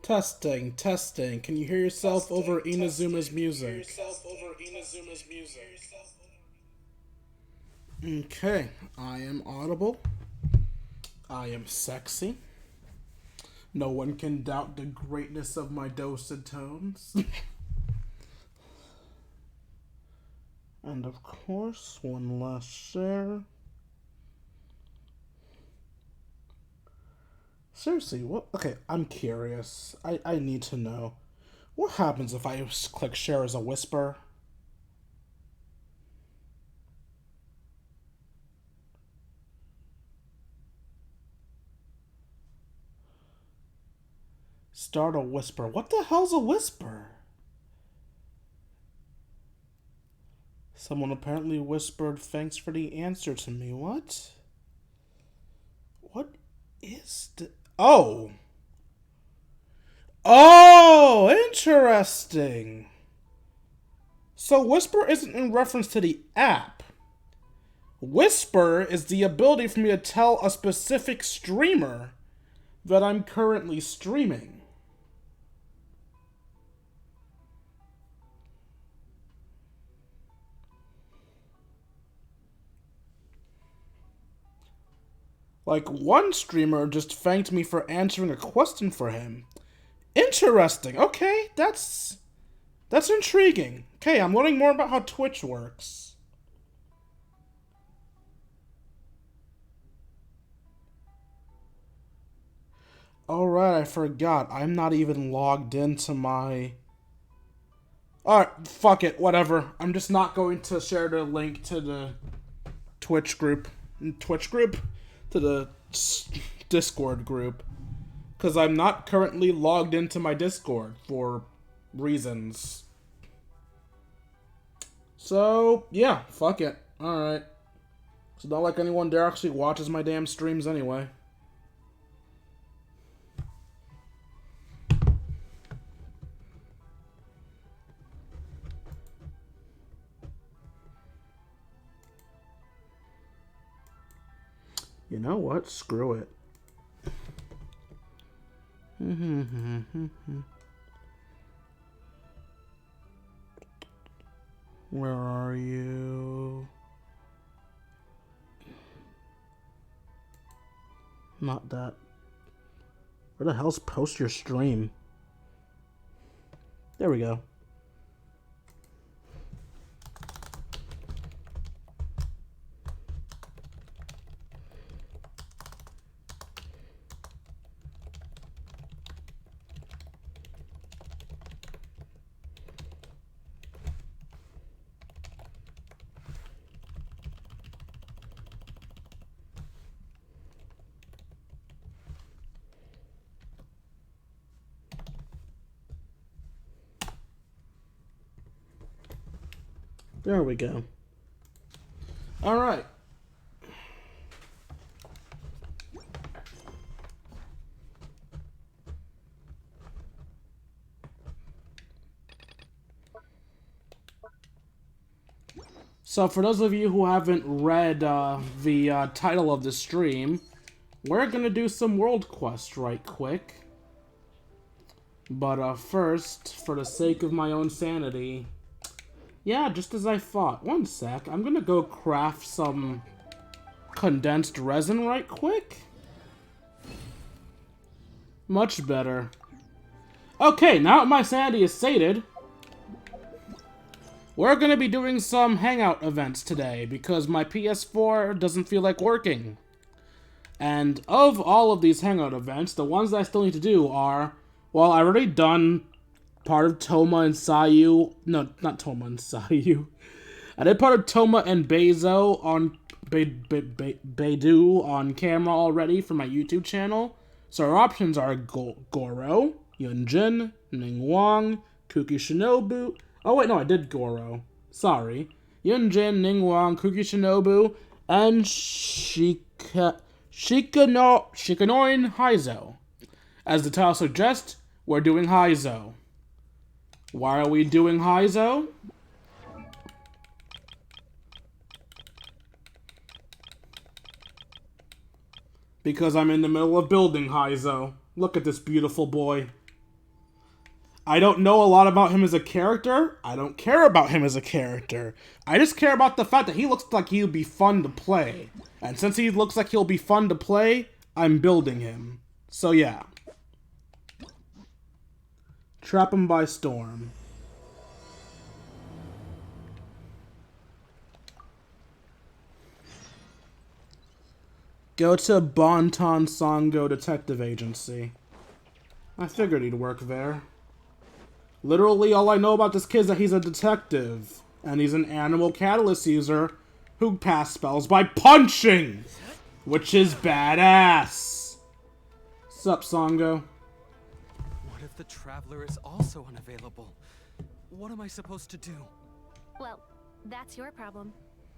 Testing, testing. Can you hear yourself over Inazuma's music? Okay, I am audible. I am sexy. No one can doubt the greatness of my dulcet tones. And of course, one last share. Seriously, what? Okay, I'm curious. I need to know. What happens if I click share as a whisper? Start a whisper. What the hell's a whisper? Someone apparently whispered, "Thanks for the answer to me." What? What is the. Oh! Oh! Interesting! So, whisper isn't in reference to the app. Whisper is the ability for me to tell a specific streamer that I'm currently streaming. Like, one streamer just thanked me for answering a question for him. Interesting. Okay, that's intriguing. Okay, I'm learning more about how Twitch works. Alright, I forgot. I'm not even logged into my... Alright, fuck it, whatever. I'm just not going to share the link to the Twitch group. To the Discord group. Because I'm not currently logged into my Discord for reasons. So, yeah, fuck it. Alright. It's not like anyone there actually watches my damn streams anyway. You know what? Screw it. Where are you? Not that. Where the hell's post your stream? There we go. There we go. Alright. So for those of you who haven't read the title of the stream, we're gonna do some world quest right quick. But first, for the sake of my own sanity... Yeah, just as I thought. One sec. I'm gonna go craft some condensed resin right quick. Much better. Okay, now that my sanity is sated, we're gonna be doing some Hangout events today because my PS4 doesn't feel like working. And of all of these Hangout events, the ones that I still need to do are... Well, I already done part of Toma and Sayu. No, not Toma and Sayu. I did part of Toma and Beizo on Beidou on camera already for my YouTube channel. So our options are Goro, Yunjin, Ningguang, Kuki Shinobu. Oh wait, no, I did Goro. Sorry. Yunjin, Ningguang, Kuki Shinobu, and Shikanoin Heizou. As the title suggests, we're doing Heizou. Why are we doing Heizou? Because I'm in the middle of building Heizou. Look at this beautiful boy. I don't know a lot about him as a character. I don't care about him as a character. I just care about the fact that he looks like he'll be fun to play. And since he looks like he'll be fun to play, I'm building him. So yeah. Trap him by storm. Go to Bonton Songo Detective Agency. I figured he'd work there. Literally, all I know about this kid is that he's a detective. And he's an animal catalyst user who casts spells by punching! Which is badass. Sup, Songo? What if the Traveler is also unavailable? What am I supposed to do? Well, that's your problem.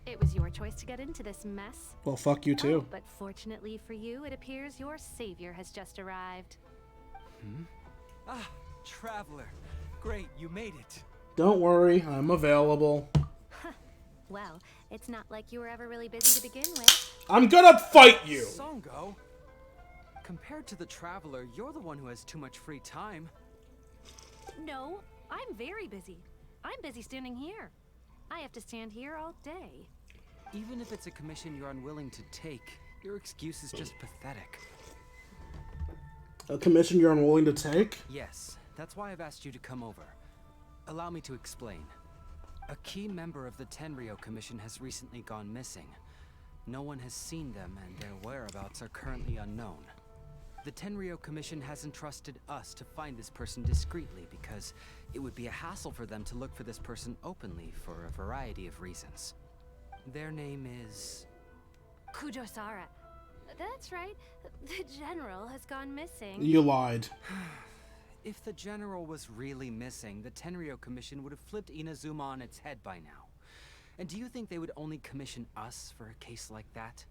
It was your choice to get into this mess. Well, fuck you too. Oh, but fortunately for you, it appears your savior has just arrived. Ah, Traveler. Great, you made it. Don't worry, I'm available. Well, it's not like you were ever really busy to begin with. I'm gonna fight you! Songo? Compared to the Traveler, you're the one who has too much free time. No, I'm very busy. I'm busy standing here. I have to stand here all day. Even if it's a commission you're unwilling to take, your excuse is just pathetic. A commission you're unwilling to take? Yes, that's why I've asked you to come over. Allow me to explain. A key member of the Khaenri'ah Commission has recently gone missing. No one has seen them, and their whereabouts are currently unknown. The Khaenri'ah Commission has entrusted us to find this person discreetly because it would be a hassle for them to look for this person openly for a variety of reasons. Their name is... Kujosara. That's right. The general has gone missing. You lied. If the general was really missing, the Khaenri'ah Commission would have flipped Inazuma on its head by now. And do you think they would only commission us for a case like that?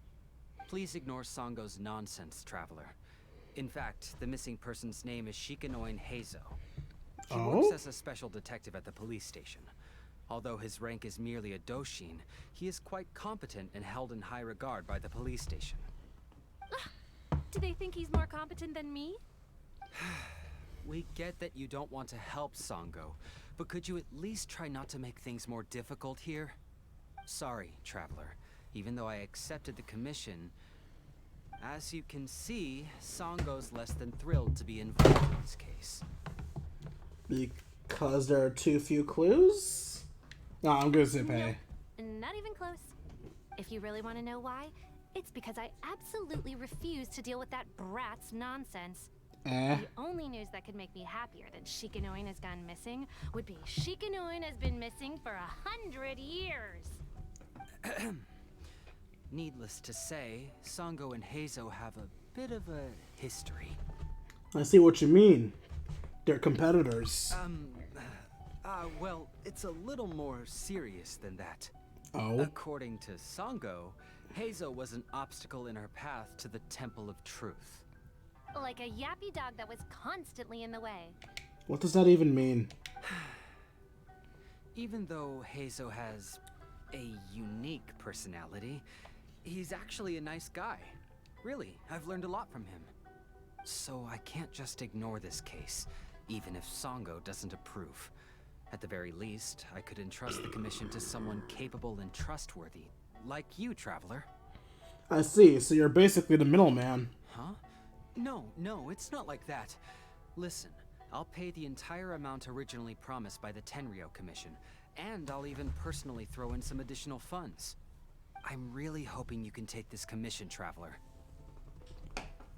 Please ignore Songo's nonsense, Traveler. In fact, the missing person's name is Shikanoin Heizou. He works as a special detective at the police station. Although his rank is merely a doshin, he is quite competent and held in high regard by the police station. Do they think he's more competent than me? We get that you don't want to help Songo, but could you at least try not to make things more difficult here? Sorry, Traveler. Even though I accepted the commission, as you can see, Songo's less than thrilled to be involved in this case. Because there are too few clues? No, I'm gonna say pay. Nope, not even close. If you really want to know why, it's because I absolutely refuse to deal with that brat's nonsense. The only news that could make me happier than Shikanoin has gone missing would be Shikanoin has been missing for 100 years. Needless to say, Songo and Heizou have a bit of a history. I see what you mean. They're competitors. Well, it's a little more serious than that. Oh? According to Songo, Heizou was an obstacle in her path to the Temple of Truth. Like a yappy dog that was constantly in the way. What does that even mean? Even though Heizou has a unique personality, he's actually a nice guy. Really, I've learned a lot from him. So I can't just ignore this case, even if Songo doesn't approve. At the very least, I could entrust the commission to someone capable and trustworthy, like you, Traveler. I see, so you're basically the middleman. Huh? No, it's not like that. Listen, I'll pay the entire amount originally promised by the Khaenri'ah Commission, and I'll even personally throw in some additional funds. I'm really hoping you can take this commission, Traveler.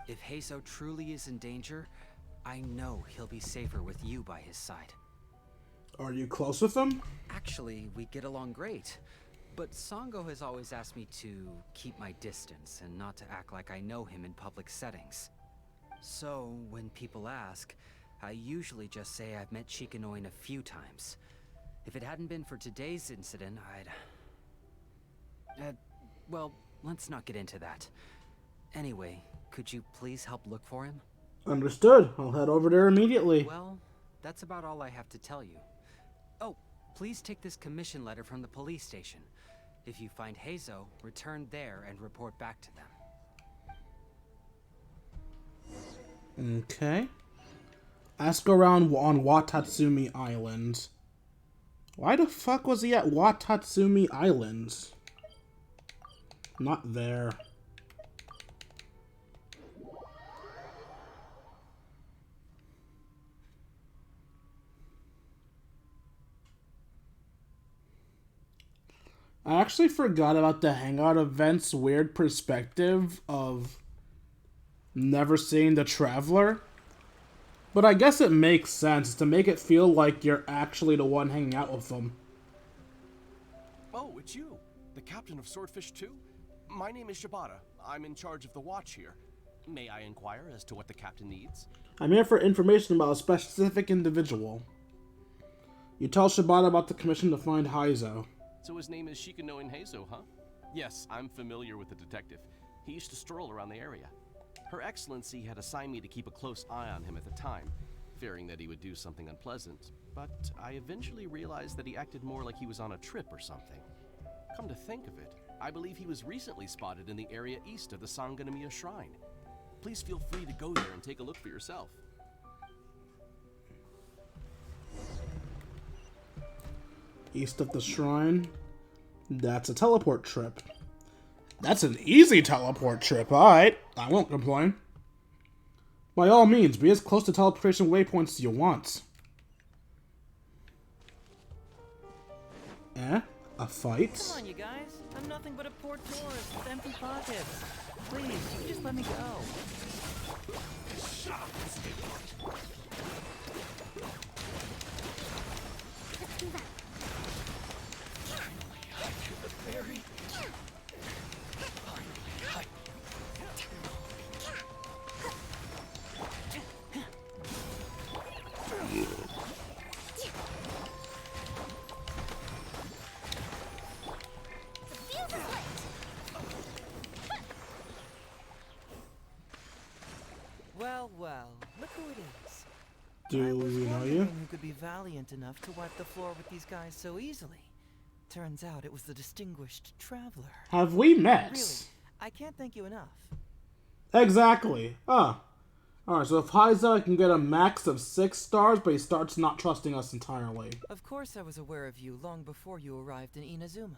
If Heizou truly is in danger, I know he'll be safer with you by his side. Are you close with him? Actually, we get along great. But Songo has always asked me to keep my distance and not to act like I know him in public settings. So, when people ask, I usually just say I've met Shikanoin a few times. If it hadn't been for today's incident, well, let's not get into that. Anyway, could you please help look for him? Understood. I'll head over there immediately. Well, that's about all I have to tell you. Oh, please take this commission letter from the police station. If you find Heizou, return there and report back to them. Okay. Ask around on Watatsumi Island. Why the fuck was he at Watatsumi Island? Not there. I actually forgot about the Hangout event's weird perspective of never seeing the Traveler. But I guess it makes sense to make it feel like you're actually the one hanging out with them. Oh, it's you, the captain of Swordfish 2? My name is Shibata. I'm in charge of the watch here. May I inquire as to what the captain needs? I'm here for information about a specific individual. You tell Shibata about the commission to find Heizou. So his name is Shikanoin Heizou, huh? Yes, I'm familiar with the detective. He used to stroll around the area. Her Excellency had assigned me to keep a close eye on him at the time, fearing that he would do something unpleasant, but I eventually realized that he acted more like he was on a trip or something. Come to think of it, I believe he was recently spotted in the area east of the Sanganamiya Shrine. Please feel free to go there and take a look for yourself. East of the shrine. That's a teleport trip. That's an easy teleport trip, alright. I won't complain. By all means, be as close to teleportation waypoints as you want. A fight? Come on, you guys. I'm nothing but a poor tourist with empty pockets. Please, you can just let me go. Shut up, Let's do that. Well, look who it is. Do I was we know wondering you? who could be valiant enough to wipe the floor with these guys so easily. Turns out it was the distinguished traveler. Have we met? Really, I can't thank you enough. Exactly. Alright, so if Heizou can get a max of 6 stars, but he starts not trusting us entirely. Of course I was aware of you long before you arrived in Inazuma.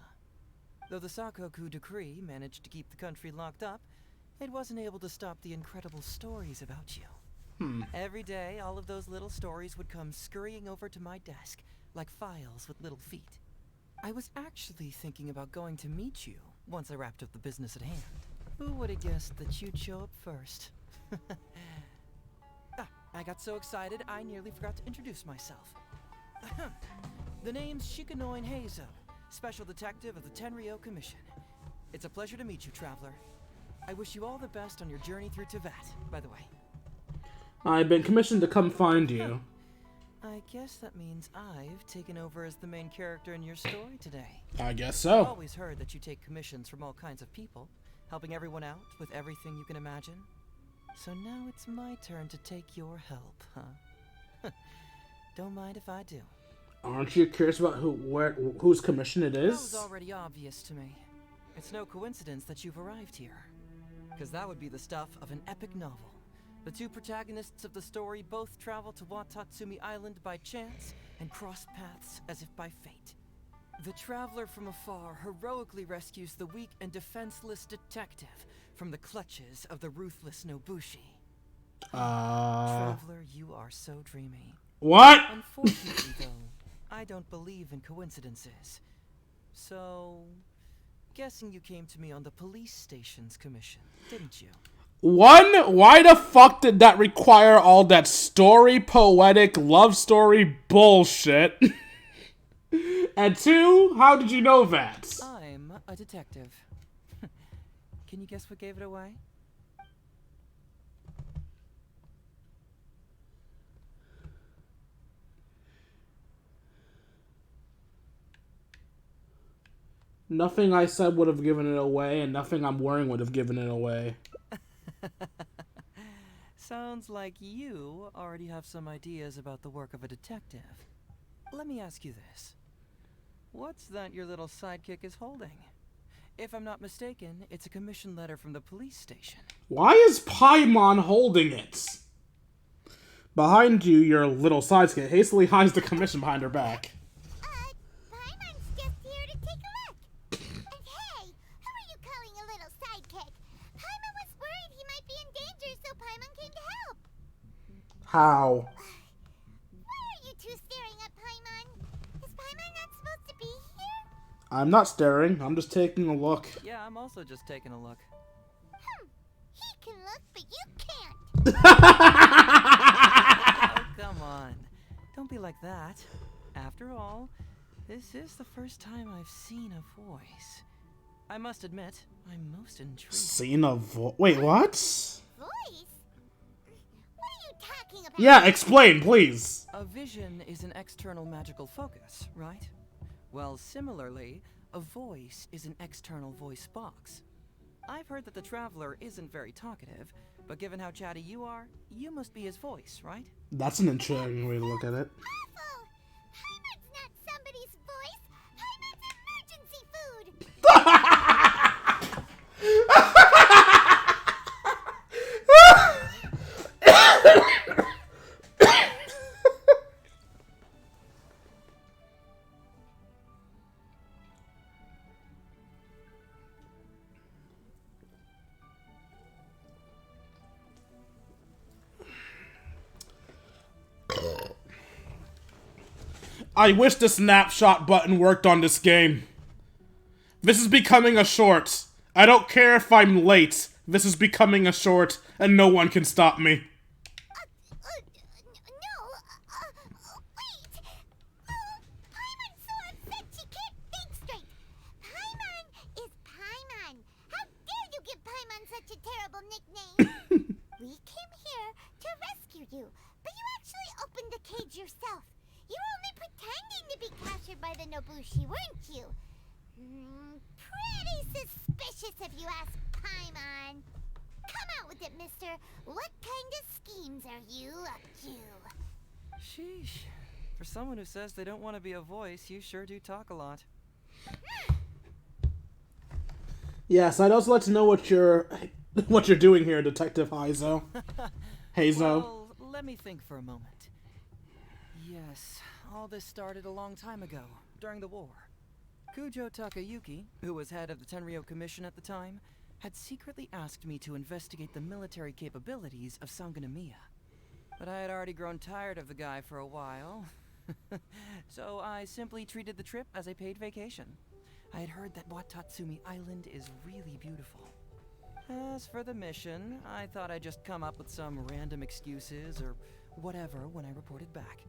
Though the Sakoku decree managed to keep the country locked up, it wasn't able to stop the incredible stories about you. Every day, all of those little stories would come scurrying over to my desk, like files with little feet. I was actually thinking about going to meet you once I wrapped up the business at hand. Who would have guessed that you'd show up first? I got so excited, I nearly forgot to introduce myself. The name's Shikanoin Heizou, Special Detective of the Tenryou Commission. It's a pleasure to meet you, Traveler. I wish you all the best on your journey through Teyvat, by the way. I've been commissioned to come find you. I guess that means I've taken over as the main character in your story today. I guess I've so. always heard that you take commissions from all kinds of people, helping everyone out with everything you can imagine. So now it's my turn to take your help, huh? Don't mind if I do. Aren't you curious about whose commission it That is? was already obvious to me. It's no coincidence that you've arrived here. Because that would be the stuff of an epic novel. The two protagonists of the story both travel to Watatsumi Island by chance and cross paths as if by fate. The traveler from afar heroically rescues the weak and defenseless detective from the clutches of the ruthless Nobushi. Traveler, you are so dreamy. What? Unfortunately, though, I don't believe in coincidences. So, guessing you came to me on the police station's commission, didn't you? One, why the fuck did that require all that story, poetic, love story bullshit? And two, how did you know that? I'm a detective. Can you guess what gave it away? Nothing I said would have given it away, and nothing I'm wearing would have given it away. Sounds like you already have some ideas about the work of a detective. Let me ask you this. What's that your little sidekick is holding? If I'm not mistaken, it's a commission letter from the police station. Why is Paimon holding it? Behind you, your little sidekick hastily hides the commission behind her back. Paimon's just here to take a look. And hey, who are you calling a little sidekick? Paimon was worried he might be in danger, so Paimon came to help. How? Why are you two staring at Paimon? Is Paimon not supposed to be here? I'm not staring. I'm just taking a look. Yeah, I'm also just taking a look. He can look, but you can't. Oh, come on. Don't be like that. After all, this is the first time I've seen a voice. I must admit, I'm most intrigued. Seen a Wait, what? Voice? What are you talking about? Yeah, explain, please. A vision is an external magical focus, right? Well, similarly, a voice is an external voice box. I've heard that the Traveler isn't very talkative, but given how chatty you are, you must be his voice, right? That's an interesting way to look at it. Awful. Paimon's not somebody's voice. Paimon's emergency food. I wish the snapshot button worked on this game. This is becoming a short. I don't care if I'm late. This is becoming a short, and no one can stop me. Wait. Paimon's so upset she can't think straight. Paimon is Paimon. How dare you give Paimon such a terrible nickname? We came here to rescue you, but you actually opened the cage yourself. You were only pretending to be captured by the Nobushi, weren't you? Pretty suspicious if you ask Paimon. Come out with it, mister. What kind of schemes are you up to? Sheesh. For someone who says they don't want to be a voice, you sure do talk a lot. Yes, I'd also like to know what you're doing here, Detective Heizou. Heizou. Well, let me think for a moment. Yes, all this started a long time ago, during the war. Kujo Takayuki, who was head of the Tenryou Commission at the time, had secretly asked me to investigate the military capabilities of Sangonomiya. But I had already grown tired of the guy for a while, so I simply treated the trip as a paid vacation. I had heard that Watatsumi Island is really beautiful. As for the mission, I thought I'd just come up with some random excuses or whatever when I reported back.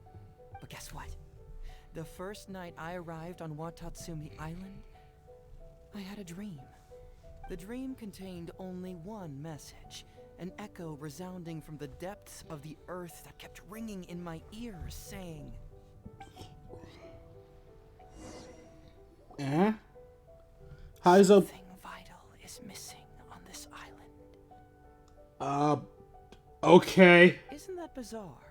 But guess what? The first night I arrived on Watatsumi Island, I had a dream. The dream contained only one message, an echo resounding from the depths of the earth that kept ringing in my ears, saying, Heizou. "Something vital is missing on this island." Okay. Isn't that bizarre?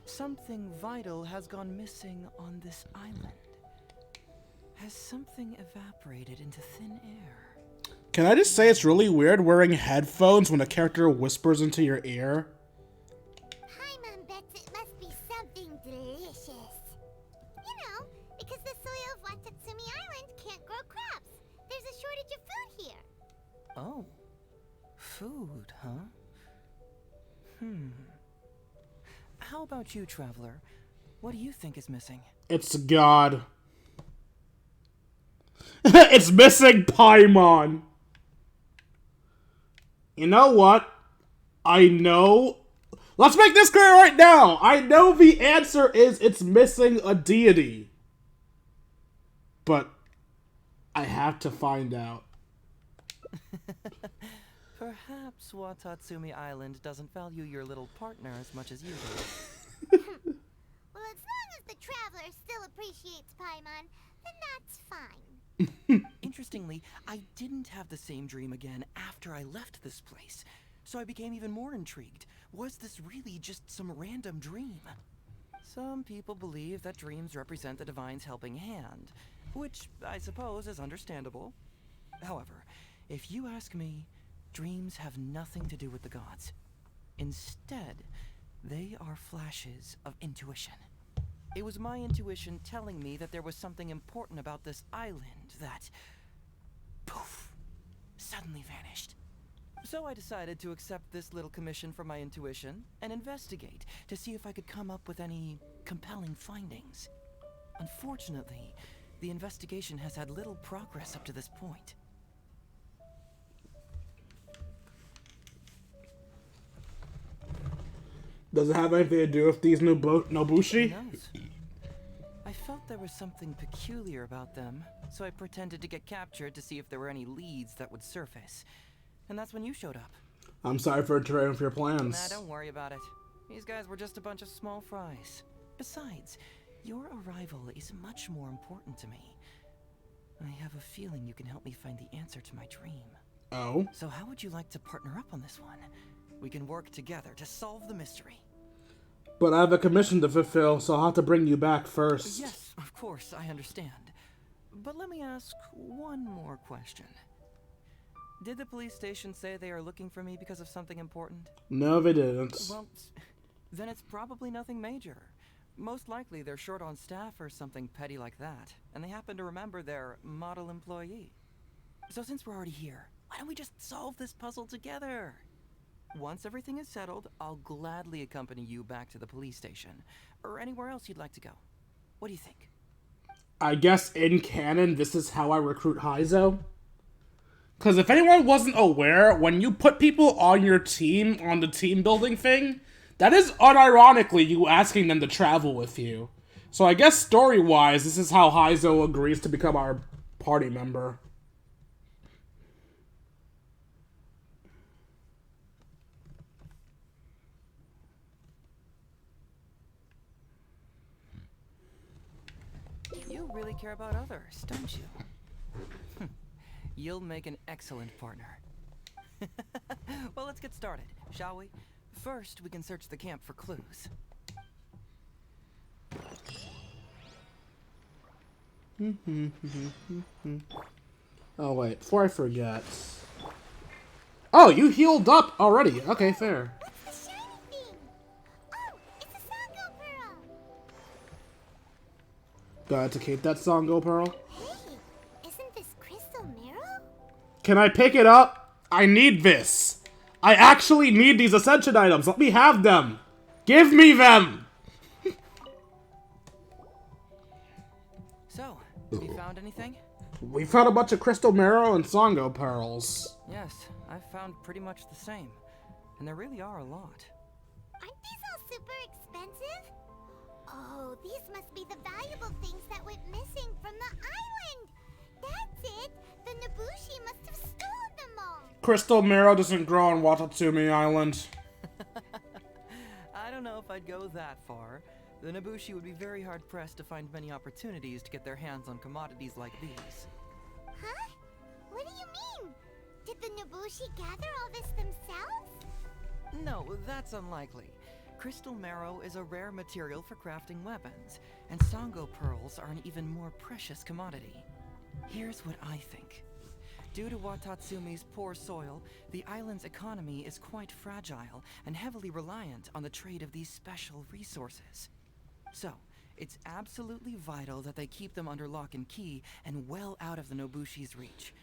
Something vital has gone missing on this island. Has something evaporated into thin air? Can I just say it's really weird wearing headphones when a character whispers into your ear? Paimon bets it must be something delicious. You know, because the soil of Watatsumi Island can't grow crops. There's a shortage of food here. Oh. Food, huh? How about you, Traveler? What do you think is missing? It's God. It's missing Paimon. You know what? I know. Let's make this clear right now. I know the answer is it's missing a deity. But I have to find out. Perhaps Watatsumi Island doesn't value your little partner as much as you do. Well, as long as the Traveler still appreciates Paimon, then that's fine. Interestingly, I didn't have the same dream again after I left this place, so I became even more intrigued. Was this really just some random dream? Some people believe that dreams represent the Divine's helping hand, which I suppose is understandable. However, if you ask me, dreams have nothing to do with the gods. Instead, They are flashes of intuition. It was my intuition telling me that there was something important about this island that, poof, suddenly vanished. So I decided to accept this little commission from my intuition and investigate to see if I could come up with any compelling findings. Unfortunately, the investigation has had little progress up to this point. Does it have anything to do with these new Nobushi? Who knows? I felt there was something peculiar about them, so I pretended to get captured to see if there were any leads that would surface. And that's when you showed up. I'm sorry for interrupting your plans. Nah, don't worry about it. These guys were just a bunch of small fries. Besides, your arrival is much more important to me. I have a feeling you can help me find the answer to my dream. Oh? So how would you like to partner up on this one? We can work together to solve the mystery. But I have a commission to fulfill, so I'll have to bring you back first. Yes, of course, I understand. But let me ask one more question. Did the police station say they are looking for me because of something important? No, they didn't. Well, then it's probably nothing major. Most likely they're short on staff or something petty like that, and they happen to remember their model employee. So since we're already here, why don't we just solve this puzzle together? Once everything is settled, I'll gladly accompany you back to the police station, or anywhere else you'd like to go. What do you think? I guess in canon, this is how I recruit Heizou. Because if anyone wasn't aware, when you put people on your team on the team building thing, that is unironically you asking them to travel with you. So I guess story-wise, this is how Heizou agrees to become our party member. You really care about others, don't you? You'll make an excellent partner. Well, let's get started, shall we? First, we can search the camp for clues. Oh, wait. Before I forget. Oh, you healed up already. Okay, fair. What's the shiny thing? Oh, it's a Sango pearl. Gotta to keep that Sango Pearl. Hey, isn't this crystal marrow? Can I pick it up? I need this. I actually need these ascension items. Let me have them. Give me them. So, have you found anything? We found a bunch of crystal marrow and Sango pearls. Yes, I've found pretty much the same. And there really are a lot. Aren't these all super expensive? Oh, these must be the valuable things that went missing from the island. That's it. The Nobushi must have stolen them all. Crystal marrow doesn't grow on Watatsumi Island. I don't know if I'd go that far. The Nobushi would be very hard-pressed to find many opportunities to get their hands on commodities like these. Huh? What do you mean? Did the Nobushi gather all this themselves? No, that's unlikely. Crystal marrow is a rare material for crafting weapons, and Sango pearls are an even more precious commodity. Here's what I think. Due to Watatsumi's poor soil, the island's economy is quite fragile and heavily reliant on the trade of these special resources. So, it's absolutely vital that they keep them under lock and key and well out of the Nobushi's reach.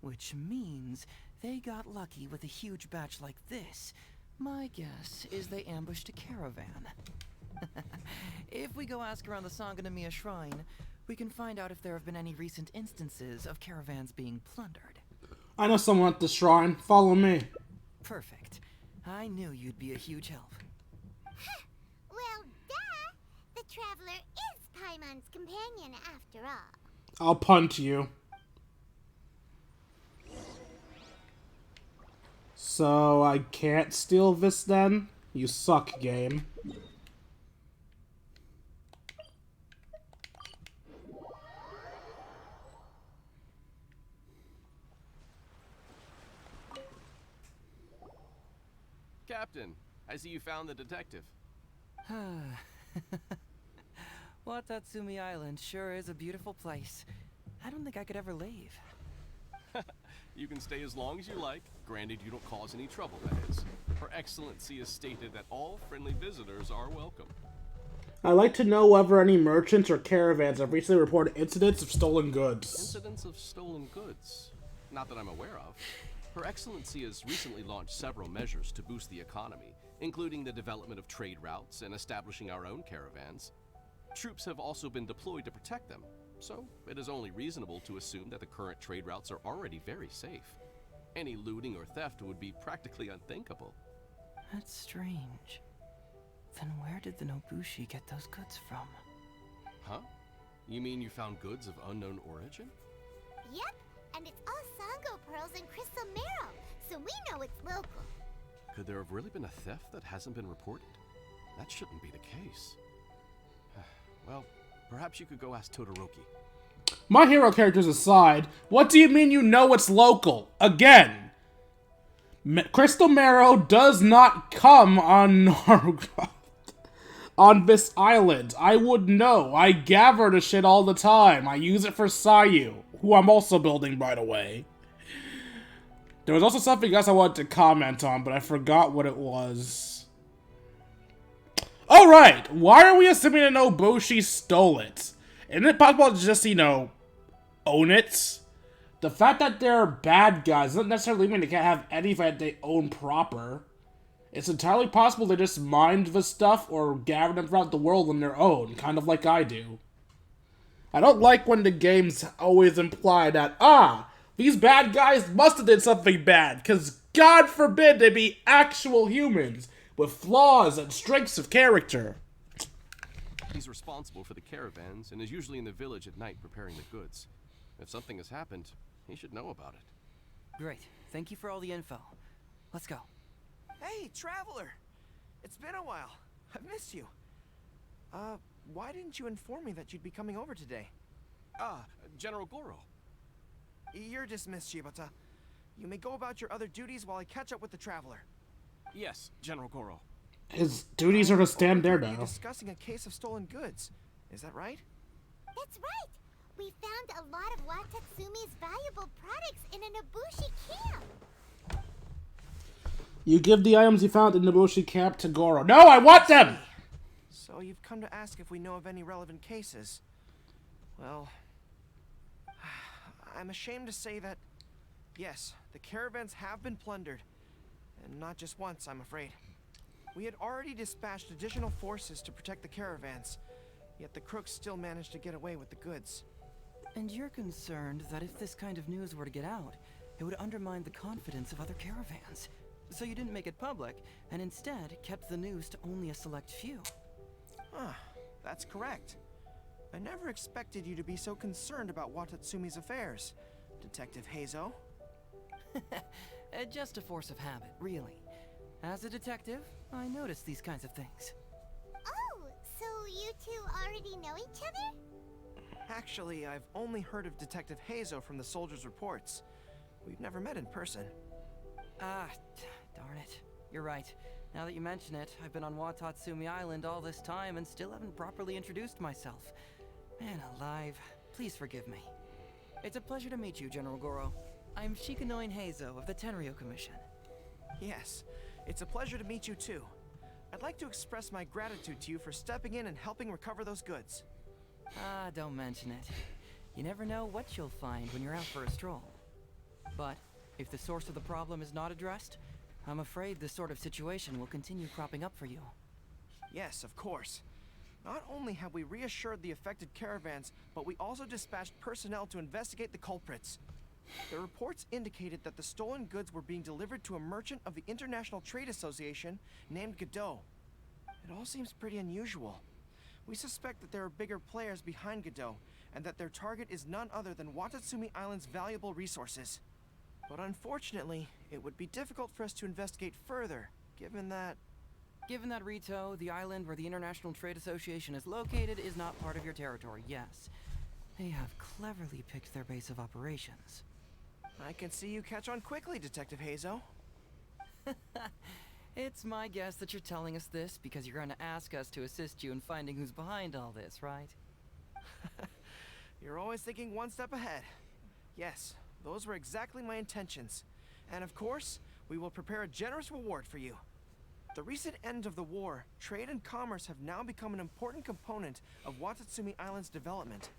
Which means they got lucky with a huge batch like this. My guess is they ambushed a caravan. If we go ask around the Sangonomiya Shrine, we can find out if there have been any recent instances of caravans being plundered. I know someone at the shrine. Follow me. Perfect. I knew you'd be a huge help. Well, duh. The traveler is Paimon's companion after all. I'll punt you. So I can't steal this then? You suck, game. Captain, I see you found the detective. Watatsumi Island sure is a beautiful place. I don't think I could ever leave. You can stay as long as you like, granted you don't cause any trouble, that is. Her Excellency has stated that all friendly visitors are welcome. I'd like to know whether any merchants or caravans have recently reported incidents of stolen goods. Incidents of stolen goods? Not that I'm aware of. Her Excellency has recently launched several measures to boost the economy, including the development of trade routes and establishing our own caravans. Troops have also been deployed to protect them, so it is only reasonable to assume that the current trade routes are already very safe. Any looting or theft would be practically unthinkable. That's strange. Then where did the Nobushi get those goods from? Huh? You mean you found goods of unknown origin? Yep, and it's all Sango pearls and crystal marrow, so we know it's local. Could there have really been a theft that hasn't been reported? That shouldn't be the case. Well, perhaps you could go ask Todoroki. My hero characters aside, what do you mean you know it's local? Again, Crystal Marrow does not come on on this island. I would know. I gather the shit all the time. I use it for Sayu, who I'm also building, by the way. There was also something else I wanted to comment on, but I forgot what it was. Alright, why are we assuming that Nobushi stole it? Isn't it possible to just, own it? The fact that they're bad guys doesn't necessarily mean they can't have anything that they own proper. It's entirely possible they just mined the stuff or gathered them throughout the world on their own, kind of like I do. I don't like when the games always imply that, these bad guys must have did something bad, because God forbid they be actual humans with flaws and strengths of character. He's responsible for the caravans and is usually in the village at night preparing the goods. If something has happened, he should know about it. Great. Thank you for all the info. Let's go. Hey, traveler! It's been a while. I've missed you. Why didn't you inform me that you'd be coming over today? General Goro. You're dismissed, Shibata. You may go about your other duties while I catch up with the traveler. Yes, General Goro. His duties are to stand there You're now. discussing a case of stolen goods. Is that right? That's right. We found a lot of Watatsumi's valuable products in a Nobushi camp. You give the items you found in Nobushi camp to Goro. No, I want them! So you've come to ask if we know of any relevant cases. Well, I'm ashamed to say that, yes, the caravans have been plundered. And not just once, I'm afraid. We had already dispatched additional forces to protect the caravans, yet the crooks still managed to get away with the goods. And you're concerned that if this kind of news were to get out, it would undermine the confidence of other caravans. So you didn't make it public, and instead kept the news to only a select few. That's correct. I never expected you to be so concerned about Watatsumi's affairs, Detective Heizou. Just a force of habit, really. As a detective, I notice these kinds of things. Oh, so you two already know each other? Actually, I've only heard of Detective Heizou from the soldiers' reports. We've never met in person. Darn it. You're right. Now that you mention it, I've been on Watatsumi Island all this time and still haven't properly introduced myself. Man alive, please forgive me. It's a pleasure to meet you, General Goro. I'm Shikanoin Heizou of the Tenryou Commission. Yes, it's a pleasure to meet you too. I'd like to express my gratitude to you for stepping in and helping recover those goods. Don't mention it. You never know what you'll find when you're out for a stroll. But if the source of the problem is not addressed, I'm afraid this sort of situation will continue cropping up for you. Yes, of course. Not only have we reassured the affected caravans, but we also dispatched personnel to investigate the culprits. The reports indicated that the stolen goods were being delivered to a merchant of the International Trade Association named Godot. It all seems pretty unusual. We suspect that there are bigger players behind Godot, and that their target is none other than Watatsumi Island's valuable resources. But unfortunately, it would be difficult for us to investigate further, given that Rito, the island where the International Trade Association is located, is not part of your territory, yes. They have cleverly picked their base of operations. I can see you catch on quickly, Detective Heizou. It's my guess that you're telling us this because you're going to ask us to assist you in finding who's behind all this, right? You're always thinking one step ahead. Yes, Those were exactly my intentions. And of course, we will prepare a generous reward for you. The recent end of the war, trade and commerce have now become an important component of Watatsumi Island's development.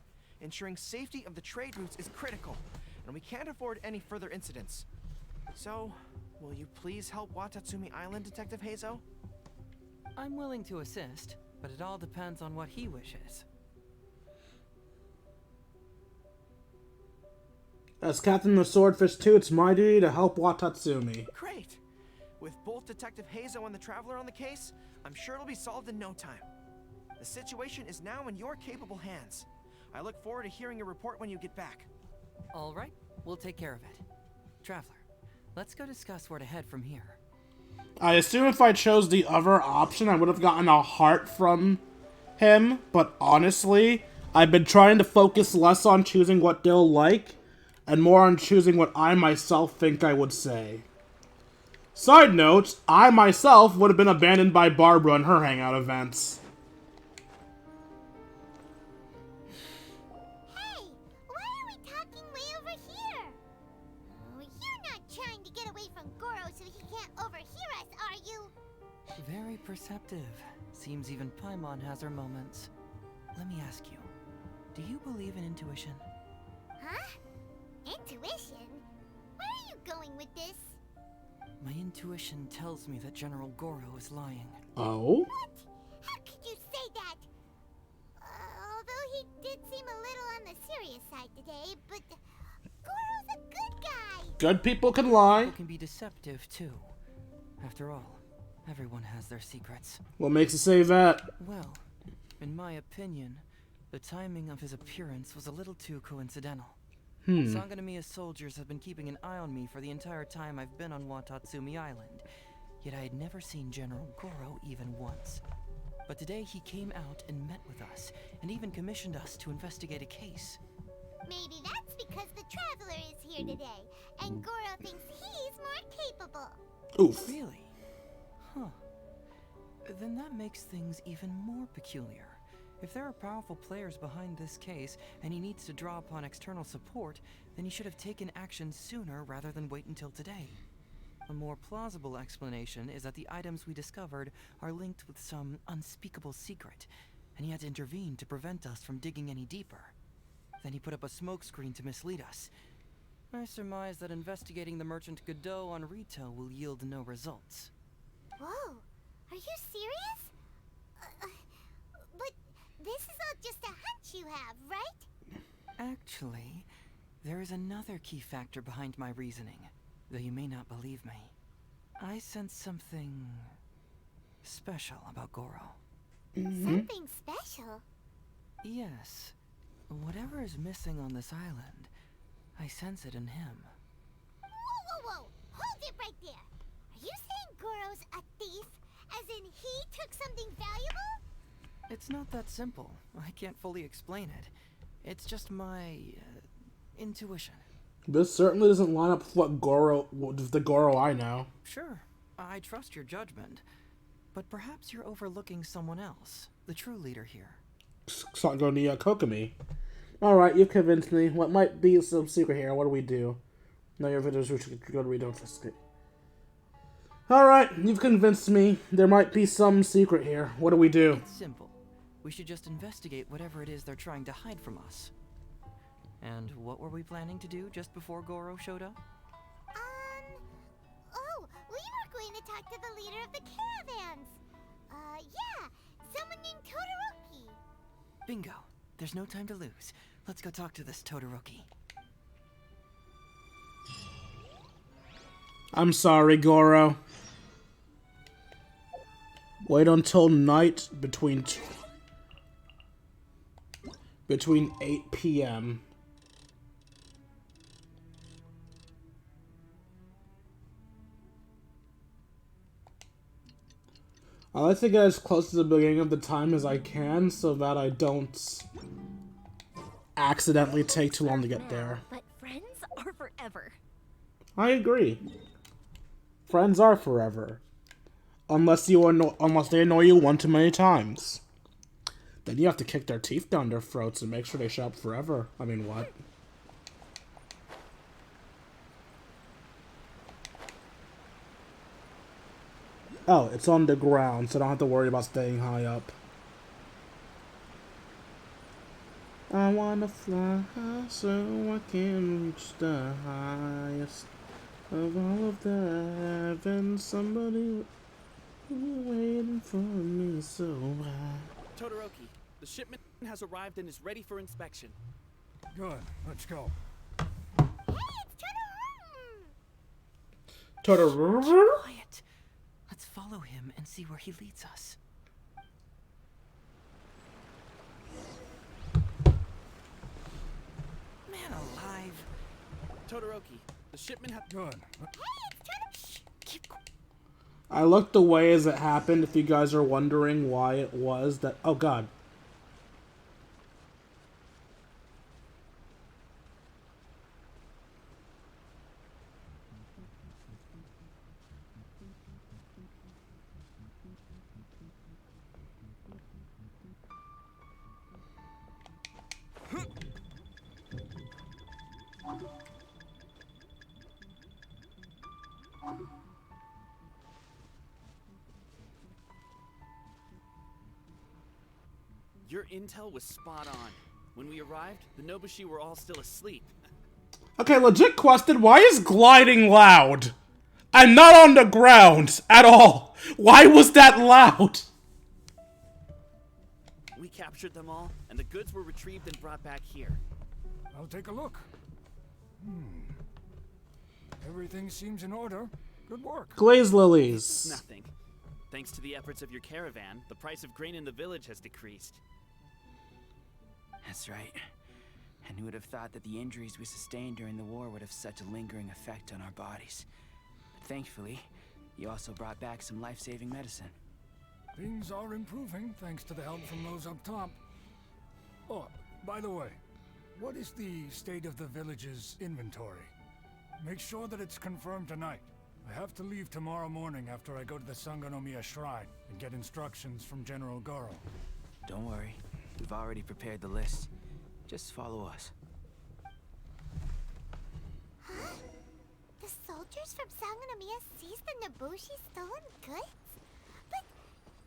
Ensuring safety of the trade routes is critical, and we can't afford any further incidents. So, will you please help Watatsumi Island, Detective Heizou? I'm willing to assist, but it all depends on what he wishes. As Captain of Swordfish 2, it's my duty to help Watatsumi. Great! With both Detective Heizou and the Traveler on the case, I'm sure it'll be solved in no time. The situation is now in your capable hands. I look forward to hearing your report when you get back. All right, we'll take care of it. Traveler, let's go discuss where to head from here. I assume if I chose the other option, I would have gotten a heart from him, but honestly, I've been trying to focus less on choosing what they'll like, and more on choosing what I myself think I would say. Side note, I myself would have been abandoned by Barbara in her hangout events. Hey, why are we talking way over here? Oh, you're not trying to get away from Goro so he can't overhear us, are you? Very perceptive. Seems even Paimon has her moments. Let me ask you, do you believe in intuition? Huh? Intuition? Where are you going with this? My intuition tells me that General Goro is lying. Oh? What? How could you say that? Although he did seem a little on the serious side today, but Goro's a good guy. Good people can lie. People can be deceptive too. After all, everyone has their secrets. What makes you say that? Well, in my opinion, the timing of his appearance was a little too coincidental. Sanganamiya soldiers have been keeping an eye on me for the entire time I've been on Watatsumi Island, yet I had never seen General Goro even once. But today he came out and met with us, and even commissioned us to investigate a case. Maybe that's because the Traveler is here today, and Goro thinks he's more capable. Oof. Really? Huh. Then that makes things even more peculiar. If there are powerful players behind this case, and he needs to draw upon external support, then he should have taken action sooner rather than wait until today. A more plausible explanation is that the items we discovered are linked with some unspeakable secret, and he had to intervene to prevent us from digging any deeper. Then he put up a smokescreen to mislead us. I surmise that investigating the merchant Godot on Rito will yield no results. Whoa, are you serious? But this is all just a hunch you have, right? Actually, there is another key factor behind my reasoning, though you may not believe me. I sense something special about Goro. Something special? Yes. Whatever is missing on this island, I sense it in him. Whoa! Hold it right there! Are you saying Goro's a thief? As in he took something valuable? It's not that simple. I can't fully explain it. It's just my intuition. This certainly doesn't line up with the Goro I know. Sure, I trust your judgment, but perhaps you're overlooking someone else, the true leader here. Sangonia Kokomi. Alright, you've convinced me. What might be some secret here? What do we do? No, your videos we should go to read investigate. Alright, you've convinced me. There might be some secret here. What do we do? It's simple. We should just investigate whatever it is they're trying to hide from us. And what were we planning to do just before Goro showed up? Oh, we were going to talk to the leader of the caravans. Yeah, someone named Todoroki. Bingo. There's no time to lose. Let's go talk to this Todoroki. I'm sorry, Goro. Wait until night between 8 p.m. I like to get as close to the beginning of the time as I can so that I don't accidentally take too long to get there. But friends are forever. I agree. Friends are forever. Unless they annoy you one too many times. Then you have to kick their teeth down their throats and make sure they show up forever. I mean, what? Oh, it's on the ground, so I don't have to worry about staying high up. I wanna fly high so I can reach the highest of all of the heavens. Somebody waiting for me so high. Todoroki, the shipment has arrived and is ready for inspection. Good, let's go. Hey, it's Todoroki! Quiet. Let's follow him and see where he leads us. Man alive. Todoroki, the shipment has... Good. Keep I looked away as it happened, if you guys are wondering why it was that... Oh, God. Your intel was spot on. When we arrived, the Nobushi were all still asleep. Okay, legit question, why is gliding loud? I'm not on the ground at all. Why was that loud? We captured them all, and the goods were retrieved and brought back here. I'll take a look. Everything seems in order. Good work. Glaze lilies. Nothing. Thanks to the efforts of your caravan, the price of grain in the village has decreased. That's right. And who would have thought that the injuries we sustained during the war would have such a lingering effect on our bodies? But thankfully, you also brought back some life-saving medicine. Things are improving thanks to the help from those up top. Oh, by the way, what is the state of the village's inventory? Make sure that it's confirmed tonight. I have to leave tomorrow morning after I go to the Sangonomiya Shrine and get instructions from General Goro. Don't worry. We've already prepared the list. Just follow us. Huh? The soldiers from Sangonomiya seized the Nobushi stolen goods? But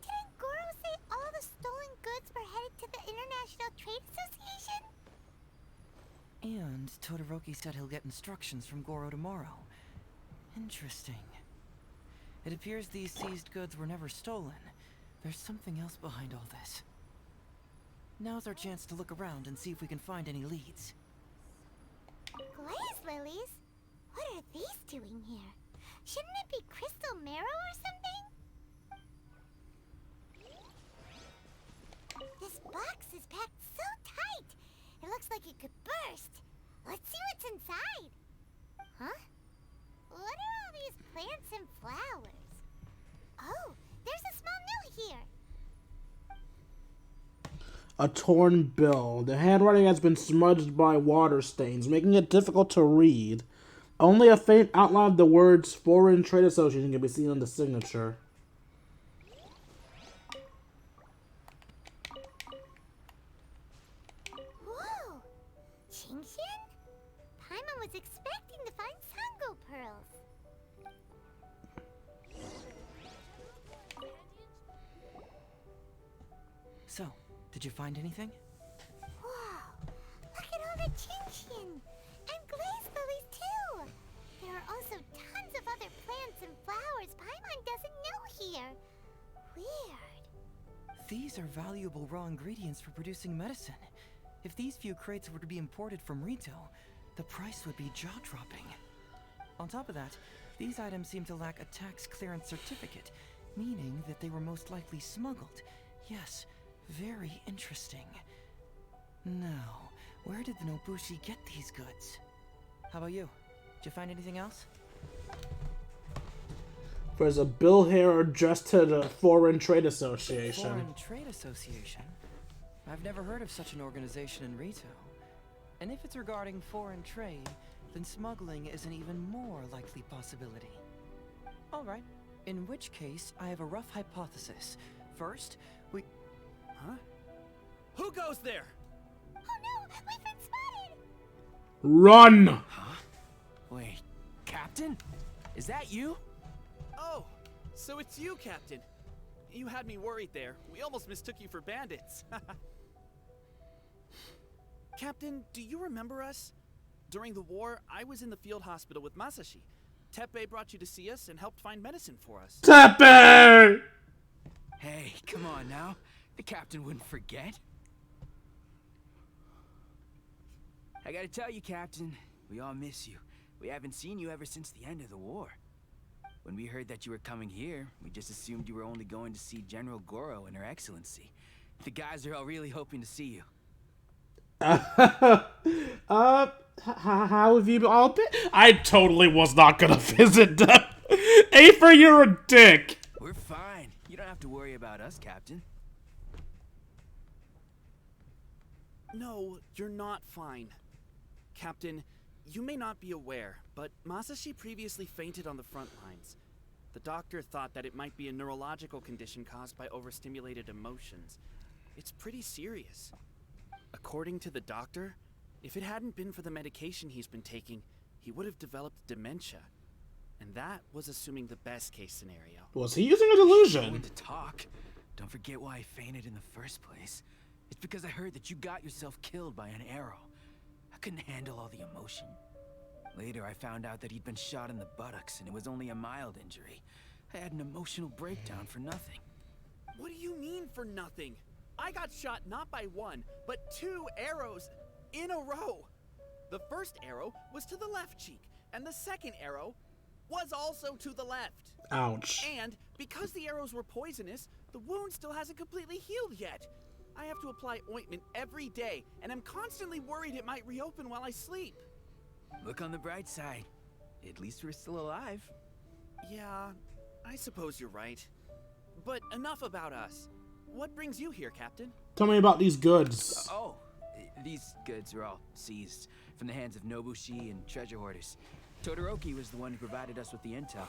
didn't Goro say all the stolen goods were headed to the International Trade Association? And Todoroki said he'll get instructions from Goro tomorrow. Interesting. It appears these seized goods were never stolen. There's something else behind all this. Now's our chance to look around and see if we can find any leads. Glaze lilies? What are these doing here? Shouldn't it be crystal marrow or something? This box is packed so tight. It looks like it could burst. Let's see what's inside. Huh? What are all these plants and flowers? Oh, there's a small note here. A torn bill. The handwriting has been smudged by water stains, making it difficult to read. Only a faint outline of the words Foreign Trade Association can be seen on the signature. Whoa! Qingxian? Paimon was expecting to find Sango pearls. So, did you find anything? Wow! Look at all the Qingxian! And glaze lilies too! There are also tons of other plants and flowers Paimon doesn't know here. Weird. These are valuable raw ingredients for producing medicine. If these few crates were to be imported from Rito, the price would be jaw-dropping. On top of that, these items seem to lack a tax clearance certificate, meaning that they were most likely smuggled. Yes, very interesting. Now, where did the Nobushi get these goods? How about you? Did you find anything else? There's a bill here addressed to the Foreign Trade Association. Foreign Trade Association? I've never heard of such an organization in Rito. And if it's regarding foreign trade, then smuggling is an even more likely possibility. Alright, in which case, I have a rough hypothesis. First, we... Huh? Who goes there? Oh no! We've been spotted! Run! Wait, Captain? Is that you? Oh, So it's you, Captain. You had me worried there. We almost mistook you for bandits. Captain, do you remember us? During the war, I was in the field hospital with Masashi. Teppei brought you to see us and helped find medicine for us. Teppei! Hey, come on now. The captain wouldn't forget. I gotta tell you, Captain, we all miss you. We haven't seen you ever since the end of the war. When we heard that you were coming here, we just assumed you were only going to see General Goro and Her Excellency. The guys are all really hoping to see you. How have you all been? I totally was not gonna visit them. Aether, you're a dick. We're fine. You don't have to worry about us, Captain. No, you're not fine. Captain, you may not be aware, but Masashi previously fainted on the front lines. The doctor thought that it might be a neurological condition caused by overstimulated emotions. It's pretty serious. According to the doctor, if it hadn't been for the medication he's been taking, he would have developed dementia. And that was assuming the best case scenario. Was he using a delusion? Going to talk. Don't forget why I fainted in the first place. It's because I heard that you got yourself killed by an arrow. I couldn't handle all the emotion. Later, I found out that he'd been shot in the buttocks, and it was only a mild injury. I had an emotional breakdown for nothing. What do you mean for nothing? I got shot not by one, but 2 arrows in a row. The first arrow was to the left cheek, and the second arrow was also to the left. Ouch. And because the arrows were poisonous, the wound still hasn't completely healed yet. I have to apply ointment every day, and I'm constantly worried it might reopen while I sleep. Look on the bright side. At least we're still alive. Yeah, I suppose you're right. But enough about us. What brings you here, Captain? Tell me about these goods. These goods were all seized from the hands of Nobushi and treasure hoarders. Todoroki was the one who provided us with the intel.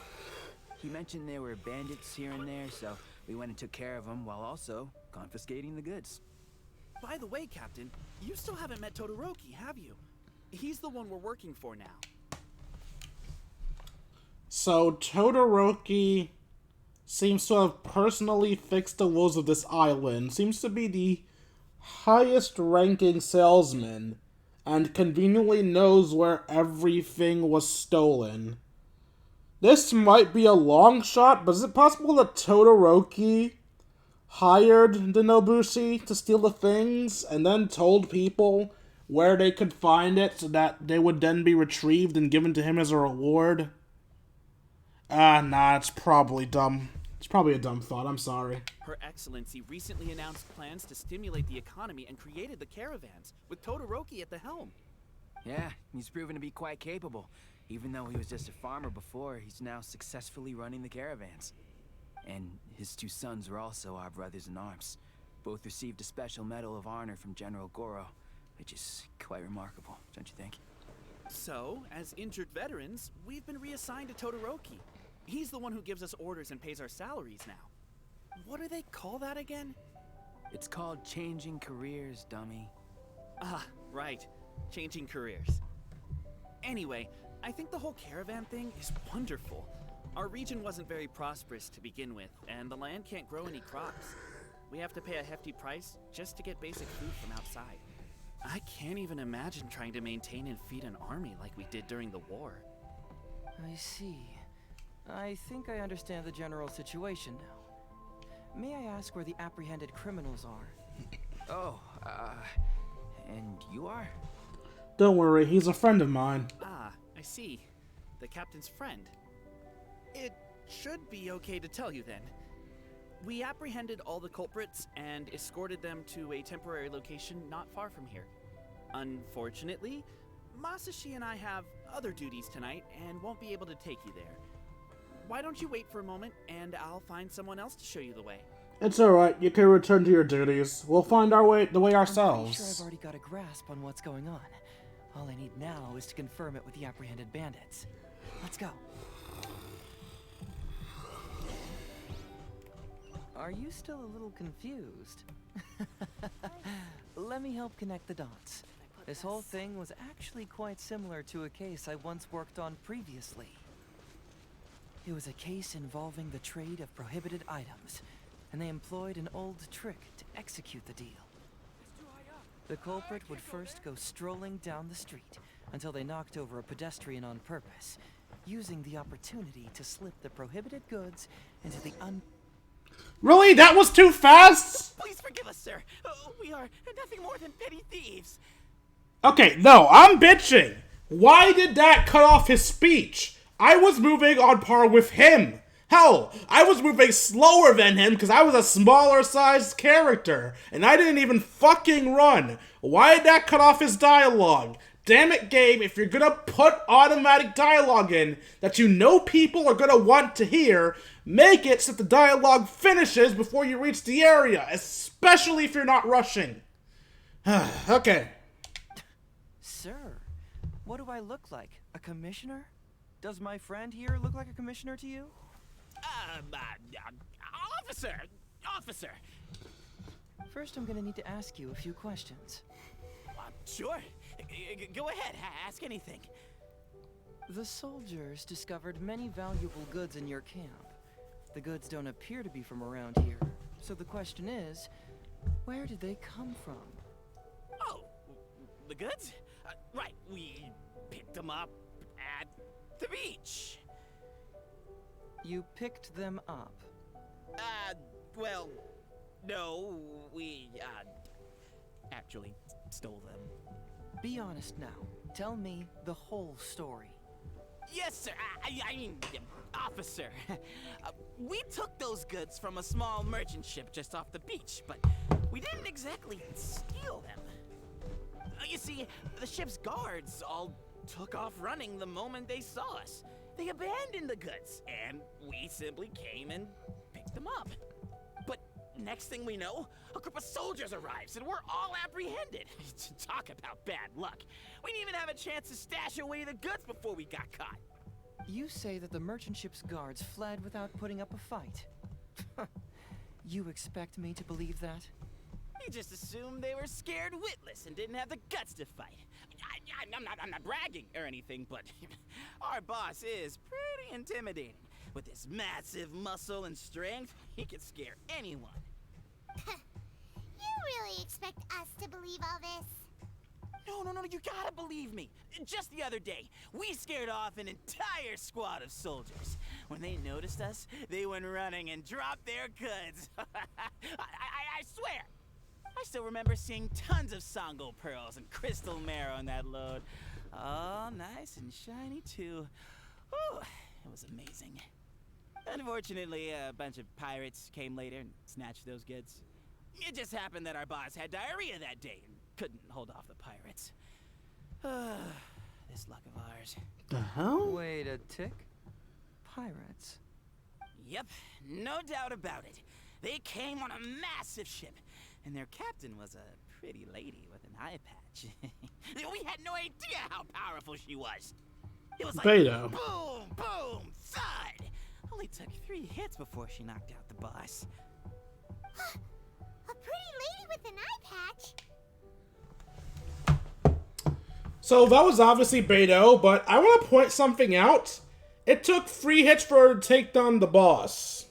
He mentioned there were bandits here and there, so we went and took care of them while also confiscating the goods. By the way, Captain, you still haven't met Todoroki, have you? He's the one we're working for now. So Todoroki seems to have personally fixed the woes of this island. Seems to be the highest ranking salesman and conveniently knows where everything was stolen. This might be a long shot, but is it possible that Todoroki hired the Nobushi to steal the things and then told people where they could find it so that they would then be retrieved and given to him as a reward? Nah, it's probably dumb. It's probably a dumb thought, I'm sorry. Her Excellency recently announced plans to stimulate the economy and created the caravans, with Todoroki at the helm. Yeah, he's proven to be quite capable. Even though he was just a farmer before, he's now successfully running the caravans. And his 2 sons were also our brothers in arms. Both received a special medal of honor from General Goro, which is quite remarkable, don't you think? So, as injured veterans, we've been reassigned to Todoroki. He's the one who gives us orders and pays our salaries now. What do they call that again? It's called changing careers, dummy. Ah, right. Changing careers. Anyway, I think the whole caravan thing is wonderful. Our region wasn't very prosperous to begin with, and the land can't grow any crops. We have to pay a hefty price just to get basic food from outside. I can't even imagine trying to maintain and feed an army like we did during the war. I see. I think I understand the general situation now. May I ask where the apprehended criminals are? And you are? Don't worry, he's a friend of mine. Ah, I see. The captain's friend. It should be okay to tell you then. We apprehended all the culprits and escorted them to a temporary location not far from here. Unfortunately, Masashi and I have other duties tonight and won't be able to take you there. Why don't you wait for a moment and I'll find someone else to show you the way. It's alright, you can return to your duties. We'll find the way ourselves. I'm pretty sure I've already got a grasp on what's going on. All I need now is to confirm it with the apprehended bandits. Let's go. Are you still a little confused? Let me help connect the dots. This whole thing was actually quite similar to a case I once worked on previously. It was a case involving the trade of prohibited items, and they employed an old trick to execute the deal. The culprit would first go strolling down the street until they knocked over a pedestrian on purpose, using the opportunity to slip the prohibited goods into the Really? That was too fast? Please forgive us, sir. We are nothing more than petty thieves. Okay, no, I'm bitching. Why did that cut off his speech? I was moving on par with him. Hell, I was moving slower than him because I was a smaller sized character, and I didn't even fucking run. Why did that cut off his dialogue? Damn it, game, if you're gonna put automatic dialogue in that you know people are gonna want to hear, make it so that the dialogue finishes before you reach the area, especially if you're not rushing. Okay. Sir, what do I look like? A commissioner? Does my friend here look like a commissioner to you? Officer! First, I'm gonna need to ask you a few questions. Sure. Go ahead, ask anything. The soldiers discovered many valuable goods in your camp. The goods don't appear to be from around here, so the question is, where did they come from? Oh, the goods? Right, we picked them up at the beach. You picked them up? Well, no, we, actually stole them. Be honest now. Tell me the whole story. Yes, sir. I mean, officer. We took those goods from a small merchant ship just off the beach, but we didn't exactly steal them. You see, the ship's guards all took off running the moment they saw us. They abandoned the goods, and we simply came and picked them up. But next thing we know, a group of soldiers arrives, and we're all apprehended. Talk about bad luck. We didn't even have a chance to stash away the goods before we got caught. You say that the merchant ship's guards fled without putting up a fight. You expect me to believe that? We just assumed they were scared witless and didn't have the guts to fight. I'm not bragging or anything, but our boss is pretty intimidating. With his massive muscle and strength, he could scare anyone. You really expect us to believe all this? No, you gotta believe me. Just the other day, we scared off an entire squad of soldiers. When they noticed us, they went running and dropped their goods. I swear. I still remember seeing tons of Songo pearls and crystal marrow on that load. All nice and shiny, too. Whew, it was amazing. Unfortunately, a bunch of pirates came later and snatched those goods. It just happened that our boss had diarrhea that day and couldn't hold off the pirates. This luck of ours. The hell? Wait a tick. Pirates? Yep, no doubt about it. They came on a massive ship, and their captain was a pretty lady with an eye patch. We had no idea how powerful she was. It was like Beto. boom, boom, thud. Only took 3 hits before she knocked out the boss. A pretty lady with an eye patch? So that was obviously Beto, but I want to point something out. It took 3 hits for her to take down the boss.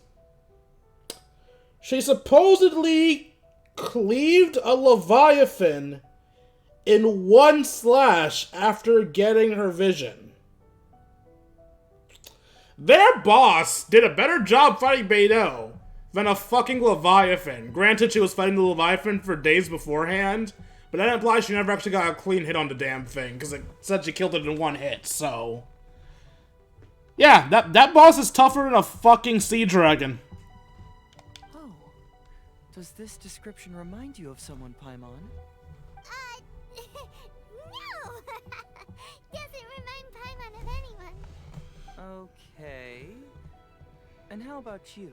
She supposedly cleaved a Leviathan in 1 slash after getting her vision. Their boss did a better job fighting Beto than a fucking Leviathan. Granted, she was fighting the Leviathan for days beforehand, but that implies she never actually got a clean hit on the damn thing, because it said she killed it in 1 hit, so... Yeah, that boss is tougher than a fucking sea dragon. Oh. Does this description remind you of someone, Paimon? No! Doesn't remind Paimon of anyone. Okay. And how about you?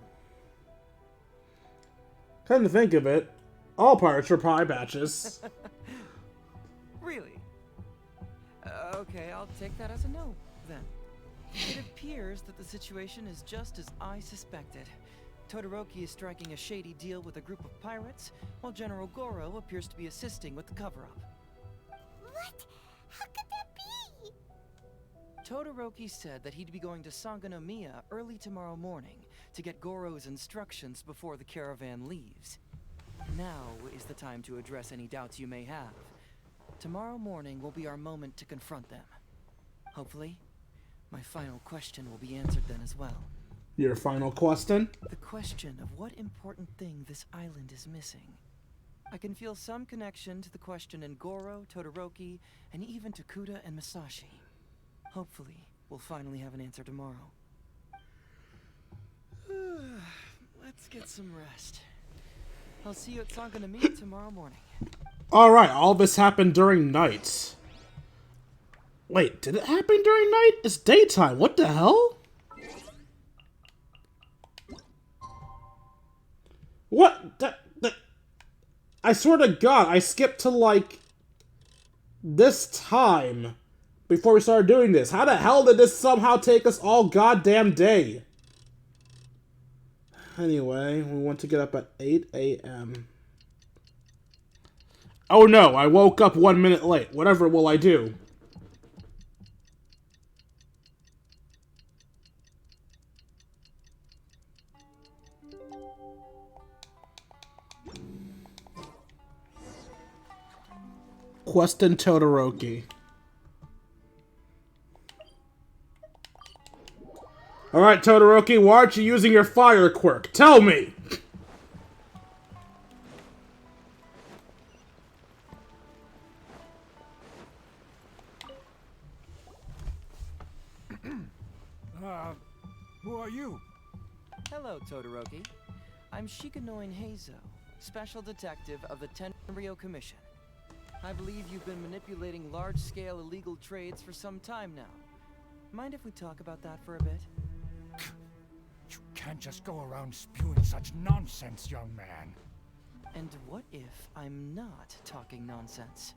Come to think of it, all pirates are pie batches. Really? Okay, I'll take that as a no, then. It appears that the situation is just as I suspected. Todoroki is striking a shady deal with a group of pirates, while General Goro appears to be assisting with the cover-up. What? How could that be? Todoroki said that he'd be going to Sangonomiya early tomorrow morning to get Goro's instructions before the caravan leaves. Now is the time to address any doubts you may have. Tomorrow morning will be our moment to confront them. Hopefully, my final question will be answered then as well. Your final question? The question of what important thing this island is missing. I can feel some connection to the question in Goro, Todoroki, and even to Kuda and Masashi. Hopefully, we'll finally have an answer tomorrow. Let's get some rest. I'll see you at Sangonomiya tomorrow morning. Alright, all this happened during night. Wait, did it happen during night? It's daytime. What the hell? What? I swear to God, I skipped to, like, this time before we started doing this. How the hell did this somehow take us all goddamn day? Anyway, we want to get up at 8 a.m. Oh no, I woke up 1 minute late. Whatever will I do? Question Todoroki. Alright, Todoroki, why aren't you using your fire quirk? Tell me! Who are you? Hello, Todoroki. I'm Shikanoin Heizou, Special Detective of the Tenryou Commission. I believe you've been manipulating large-scale illegal trades for some time now. Mind if we talk about that for a bit? You can't just go around spewing such nonsense, young man. And what if I'm not talking nonsense?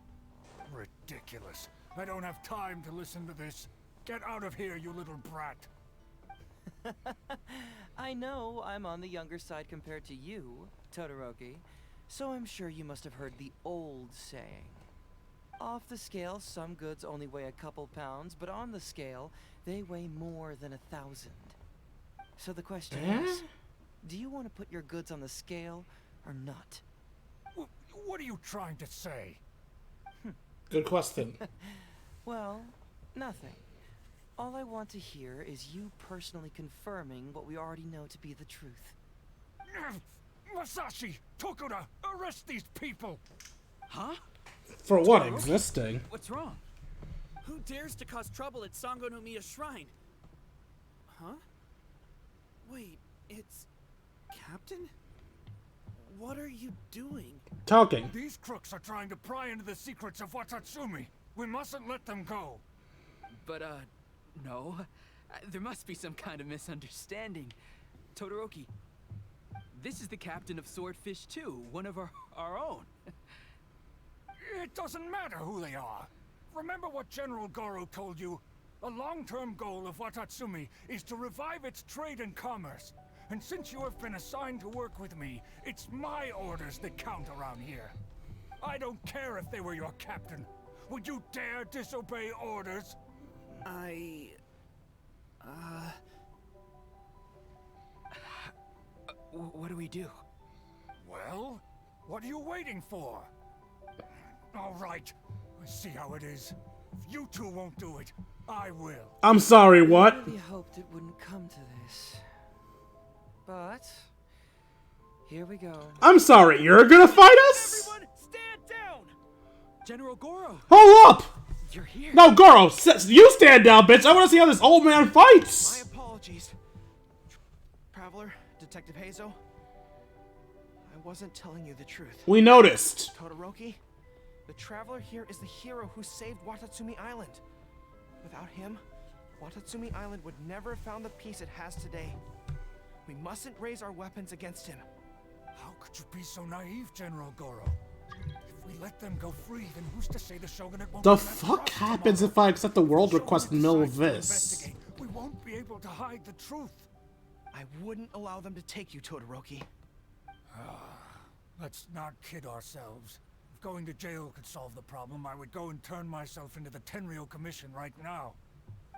Ridiculous. I don't have time to listen to this. Get out of here, you little brat. I know I'm on the younger side compared to you, Todoroki, so I'm sure you must have heard the old saying. Off the scale, some goods only weigh a couple pounds, but on the scale, they weigh more than 1,000. So the question is, do you want to put your goods on the scale or not? What are you trying to say? Good question. Well, nothing. All I want to hear is you personally confirming what we already know to be the truth. Masashi! Tokuda! Arrest these people! Huh? For what? Existing? What's wrong? Who dares to cause trouble at Sangonomiya Shrine? Huh? Wait, it's... Captain? What are you doing? Talking. These crooks are trying to pry into the secrets of Watatsumi. We mustn't let them go. But, no. There must be some kind of misunderstanding. Todoroki, this is the captain of Swordfish 2, one of our own. It doesn't matter who they are. Remember what General Goro told you? A long-term goal of Watatsumi is to revive its trade and commerce. And since you have been assigned to work with me, it's my orders that count around here. I don't care if they were your captain. Would you dare disobey orders? What do we do? Well, what are you waiting for? All right, I see how it is. If you two won't do it, I will. I'm sorry, I what? really hoped it wouldn't come to this. But... here we go. I'm sorry, you're gonna fight us? Everyone, stand down! General Goro, Hold up! you're here. No, Goro, you stand down, bitch. I wanna see how this old man My fights. apologies. Traveler, Detective Heizou. I wasn't telling you the truth. We noticed. Todoroki, the Traveler here is the hero who saved Watatsumi Island. Without him, Watatsumi Island would never have found the peace it has today. We mustn't raise our weapons against him. How could you be so naive, General Goro? If we let them go free, then who's to say the Shogunate won't... The come after fuck us happens tomorrow? if I accept the world If the request in the middle of Shogunate this? decides to investigate, we won't be able to hide the truth. I wouldn't allow them to take you, Todoroki. Let's not kid ourselves. If going to jail could solve the problem, I would go and turn myself into the Tenryou Commission right now.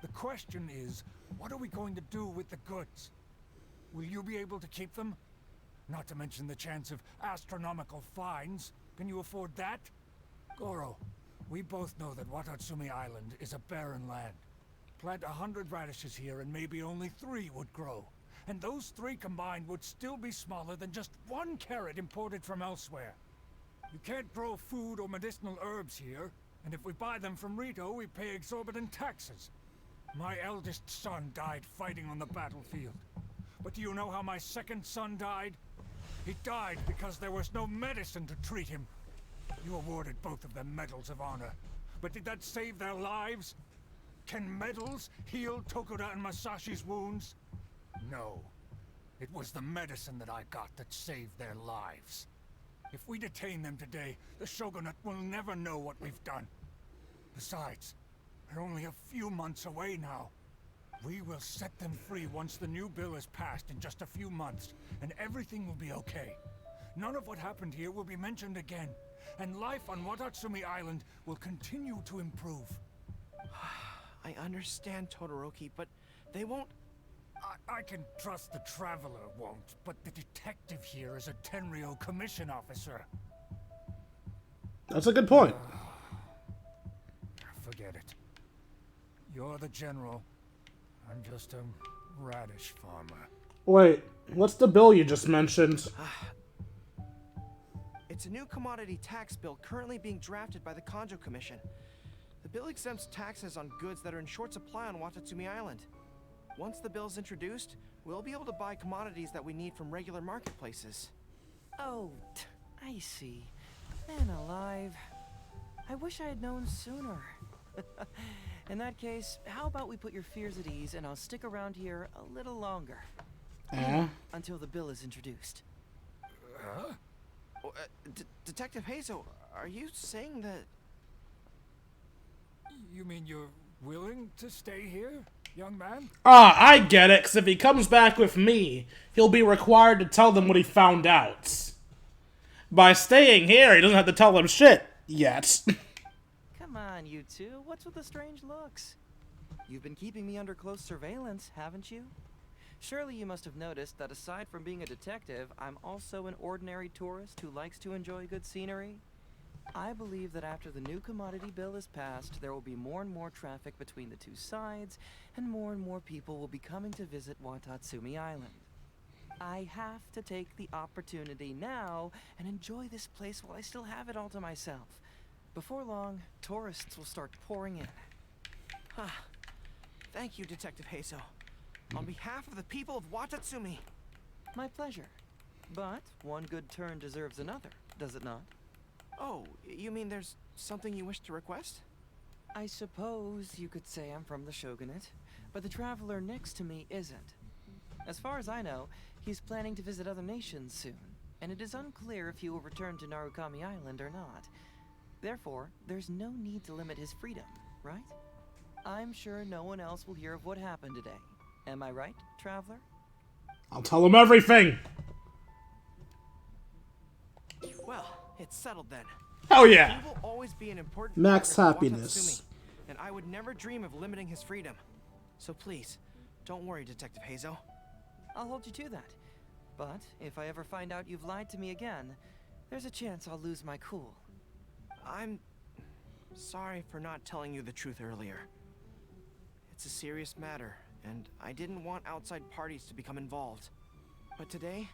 The question is, what are we going to do with the goods? Will you be able to keep them? Not to mention the chance of astronomical fines. Can you afford that? Goro, we both know that Watatsumi Island is a barren land. Plant 100 radishes here and maybe only 3 would grow. And those 3 combined would still be smaller than just 1 carrot imported from elsewhere. You can't grow food or medicinal herbs here, and if we buy them from Rito, we pay exorbitant taxes. My eldest son died fighting on the battlefield. But do you know how my second son died? He died because there was no medicine to treat him. You awarded both of them medals of honor, but did that save their lives? Can medals heal Tokuda and Masashi's wounds? No. It was the medicine that I got that saved their lives. If we detain them today, the Shogunate will never know what we've done. Besides, they're only a few months away now. We will set them free once the new bill is passed in just a few months, and everything will be okay. None of what happened here will be mentioned again, and life on Watatsumi Island will continue to improve. I understand, Todoroki, but they won't... I can trust the Traveler won't, but the detective here is a Tenryou commission officer. That's a good point. Forget it. You're the general. I'm just a radish farmer. Wait, what's the bill you just mentioned? It's a new commodity tax bill currently being drafted by the Kanjo Commission. The bill exempts taxes on goods that are in short supply on Watatsumi Island. Once the bill's introduced, we'll be able to buy commodities that we need from regular marketplaces. Oh, I see. Man alive. I wish I had known sooner. In that case, how about we put your fears at ease and I'll stick around here a little longer. Until the bill is introduced. Huh? Detective Heizou, are you saying that... You mean you're willing to stay here, young man? I get it, because if he comes back with me, he'll be required to tell them what he found out. By staying here, he doesn't have to tell them shit yet. Come on, you two. What's with the strange looks? You've been keeping me under close surveillance, haven't you? Surely you must have noticed that aside from being a detective, I'm also an ordinary tourist who likes to enjoy good scenery. I believe that after the new commodity bill is passed, there will be more and more traffic between the two sides, and more people will be coming to visit Watatsumi Island. I have to take the opportunity now and enjoy this place while I still have it all to myself. Before long, tourists will start pouring in. Thank you, Detective Heizou. On behalf of the people of Watatsumi. My pleasure. But one good turn deserves another, does it not? Oh, you mean there's something you wish to request? I suppose you could say I'm from the Shogunate, but the traveler next to me isn't. As far as I know, he's planning to visit other nations soon, and it is unclear if he will return to Narukami Island or not. Therefore, there's no need to limit his freedom, right? I'm sure no one else will hear of what happened today. Am I right, traveler? I'll tell him everything. Well, it's settled then. Hell yeah. He will always be an important Max part of happiness. Watatsumi, and I would never dream of limiting his freedom. So please, don't worry, Detective Heizou. I'll hold you to that. But if I ever find out you've lied to me again, there's a chance I'll lose my cool. I'm sorry for not telling you the truth earlier. It's a serious matter, and I didn't want outside parties to become involved. But today,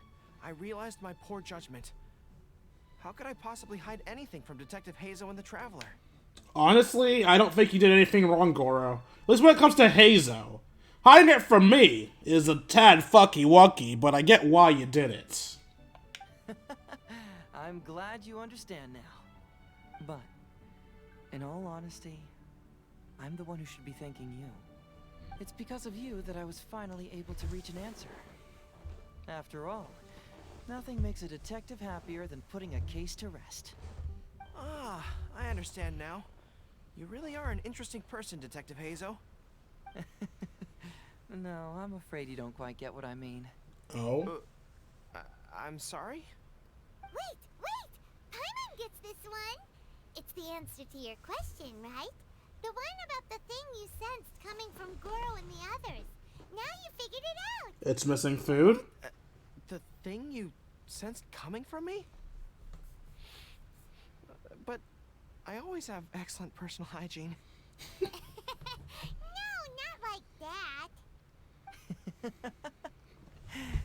I realized my poor judgment. How could I possibly hide anything from Detective Heizou and the Traveler? Honestly, I don't think you did anything wrong, Goro. At least when it comes to Heizou. Hiding it from me is a tad fucky-wucky, but I get why you did it. I'm glad you understand now. But, in all honesty, I'm the one who should be thanking you. It's because of you that I was finally able to reach an answer. After all, nothing makes a detective happier than putting a case to rest. Ah, I understand now. You really are an interesting person, Detective Heizou. No, I'm afraid you don't quite get what I mean. Oh? I'm sorry? Wait! Paimon gets this one! It's the answer to your question, right? The one about the thing you sensed coming from Goro and the others. Now you figured it out. It's missing food? The thing you sensed coming from me? But I always have excellent personal hygiene. No, not like that.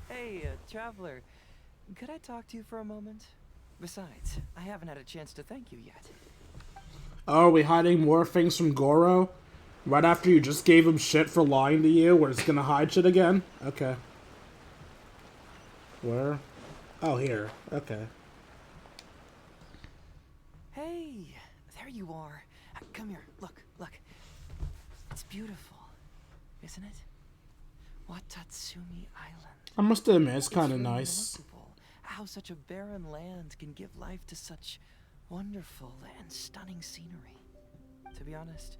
Hey, traveler. Could I talk to you for a moment? Besides, I haven't had a chance to thank you yet. Oh, are we hiding more things from Goro? Right after you just gave him shit for lying to you, we're just gonna hide shit again? Okay. Where? Oh, here. Okay. Hey, there you are. Come here. Look, look. It's beautiful, isn't it? Watatsumi Island. I must admit, it's kind of really nice. remarkable how such a barren land can give life to such wonderful and stunning scenery. To be honest,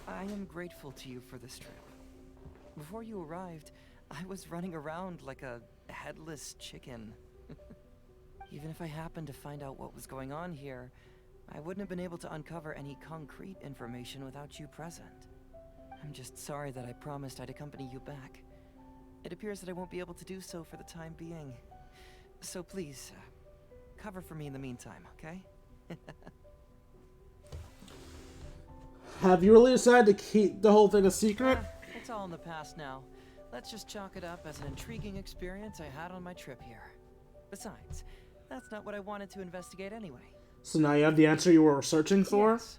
I am grateful to you for this trip. Before you arrived, I was running around like a headless chicken. Even if I happened to find out what was going on here, I wouldn't have been able to uncover any concrete information without you present. I'm just sorry that I promised I'd accompany you back. It appears that I won't be able to do so for the time being. So please, cover for me in the meantime, okay? Have you really decided to keep the whole thing a secret? It's all in the past now. Let's just chalk it up as an intriguing experience I had on my trip here. Besides, that's not what I wanted to investigate anyway. So now you have the answer you were searching for? Yes.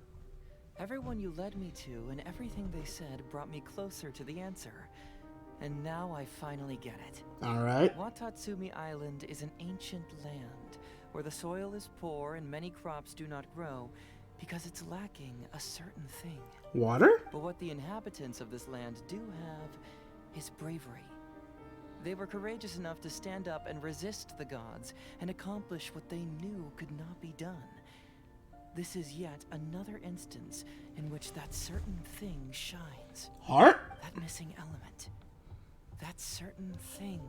Everyone you led me to and everything they said brought me closer to the answer. And now I finally get it. Alright. Watatsumi Island is an ancient land where the soil is poor and many crops do not grow because it's lacking a certain thing. Water? But what the inhabitants of this land do have is bravery. They were courageous enough to stand up and resist the gods and accomplish what they knew could not be done. This is yet another instance in which that certain thing shines. Heart? That missing element. That certain thing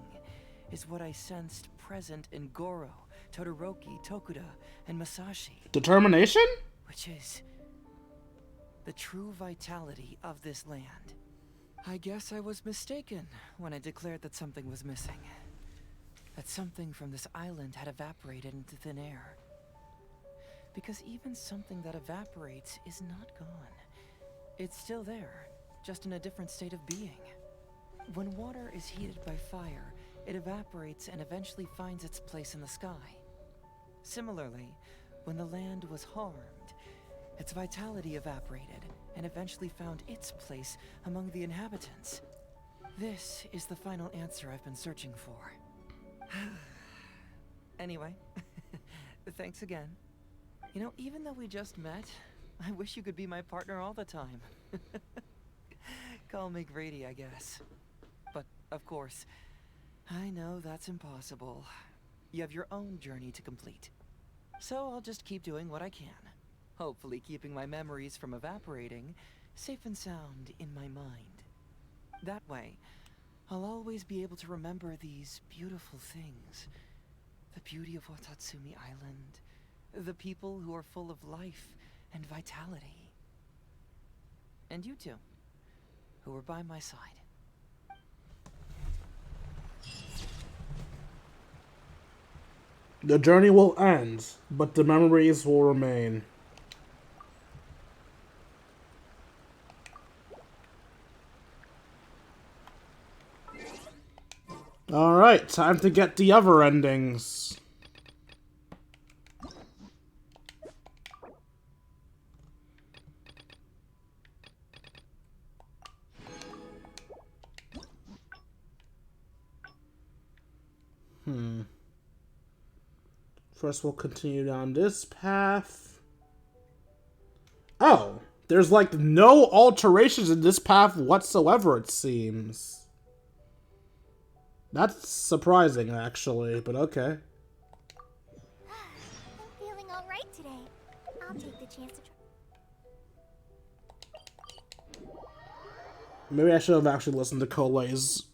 is what I sensed present in Goro, Todoroki, Tokuda, and Masashi. Determination? Which is the true vitality of this land. I guess I was mistaken when I declared that something was missing. That something from this island had evaporated into thin air. Because even something that evaporates is not gone. It's still there, just in a different state of being. When water is heated by fire, it evaporates and eventually finds its place in the sky. Similarly, when the land was harmed, its vitality evaporated and eventually found its place among the inhabitants. This is the final answer I've been searching for. Anyway, thanks again. You know, even though we just met, I wish you could be my partner all the time. Call me Grady, I guess. But, of course, I know that's impossible. You have your own journey to complete. So I'll just keep doing what I can. Hopefully keeping my memories from evaporating safe and sound in my mind. That way, I'll always be able to remember these beautiful things. The beauty of Watatsumi Island. The people who are full of life and vitality. And you two, who are by my side. The journey will end, but the memories will remain. Alright, time to get the other endings. First, we'll continue down this path. Oh, there's like no alterations in this path whatsoever, it seems. That's surprising, actually, but okay. I'm feeling alright today. I'll take the chance to try. Maybe I should have actually listened to Kolei's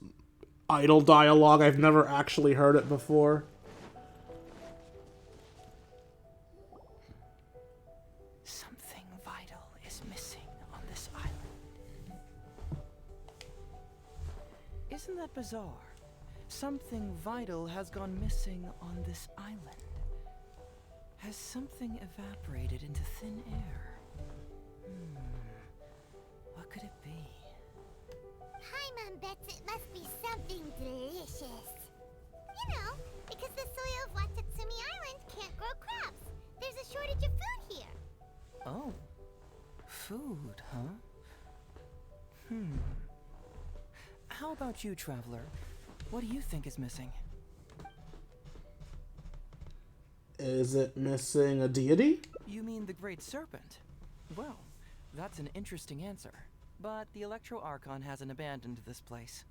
idle dialogue. I've never actually heard it before. Something vital is missing. Isn't that bizarre? Something vital has gone missing on this island. Has something evaporated into thin air? What could it be? Paimon bets it must be something delicious. You know, because the soil of Watatsumi Island can't grow crops. There's a shortage of food here. Oh. Food, huh? How about you, Traveler? What do you think is missing? Is it missing a deity? You mean the Great Serpent? Well, that's an interesting answer. But the Electro Archon hasn't abandoned this place.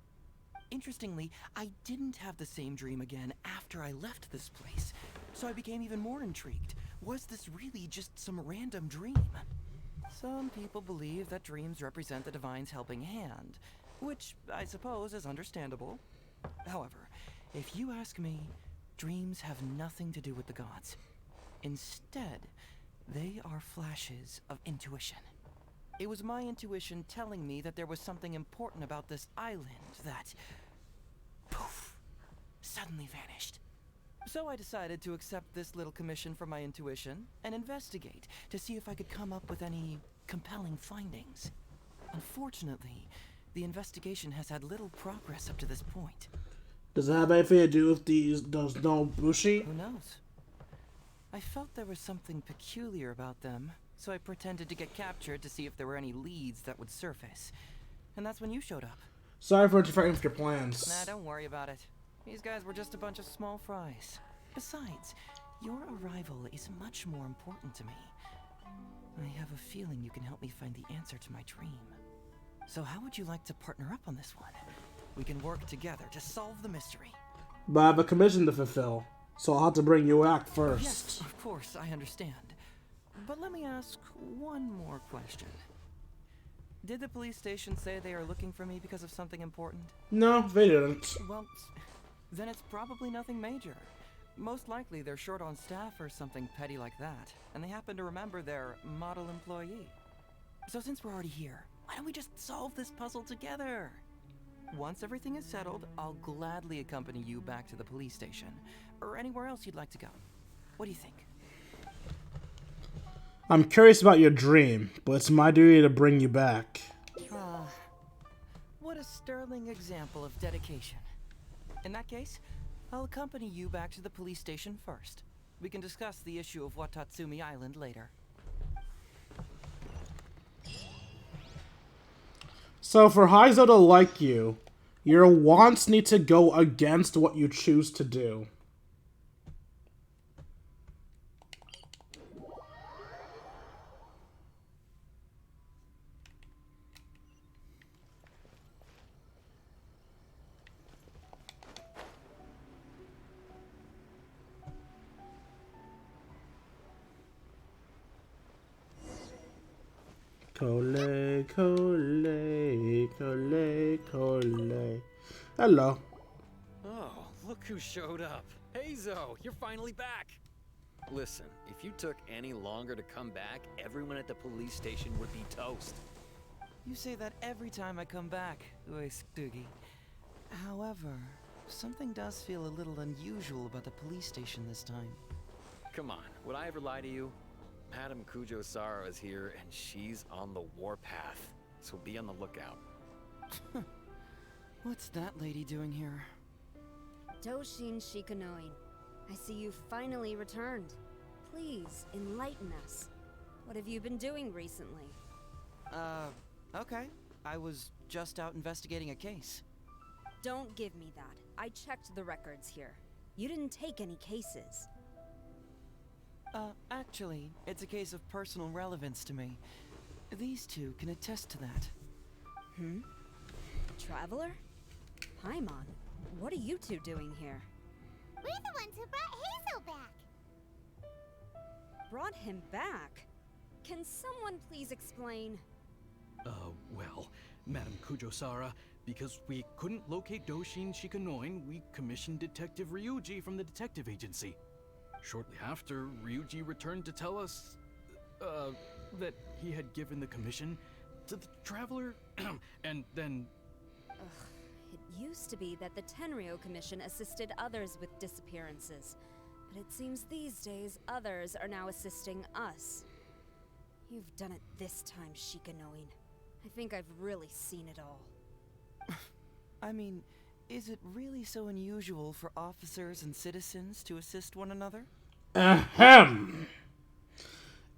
Interestingly, I didn't have the same dream again after I left this place, so I became even more intrigued. Was this really just some random dream? Some people believe that dreams represent the Divine's helping hand, which I suppose is understandable. However, if you ask me, dreams have nothing to do with the gods. Instead, they are flashes of intuition. It was my intuition telling me that there was something important about this island that, poof, suddenly vanished. So I decided to accept this little commission from my intuition and investigate to see if I could come up with any compelling findings. Unfortunately, the investigation has had little progress up to this point. Does it have anything to do with those no Bushi? Who knows? I felt there was something peculiar about them, so I pretended to get captured to see if there were any leads that would surface. And that's when you showed up. Sorry for interfering with your plans. Nah, don't worry about it. These guys were just a bunch of small fries. Besides, your arrival is much more important to me. I have a feeling you can help me find the answer to my dream. So how would you like to partner up on this one? We can work together to solve the mystery. But I have a commission to fulfill, so I'll have to bring you back first. Yes, of course, I understand. But let me ask one more question. Did the police station say they are looking for me because of something important? No, they didn't. Well, then it's probably nothing major. Most likely they're short on staff or something petty like that, and they happen to remember their model employee. So since we're already here, why don't we just solve this puzzle together? Once everything is settled, I'll gladly accompany you back to the police station, or anywhere else you'd like to go. What do you think? I'm curious about your dream, but it's my duty to bring you back. What a sterling example of dedication. In that case, I'll accompany you back to the police station first. We can discuss the issue of Watatsumi Island later. So for Heizou to like you, your wants need to go against what you choose to do. Cole, Cole, Cole, Cole. Hello. Oh, look who showed up. Heizou, you're finally back. Listen, if you took any longer to come back, everyone at the police station would be toast. You say that every time I come back, Uesugi. However, something does feel a little unusual about the police station this time. Come on, would I ever lie to you? Madame Kujo-Sara is here, and she's on the warpath, so be on the lookout. What's that lady doing here? Doshin Shikanoin, I see you finally returned. Please, enlighten us. What have you been doing recently? Okay. I was just out investigating a case. Don't give me that. I checked the records here. You didn't take any cases. Actually, it's a case of personal relevance to me. These two can attest to that. Traveler? Paimon, what are you two doing here? We're the ones who brought Heizou back. Brought him back? Can someone please explain? Well, Madame Kujo-Sara, because we couldn't locate Doshin Shikanoin, we commissioned Detective Ryuji from the detective agency. Shortly after, Ryuji returned to tell us, that he had given the commission to the Traveler, and then... Ugh, it used to be that the Tenryou Commission assisted others with disappearances, but it seems these days others are now assisting us. You've done it this time, Shikanoin. I think I've really seen it all. I mean, is it really so unusual for officers and citizens to assist one another? Ahem.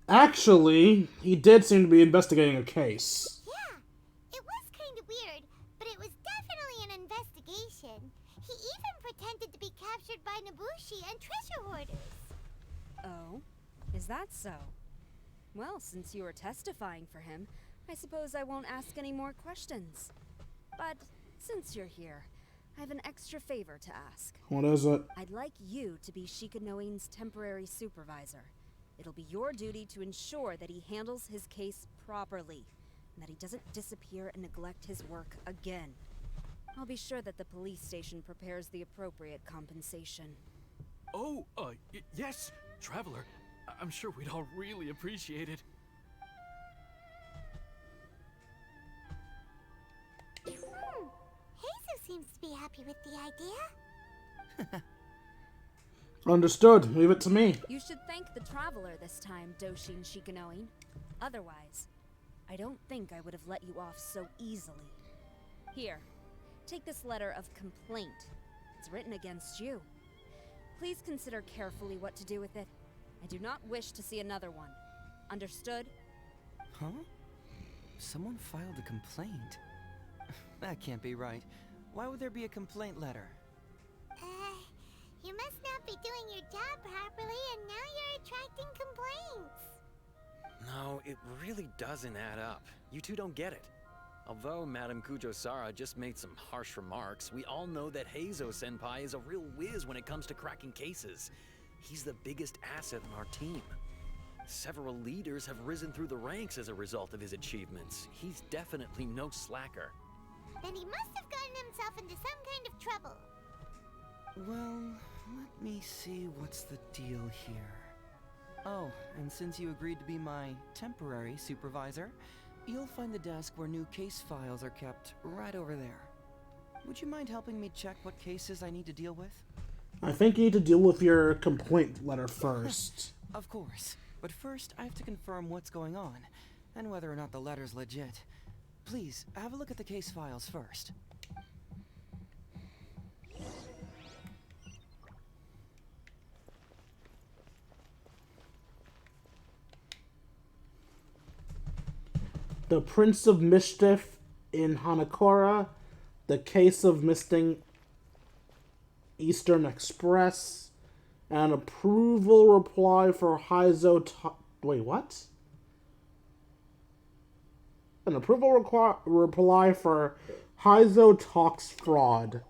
Actually, he did seem to be investigating a case. Yeah, it was kind of weird, but it was definitely an investigation. He even pretended to be captured by Nobushi and treasure hoarders. Oh? Is that so? Well, since you are testifying for him, I suppose I won't ask any more questions. But since you're here, I have an extra favor to ask. What is it? I'd like you to be Shikanoin's temporary supervisor. It'll be your duty to ensure that he handles his case properly, and that he doesn't disappear and neglect his work again. I'll be sure that the police station prepares the appropriate compensation. Oh, yes, Traveler. I'm sure we'd all really appreciate it. Heizou seems to be happy with the idea. Understood. Leave it to me. You should thank the Traveler this time, Doshin Shikanoin. Otherwise, I don't think I would have let you off so easily. Here, take this letter of complaint. It's written against you. Please consider carefully what to do with it. I do not wish to see another one. Understood? Huh? Someone filed a complaint? That can't be right. Why would there be a complaint letter? You must not be doing your job properly, and now you're attracting complaints. No, it really doesn't add up. You two don't get it. Although Madame Kujo-Sara just made some harsh remarks, we all know that Heizou-senpai is a real whiz when it comes to cracking cases. He's the biggest asset in our team. Several leaders have risen through the ranks as a result of his achievements. He's definitely no slacker. Then he must have gotten himself into some kind of trouble. Well, let me see what's the deal here. Oh, and since you agreed to be my temporary supervisor, you'll find the desk where new case files are kept right over there. Would you mind helping me check what cases I need to deal with? I think you need to deal with your complaint letter first. Of course. But first, I have to confirm what's going on, and whether or not the letter's legit. Please, have a look at the case files first. The Prince of Mischief in Hanakura, the case of missing Eastern Express, an approval reply for Heizou wait, what? An approval reply for Heizou Talks Fraud.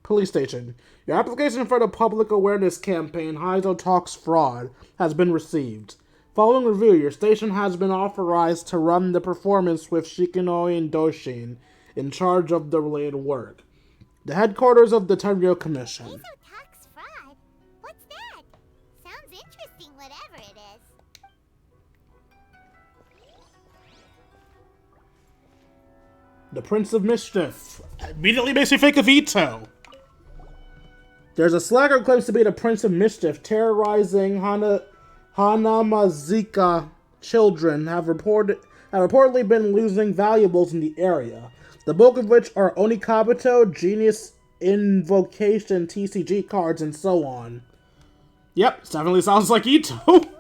Police Station. Your application for the public awareness campaign Heizou Talks Fraud has been received. Following review, your station has been authorized to run the performance with Shikanoin Doshin in charge of the related work. The headquarters of the Tenryou Commission. Heizou Talks Fraud? What's that? Sounds interesting, whatever it is. The Prince of Mischief immediately makes me think of Ito. There's a slacker who claims to be the Prince of Mischief, terrorizing Hanamazaka children have reportedly been losing valuables in the area, the bulk of which are Onikabuto, Genius Invocation TCG cards, and so on. Yep, definitely sounds like Ito. What?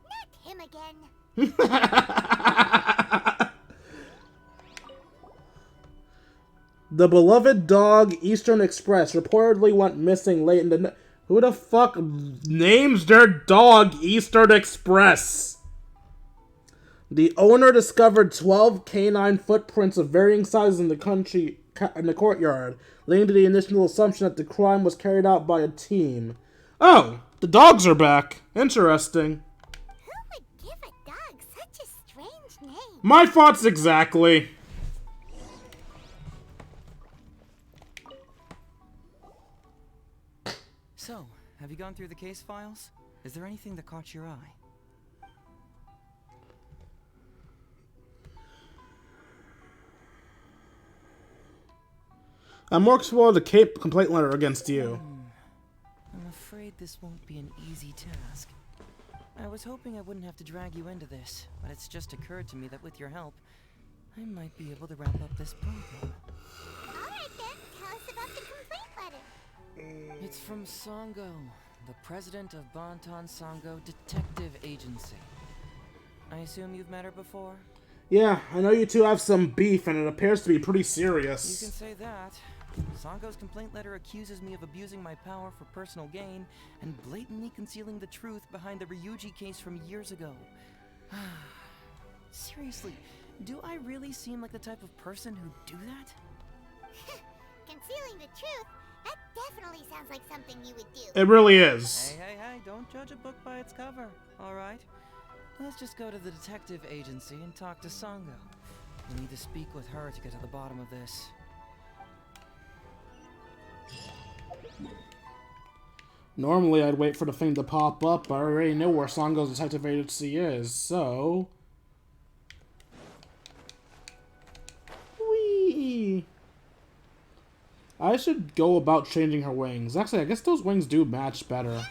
Not him again. The beloved dog Eastern Express reportedly went missing late in the night. Who the fuck names their dog Eastern Express? The owner discovered 12 canine footprints of varying sizes in the courtyard, leading to the initial assumption that the crime was carried out by a team. Oh, the dogs are back. Interesting. Who would give a dog such a strange name? My thoughts exactly. So, have you gone through the case files? Is there anything that caught your eye? I'm more exposed to Cape complaint letter against you. I'm afraid this won't be an easy task. I was hoping I wouldn't have to drag you into this, but it's just occurred to me that with your help, I might be able to wrap up this problem. Alright then, tell us about the complaint letter. It's from Sango, the president of Bantan Sango Detective Agency. I assume you've met her before? Yeah, I know you two have some beef, and it appears to be pretty You serious. can say that. Sango's complaint letter accuses me of abusing my power for personal gain and blatantly concealing the truth behind the Ryuji case from years ago. Seriously, do I really seem like the type of person who'd do that? Concealing the truth? That definitely sounds like something you would do. It really is. Hey, don't judge a book by its cover, alright? Let's just go to the detective agency and talk to Sango. We need to speak with her to get to the bottom of this. Normally, I'd wait for the thing to pop up, but I already know where Sango's detective agency is, so... Whee! I should go about changing her wings. Actually, I guess those wings do match better.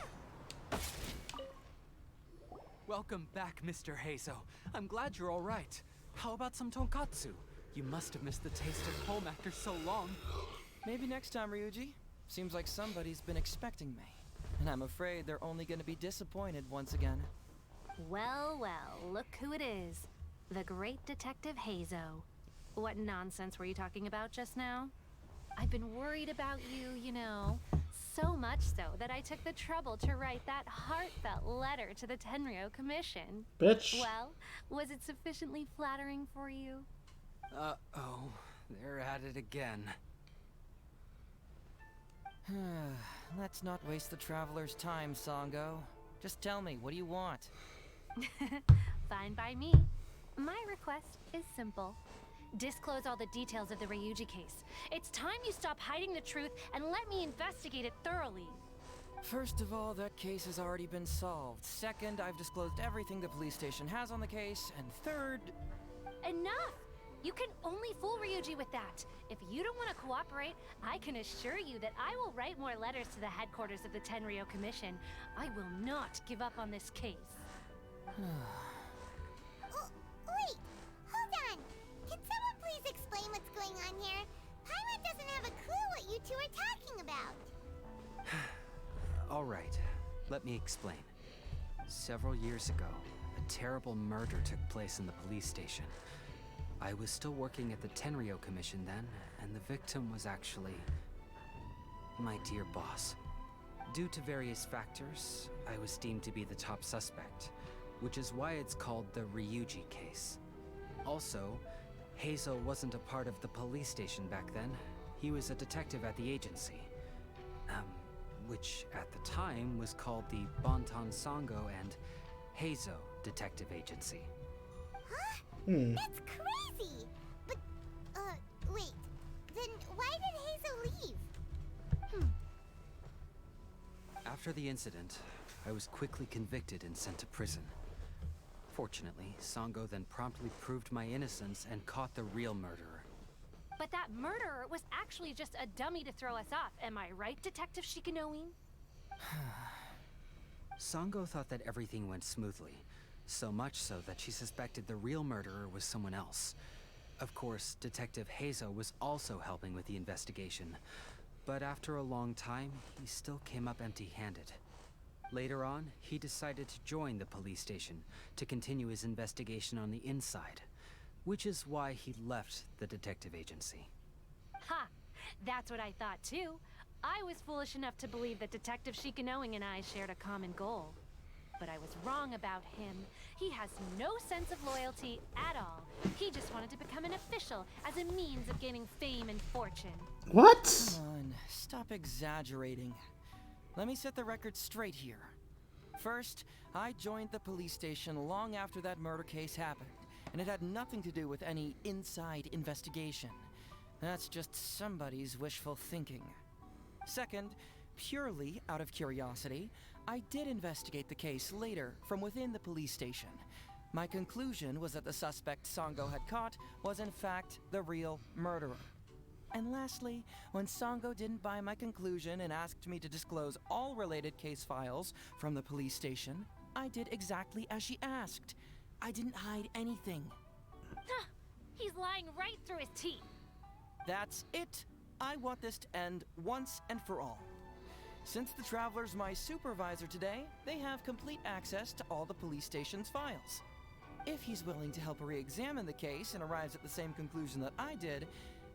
Welcome back, Mr. Heizou. I'm glad you're all right. How about some tonkatsu? You must have missed the taste of home after so long. Maybe next time, Ryuji. Seems like somebody's been expecting me. And I'm afraid they're only going to be disappointed once again. Well, look who it is. The great Detective Heizou. What nonsense were you talking about just now? I've been worried about you, you know. So much so that I took the trouble to write that heartfelt letter to the Tenryou Commission. Bitch. Well, was it sufficiently flattering for you? Uh-oh. They're at it again. Let's not waste the traveler's time, Sango. Just tell me, what do you want? Fine by me. My request is simple. Disclose all the details of the Ryuji case. It's time you stop hiding the truth and let me investigate it thoroughly. First of all, that case has already been solved. Second, I've disclosed everything the police station has on the case. And third... Enough! You can only fool Ryuji with that. If you don't want to cooperate, I can assure you that I will write more letters to the headquarters of the Tenryou Commission. I will not give up on this case. Wait, hold on. Can someone please explain what's going on here? Paimon doesn't have a clue what you two are talking about. All right, let me explain. Several years ago, a terrible murder took place in the police station. I was still working at the Tenryou Commission then, and the victim was actually my dear boss. Due to various factors, I was deemed to be the top suspect, which is why it's called the Ryuji case. Also, Heizou wasn't a part of the police station back then. He was a detective at the agency, which at the time was called the Bantan Sango and Heizou Detective Agency. Huh? That's crazy! But, wait. Then why did Heizou leave? After the incident, I was quickly convicted and sent to prison. Fortunately, Sango then promptly proved my innocence and caught the real murderer. But that murderer was actually just a dummy to throw us off. Am I right, Detective Shikanoin? Sango thought that everything went smoothly, so much so that she suspected the real murderer was someone else. Of course, Detective Heizou was also helping with the investigation, but after a long time, he still came up empty-handed. Later on, he decided to join the police station to continue his investigation on the inside, which is why he left the detective agency. Ha! That's what I thought too. I was foolish enough to believe that Detective Shikanoin and I shared a common goal. But I was wrong about him. He has no sense of loyalty at all. He just wanted to become an official as a means of gaining fame and fortune. What? Come on, stop exaggerating. Let me set the record straight here. First, I joined the police station long after that murder case happened, and it had nothing to do with any inside investigation. That's just somebody's wishful thinking. Second, purely out of curiosity, I did investigate the case later from within the police station. My conclusion was that the suspect Sango had caught was in fact the real murderer. And lastly, when Sango didn't buy my conclusion and asked me to disclose all related case files from the police station, I did exactly as she asked. I didn't hide anything. He's lying right through his teeth. That's it. I want this to end once and for all. Since the Traveler's my supervisor today, they have complete access to all the police station's files. If he's willing to help re-examine the case and arrives at the same conclusion that I did,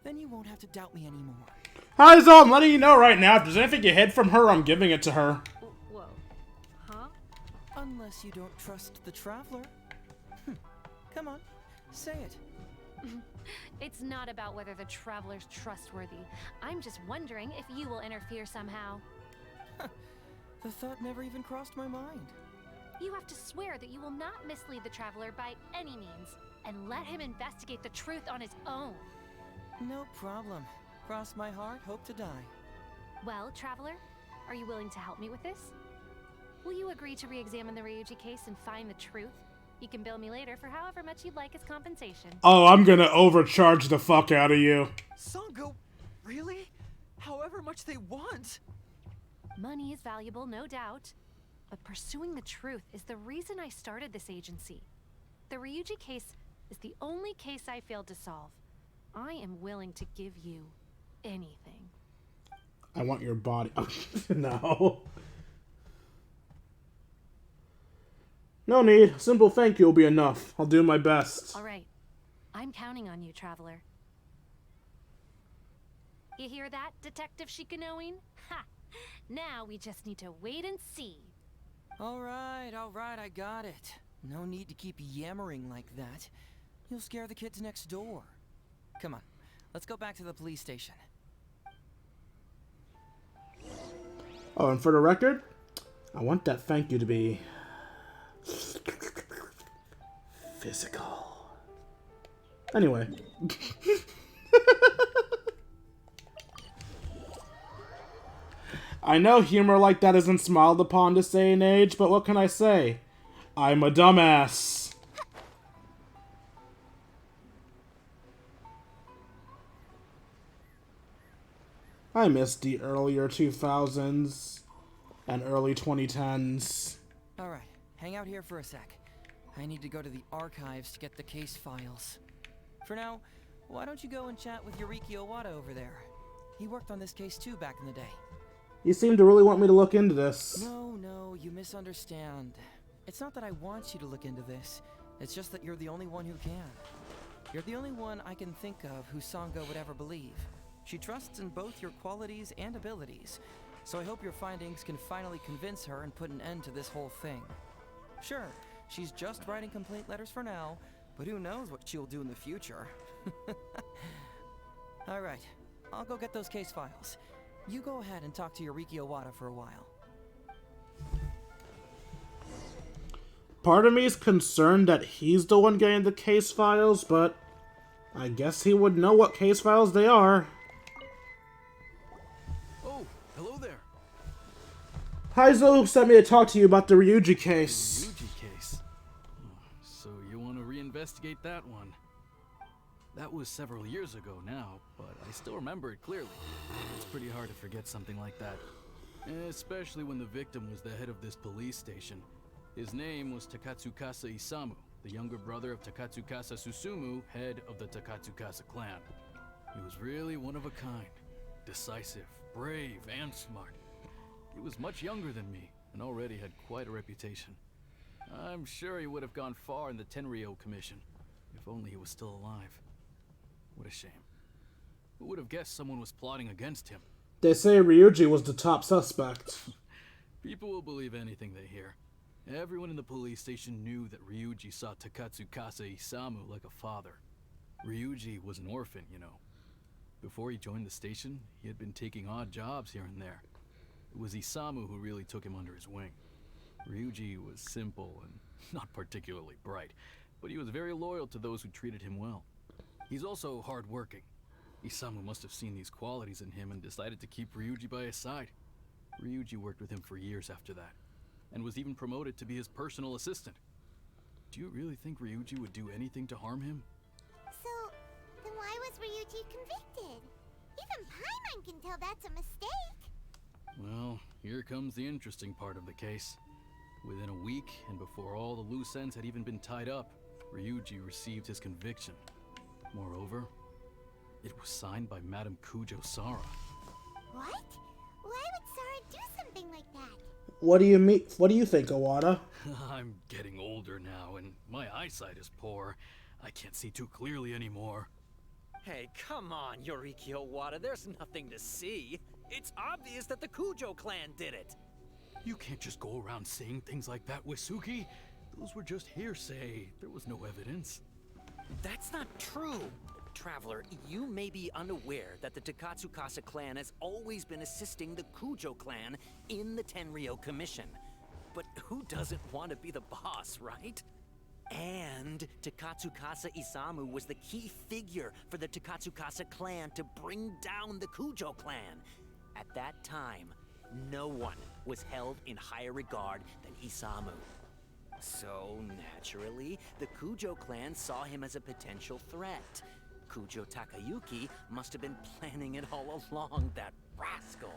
then you won't have to doubt me anymore. Heizou, I'm letting you know right now, if there's anything you hid from her, I'm giving it to her. Whoa. Huh? Unless you don't trust the Traveler. Come on, say it. It's not about whether the Traveler's trustworthy. I'm just wondering if you will interfere somehow. The thought never even crossed my mind. You have to swear that you will not mislead the Traveler by any means, and let him investigate the truth on his own. No problem. Cross my heart, hope to die. Well, Traveler, are you willing to help me with this? Will you agree to re-examine the Ryuji case and find the truth? You can bill me later for however much you'd like as compensation. Oh, I'm gonna overcharge the fuck out of you. Sango, really? However much they want? Money is valuable, no doubt. But pursuing the truth is the reason I started this agency. The Ryuji case is the only case I failed to solve. I am willing to give you anything. I want your body. No. No need. Simple thank you will be enough. I'll do my best. All right. I'm counting on you, Traveler. You hear that, Detective Shikanoin? Ha! Now we just need to wait and see. All right, I got it. No need to keep yammering like that. You'll scare the kids next door. Come on, let's go back to the police station. Oh, and for the record, I want that thank you to be physical. Anyway. I know humor like that isn't smiled upon this day and age, but what can I say? I'm a dumbass. I missed the earlier 2000s and early 2010s. Alright, hang out here for a sec. I need to go to the archives to get the case files. For now, why don't you go and chat with Yuriki Owada over there? He worked on this case too back in the day. You seem to really want me to look into this. No, you misunderstand. It's not that I want you to look into this. It's just that you're the only one who can. You're the only one I can think of who Sango would ever believe. She trusts in both your qualities and abilities, so I hope your findings can finally convince her and put an end to this whole thing. Sure, she's just writing complaint letters for now, but who knows what she'll do in the future. Alright, I'll go get those case files. You go ahead and talk to Yuriki Owada for a while. Part of me is concerned that he's the one getting the case files, but I guess he would know what case files they are. Oh, hello there. Heizou sent me to talk to you about the Ryuji case. The Ryuji case? So you want to reinvestigate that one? That was several years ago now, but I still remember it clearly. It's pretty hard to forget something like that. Especially when the victim was the head of this police station. His name was Takatsukasa Isamu, the younger brother of Takatsukasa Susumu, head of the Takatsukasa clan. He was really one of a kind. Decisive, brave, and smart. He was much younger than me, and already had quite a reputation. I'm sure he would have gone far in the Khaenri'ah Commission, if only he was still alive. What a shame. Who would have guessed someone was plotting against him? They say Ryuji was the top suspect. People will believe anything they hear. Everyone in the police station knew that Ryuji saw Takatsukasa Isamu like a father. Ryuji was an orphan, you know. Before he joined the station, he had been taking odd jobs here and there. It was Isamu who really took him under his wing. Ryuji was simple and not particularly bright, but he was very loyal to those who treated him well. He's also hard-working. Isamu must have seen these qualities in him and decided to keep Ryuji by his side. Ryuji worked with him for years after that, and was even promoted to be his personal assistant. Do you really think Ryuji would do anything to harm him? So, then why was Ryuji convicted? Even Paimon can tell that's a mistake. Well, here comes the interesting part of the case. Within a week, and before all the loose ends had even been tied up, Ryuji received his conviction. Moreover, it was signed by Madame Kujo Sara. What? Why would Sara do something like that? What do you mean? What do you think, Owada? I'm getting older now, and my eyesight is poor. I can't see too clearly anymore. Hey, come on, Yoriki Owada, there's nothing to see. It's obvious that the Kujo clan did it. You can't just go around saying things like that, Wisuki. Those were just hearsay. There was no evidence. That's not true. Traveler, you may be unaware that the Takatsukasa clan has always been assisting the Kujo clan in the Tenryou Commission. But who doesn't want to be the boss, right? And Takatsukasa Isamu was the key figure for the Takatsukasa clan to bring down the Kujo clan. At that time, no one was held in higher regard than Isamu. So, naturally, the Kujo clan saw him as a potential threat. Kujo Takayuki must have been planning it all along, that rascal.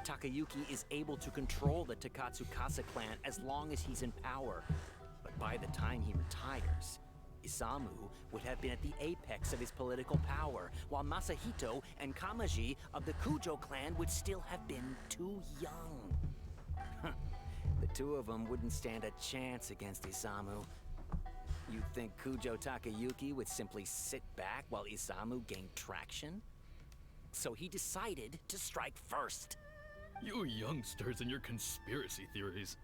Takayuki is able to control the Takatsukasa clan as long as he's in power. But by the time he retires, Isamu would have been at the apex of his political power, while Masahito and Kamaji of the Kujo clan would still have been too young. The two of them wouldn't stand a chance against Isamu. You think Kujo Takayuki would simply sit back while Isamu gained traction? So he decided to strike first. You youngsters and your conspiracy theories.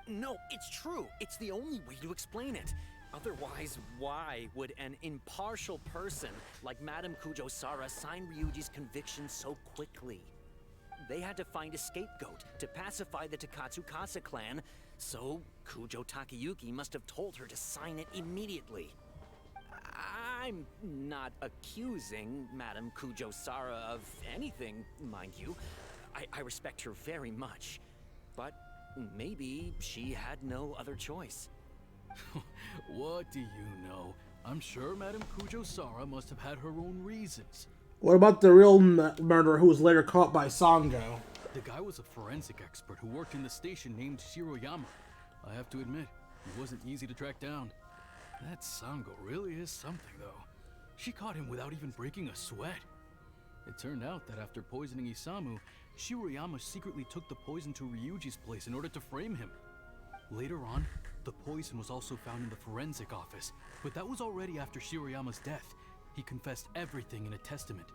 No, it's true. It's the only way to explain it. Otherwise, why would an impartial person like Madame Kujo Sara sign Ryuji's conviction so quickly? They had to find a scapegoat to pacify the Takatsukasa clan, so Kujo Takayuki must have told her to sign it immediately. I'm not accusing Madame Kujo Sara of anything, mind you. I respect her very much, but maybe she had no other choice. What do you know? I'm sure Madame Kujo Sara must have had her own reasons. What about the real murderer who was later caught by Sango? The guy was a forensic expert who worked in the station named Shiroyama. I have to admit, he wasn't easy to track down. That Sango really is something, though. She caught him without even breaking a sweat. It turned out that after poisoning Isamu, Shiroyama secretly took the poison to Ryuji's place in order to frame him. Later on, the poison was also found in the forensic office, but that was already after Shiroyama's death. He confessed everything in a testament.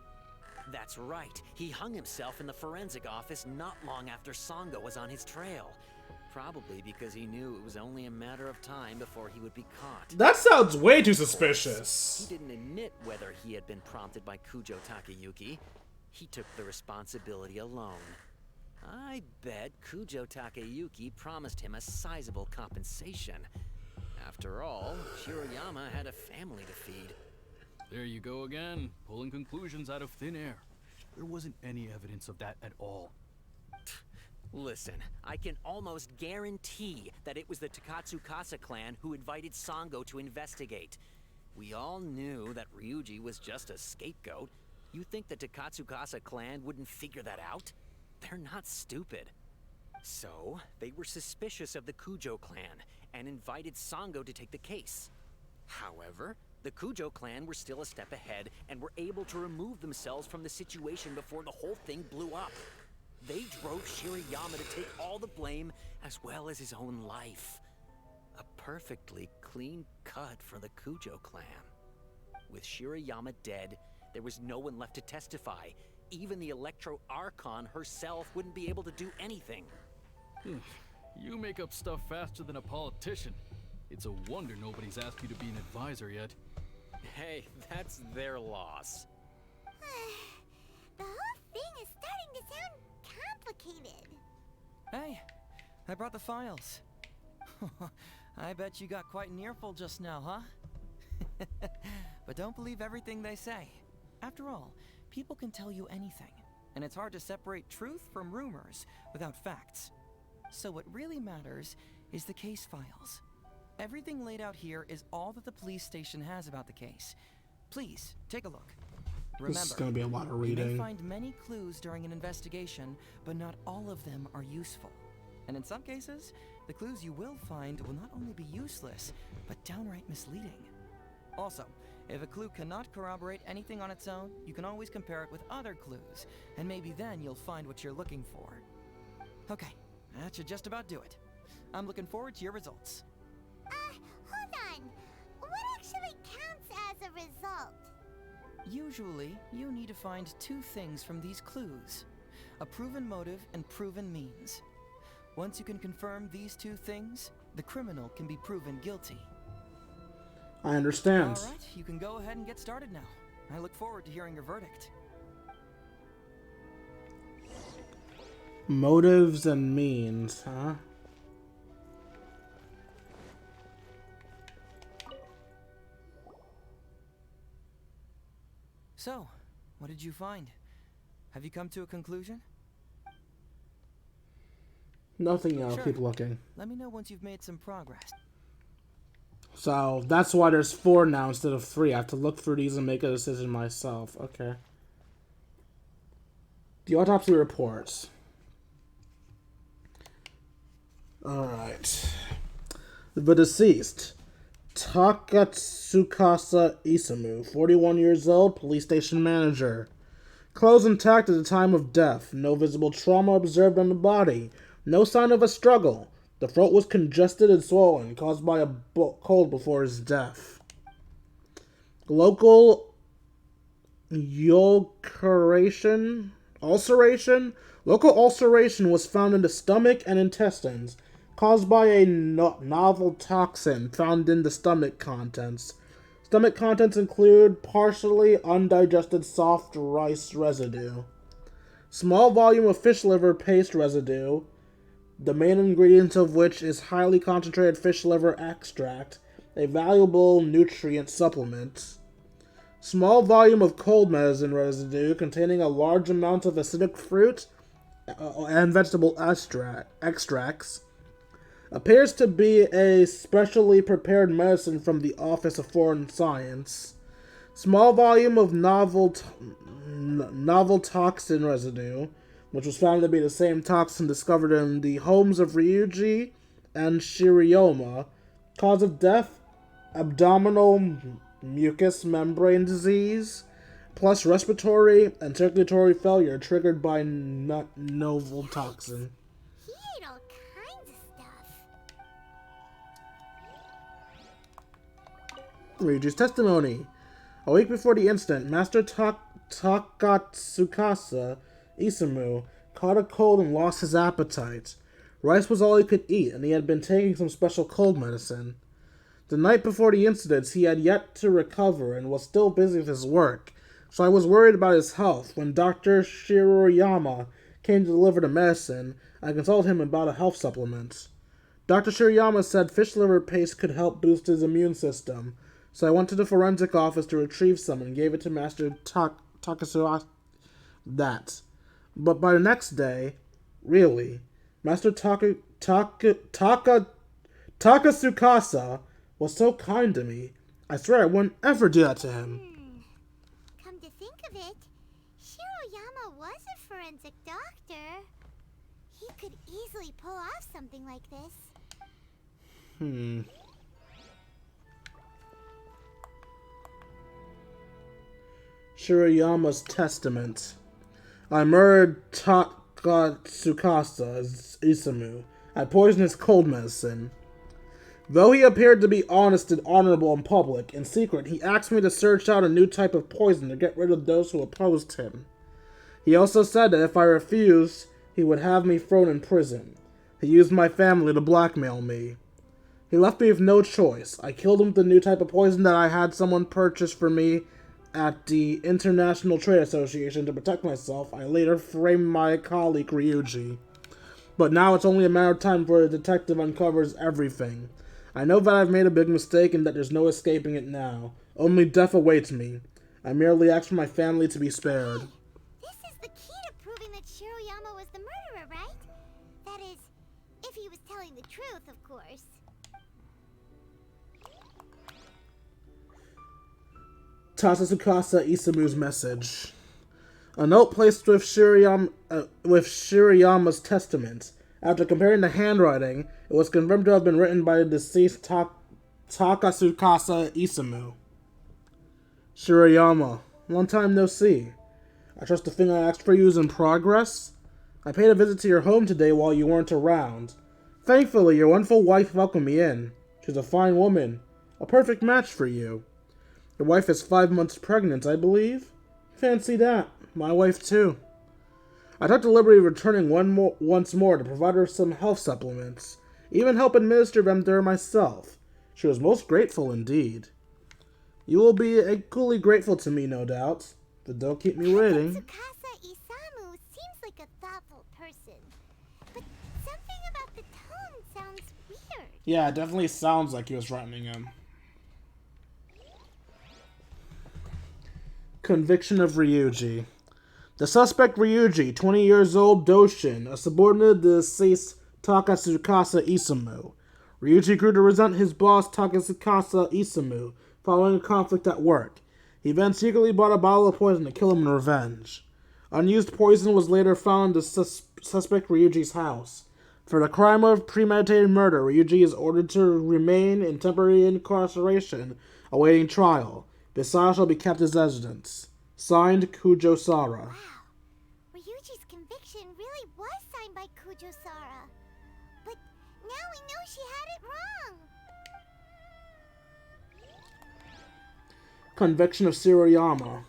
That's right. He hung himself in the forensic office not long after Sango was on his trail. Probably because he knew it was only a matter of time before he would be caught. That sounds way too suspicious. He didn't admit whether he had been prompted by Kujo Takayuki. He took the responsibility alone. I bet Kujo Takayuki promised him a sizable compensation. After all, Shiroyama had a family to feed. There you go again, pulling conclusions out of thin air. There wasn't any evidence of that at all. Listen, I can almost guarantee that it was the Takatsukasa clan who invited Sango to investigate. We all knew that Ryuji was just a scapegoat. You think the Takatsukasa clan wouldn't figure that out? They're not stupid. So, they were suspicious of the Kujo clan and invited Sango to take the case. However, the Kujo clan were still a step ahead and were able to remove themselves from the situation before the whole thing blew up. They drove Shiroyama to take all the blame as well as his own life. A perfectly clean cut for the Kujo clan. With Shiroyama dead, there was no one left to testify. Even the Electro Archon herself wouldn't be able to do anything. You make up stuff faster than a politician. It's a wonder nobody's asked you to be an advisor yet. Hey, that's their loss. The whole thing is starting to sound complicated. Hey, I brought the files. I bet you got quite an earful just now, huh? But don't believe everything they say. After all, people can tell you anything, and it's hard to separate truth from rumors without facts. So what really matters is the case files. Everything laid out here is all that the police station has about the case. Please, take a look. Remember, This is gonna be a lot of you reading. may find many clues during an investigation, but not all of them are useful. And in some cases, the clues you will find will not only be useless, but downright misleading. Also, if a clue cannot corroborate anything on its own, you can always compare it with other clues, and maybe then you'll find what you're looking for. Okay, that should just about do it. I'm looking forward to your results. Hold on. What actually counts as a result? Usually, you need to find two things from these clues: a proven motive and proven means. Once you can confirm these two things, the criminal can be proven guilty. I understand. All right, you can go ahead and get started now. I look forward to hearing your verdict. Motives and means, huh? So, what did you find? Have you come to a conclusion? Nothing else. Sure. Keep looking. Let me know once you've made some progress. So that's why there's 4 now instead of 3. I have to look through these and make a decision myself. Okay. The autopsy reports. Alright. The deceased, Takatsukasa Isamu, 41 years old, police station manager. Clothes intact at the time of death. No visible trauma observed on the body. No sign of a struggle. The throat was congested and swollen, caused by a cold before his death. Local ulceration was found in the stomach and intestines, caused by a novel toxin found in the stomach contents. Stomach contents include partially undigested soft rice residue, small volume of fish liver paste residue, the main ingredient of which is highly concentrated fish liver extract, a valuable nutrient supplement. Small volume of cold medicine residue containing a large amount of acidic fruit and vegetable extracts. Appears to be a specially prepared medicine from the Office of Foreign Science. Small volume of novel toxin residue, which was found to be the same toxin discovered in the homes of Ryuji and Shiriyama. Cause of death, abdominal mucous membrane disease, plus respiratory and circulatory failure triggered by novel toxin. He ate all kinds of stuff. Ryuji's testimony. A week before the incident, Master Takatsukasa Isamu caught a cold and lost his appetite. Rice was all he could eat, and he had been taking some special cold medicine. The night before the incidents, he had yet to recover and was still busy with his work, so I was worried about his health. When Dr. Shiriyama came to deliver the medicine, I consulted him about a health supplement. Dr. Shiriyama said fish liver paste could help boost his immune system, so I went to the forensic office to retrieve some and gave it to Master Takasukasa. But by the next day, really, Master Takasukasa was so kind to me. I swear I wouldn't ever do that to him. Come to think of it, Shiroyama was a forensic doctor. He could easily pull off something like this. Shiroyama's testament. I murdered Takatsukasa Isamu. I poisoned his cold medicine. Though he appeared to be honest and honorable in public, in secret he asked me to search out a new type of poison to get rid of those who opposed him. He also said that if I refused, he would have me thrown in prison. He used my family to blackmail me. He left me with no choice. I killed him with the new type of poison that I had someone purchase for me at the International Trade Association to protect myself. I later framed my colleague Ryuji. But now it's only a matter of time before the detective uncovers everything. I know that I've made a big mistake and that there's no escaping it now. Only death awaits me. I merely ask for my family to be spared. This is the key to proving that Shiroyama was the murderer, right? That is, if he was telling the truth, of course. Tsukasa Isamu's message. A note placed with Shirayama's testament. After comparing the handwriting, it was confirmed to have been written by the deceased Takasukasa Isamu. Shirayama, long time no see. I trust the thing I asked for you is in progress? I paid a visit to your home today while you weren't around. Thankfully, your wonderful wife welcomed me in. She's a fine woman. A perfect match for you. Your wife is 5 months pregnant, I believe? Fancy that. My wife, too. I took the liberty of returning once more to provide her some health supplements, even help administer them to her myself. She was most grateful indeed. You will be equally grateful to me, no doubt, but don't keep me waiting. Tsukasa Isamu seems like a thoughtful person, but something about the tone sounds weird. Yeah, it definitely sounds like he was threatening him. Conviction of Ryuji. The suspect Ryuji, 20 years old, Doshin, a subordinate of the deceased Takasukasa Isamu. Ryuji grew to resent his boss Takasukasa Isamu following a conflict at work. He then secretly bought a bottle of poison to kill him in revenge. Unused poison was later found in the suspect Ryuji's house. For the crime of premeditated murder, Ryuji is ordered to remain in temporary incarceration, awaiting trial. Visaya shall be kept as residence. Signed, Kujo Sara. Wow. Ryuji's conviction really was signed by Kujo Sara. But now we know she had it wrong. Conviction of Shirayama.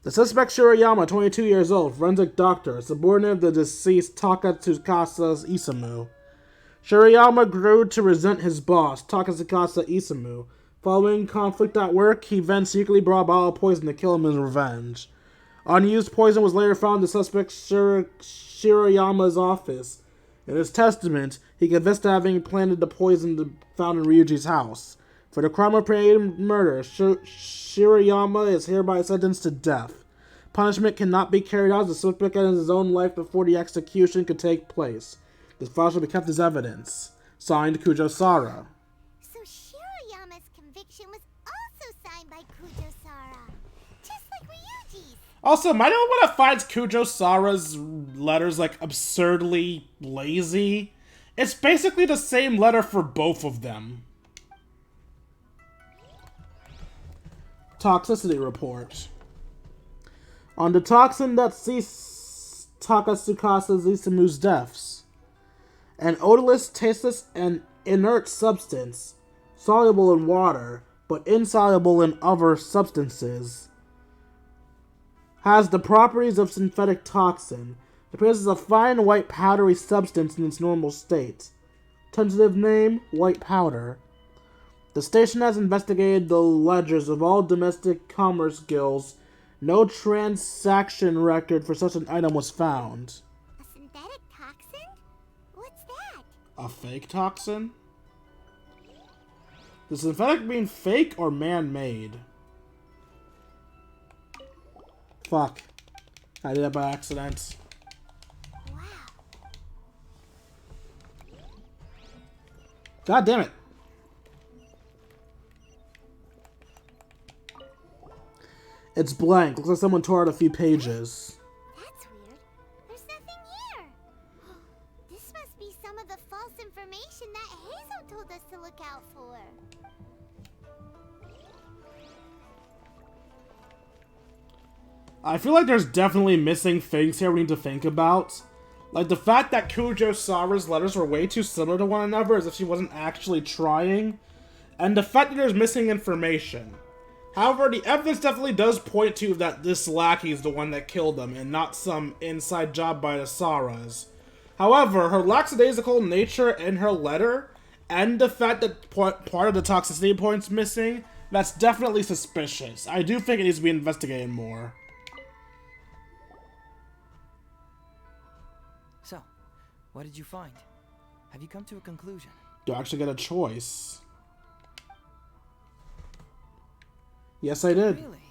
The suspect Shirayama, 22 years old, forensic doctor, subordinate of the deceased Takasukasa Isamu. Shirayama grew to resent his boss, Takasukasa Isamu. Following conflict at work, he then secretly brought a bottle of poison to kill him in revenge. Unused poison was later found in the suspect Shirayama's office. In his testament, he confessed to having planted the poison found in Ryuji's house. For the crime of premeditated murder, Shirayama is hereby sentenced to death. Punishment cannot be carried out as the suspect ends his own life before the execution could take place. This file shall be kept as evidence. Signed, Kujo Sara. So Shirayama's conviction was also signed by Kujo Sara, just like Ryuji's. Also, am I the only one that finds Kujo Sara's letters, like, absurdly lazy? It's basically the same letter for both of them. Toxicity report. On the toxin that ceased Takasukasa Isamu's deaths, an odorless, tasteless, and inert substance, soluble in water, but insoluble in other substances, has the properties of synthetic toxin. It appears as a fine white powdery substance in its normal state. Tentative name, white powder. The station has investigated the ledgers of all domestic commerce guilds. No transaction record for such an item was found. A synthetic toxin? What's that? A fake toxin? The synthetic mean fake or man-made? Fuck. I did that by accident. Wow. God damn it. It's blank. Looks like someone tore out a few pages. That's weird. There's nothing here. This must be some of the false information that Heizou told us to look out for. I feel like there's definitely missing things here we need to think about. Like the fact that Kujo Sara's letters were way too similar to one another as if she wasn't actually trying. And the fact that there's missing information. However, the evidence definitely does point to that this lackey is the one that killed them and not some inside job by the Saras. However, her lackadaisical nature in her letter and the fact that part of the toxicity point's missing, that's definitely suspicious. I do think it needs to be investigated more. So, what did you find? Have you come to a conclusion? Do I actually get a choice? Yes, I did. Really?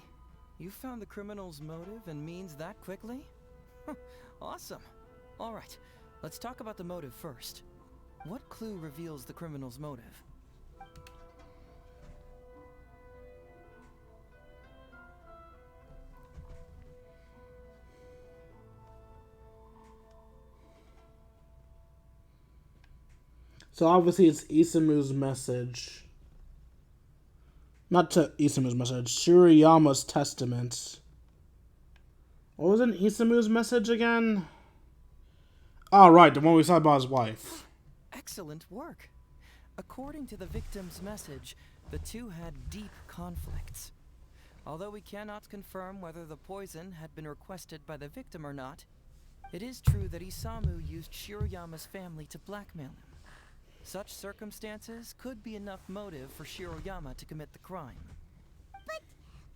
You found the criminal's motive and means that quickly? Awesome. Alright, let's talk about the motive first. What clue reveals the criminal's motive? So obviously it's Isamu's message. Not to Isamu's message, Shirayama's testament. What was in Isamu's message again? Oh, right, the one we saw about his wife. Excellent work. According to the victim's message, the two had deep conflicts. Although we cannot confirm whether the poison had been requested by the victim or not, it is true that Isamu used Shiroyama's family to blackmail him. Such circumstances could be enough motive for Shiroyama to commit the crime. But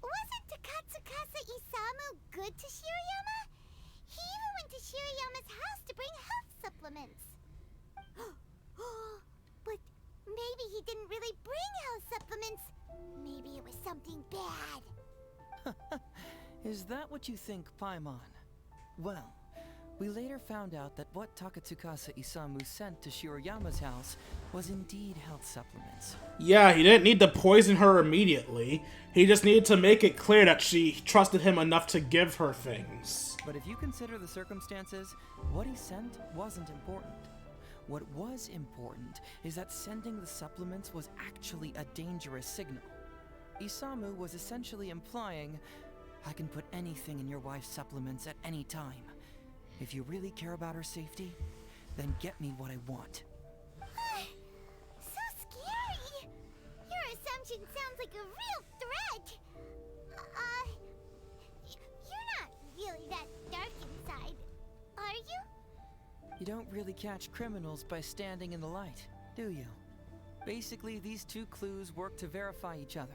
wasn't Takatsukasa Isamu good to Shiroyama? He even went to Shiroyama's house to bring health supplements. But maybe he didn't really bring health supplements. Maybe it was something bad. Is that what you think, Paimon? Well, we later found out that what Takatsukasa Isamu sent to Shiroyama's house was indeed health supplements. Yeah, he didn't need to poison her immediately. He just needed to make it clear that she trusted him enough to give her things. But if you consider the circumstances, what he sent wasn't important. What was important is that sending the supplements was actually a dangerous signal. Isamu was essentially implying, I can put anything in your wife's supplements at any time. If you really care about her safety, then get me what I want. So scary! Your assumption sounds like a real threat! You're not really that dark inside, are you? You don't really catch criminals by standing in the light, do you? Basically, these two clues work to verify each other,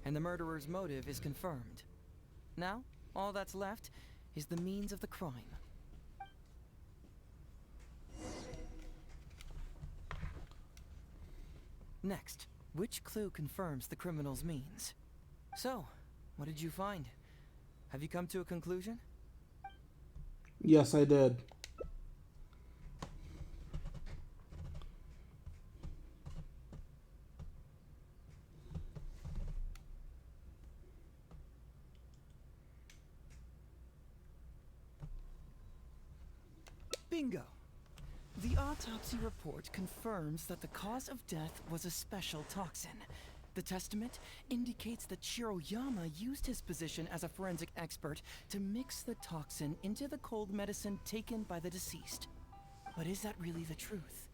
and the murderer's motive is confirmed. Now, all that's left is the means of the crime. Next, which clue confirms the criminal's means? So, what did you find? Have you come to a conclusion? Yes, I did. Bingo! The autopsy report confirms that the cause of death was a special toxin. The testament indicates that Shiroyama used his position as a forensic expert to mix the toxin into the cold medicine taken by the deceased. But is that really the truth?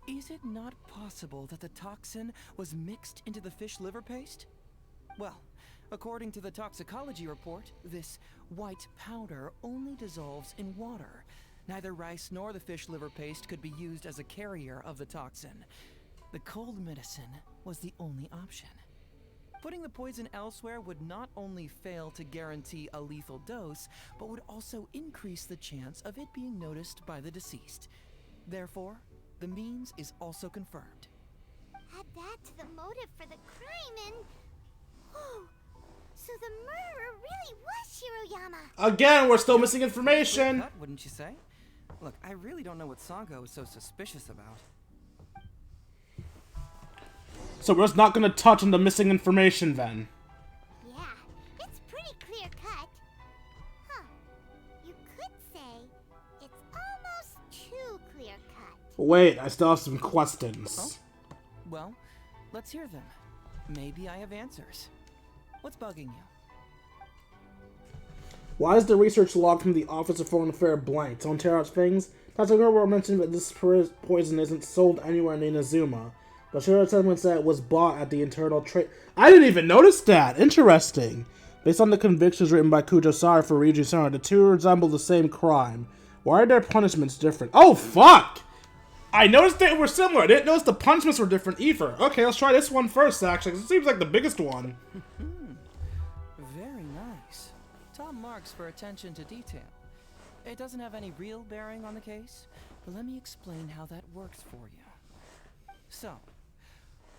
Is it not possible that the toxin was mixed into the fish liver paste? Well, according to the toxicology report, this white powder only dissolves in water. Neither rice nor the fish liver paste could be used as a carrier of the toxin. The cold medicine was the only option. Putting the poison elsewhere would not only fail to guarantee a lethal dose, but would also increase the chance of it being noticed by the deceased. Therefore, the means is also confirmed. Add that to the motive for the crime and... Oh, so the murderer really was Shiroyama! Again, we're still missing information! Cut, wouldn't you say? Look, I really don't know what Sango is so suspicious about. So we're just not gonna touch on the missing information then. Yeah, it's pretty clear cut. Huh. You could say it's almost too clear cut. Wait, I still have some questions. Oh? Well, let's hear them. Maybe I have answers. What's bugging you? Why is the research log from the Office of Foreign Affairs blank? Don't tear out things? That's a girl will mention that this poison isn't sold anywhere in Inazuma. But Shiro said it was bought at the internal trade. I didn't even notice that! Interesting. Based on the convictions written by Kujo Sara for Ryuji Sara, the two resemble the same crime. Why are their punishments different? Oh, fuck! I noticed they were similar. I didn't notice the punishments were different either. Okay, let's try this one first, actually, 'cause it seems like the biggest one. Very nice. Top marks for attention to detail. It doesn't have any real bearing on the case, but let me explain how that works for you. So,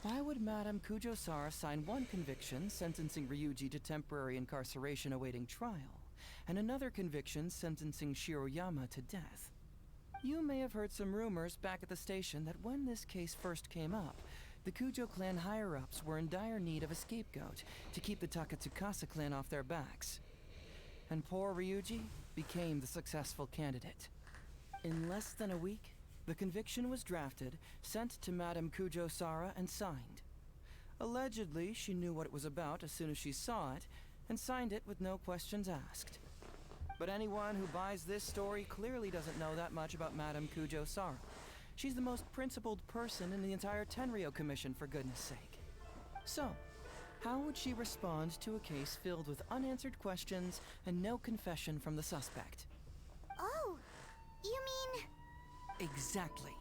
why would Madame Kujo-Sara sign one conviction sentencing Ryuji to temporary incarceration awaiting trial, and another conviction sentencing Shiroyama to death? You may have heard some rumors back at the station that when this case first came up, the Kujo clan higher-ups were in dire need of a scapegoat to keep the Takatsukasa clan off their backs. And poor Ryuji became the successful candidate. In less than a week, The conviction was drafted, sent to Madame Kujo-Sara, and signed. Allegedly, she knew what it was about as soon as she saw it, and signed it with no questions asked. But anyone who buys this story clearly doesn't know that much about Madame Kujo-Sara. She's the most principled person in the entire Tenryou Commission, for goodness sake. So, how would she respond to a case filled with unanswered questions and no confession from the suspect? Oh, you mean... Exactly.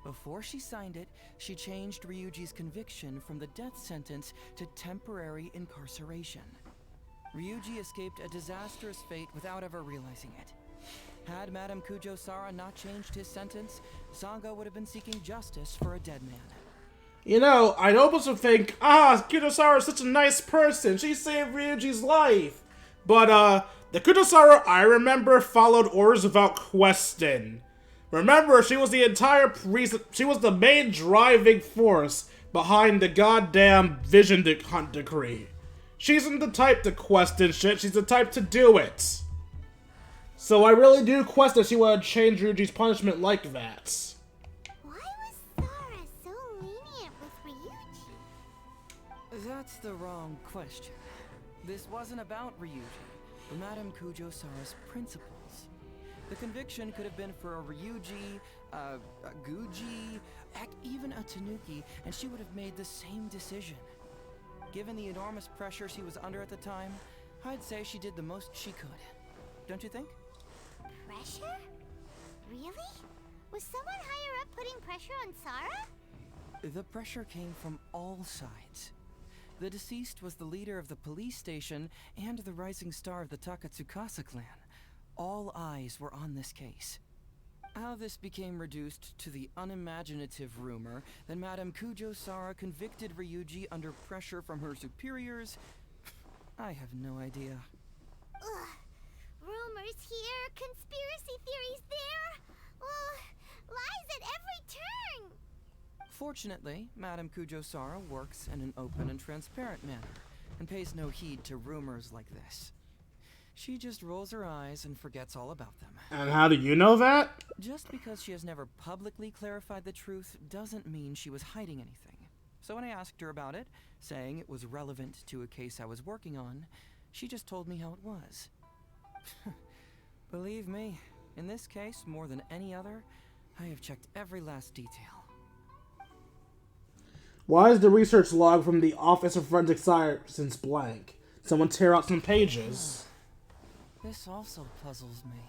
Before she signed it, she changed Ryuji's conviction from the death sentence to temporary incarceration. Ryuji escaped a disastrous fate without ever realizing it. Had Madame Kujo-Sara not changed his sentence, Sango would have been seeking justice for a dead man. You know, I'd almost think, Kujo-Sara is such a nice person. She saved Ryuji's life. But, the Kujo-Sara I remember followed orders without question. Remember, she was the entire reason, she was the main driving force behind the goddamn Vision Hunt Decree. She isn't the type to question shit, she's the type to do it. So I really do question if she would have changed Ryuji's punishment like that. Why was Sara so lenient with Ryuji? That's the wrong question. This wasn't about Ryuji, but Madame Kujo-Sara's principles. The conviction could have been for a Ryuji, a Guji, heck, even a Tanuki, and she would have made the same decision. Given the enormous pressure she was under at the time, I'd say she did the most she could. Don't you think? Pressure? Really? Was someone higher up putting pressure on Sara? The pressure came from all sides. The deceased was the leader of the police station and the rising star of the Takatsukasa clan. All eyes were on this case. How this became reduced to the unimaginative rumor that Madame Kujo-Sara convicted Ryuji under pressure from her superiors, I have no idea. Ugh. Rumors here, conspiracy theories there. Lies at every turn. Fortunately, Madame Kujo-Sara works in an open and transparent manner, and pays no heed to rumors like this. She just rolls her eyes and forgets all about them. And how do you know that? Just because she has never publicly clarified the truth doesn't mean she was hiding anything. So when I asked her about it, saying it was relevant to a case I was working on, she just told me how it was. Believe me, in this case, more than any other, I have checked every last detail. Why is the research log from the Office of Forensic Science blank? Someone tear out some pages. This also puzzles me.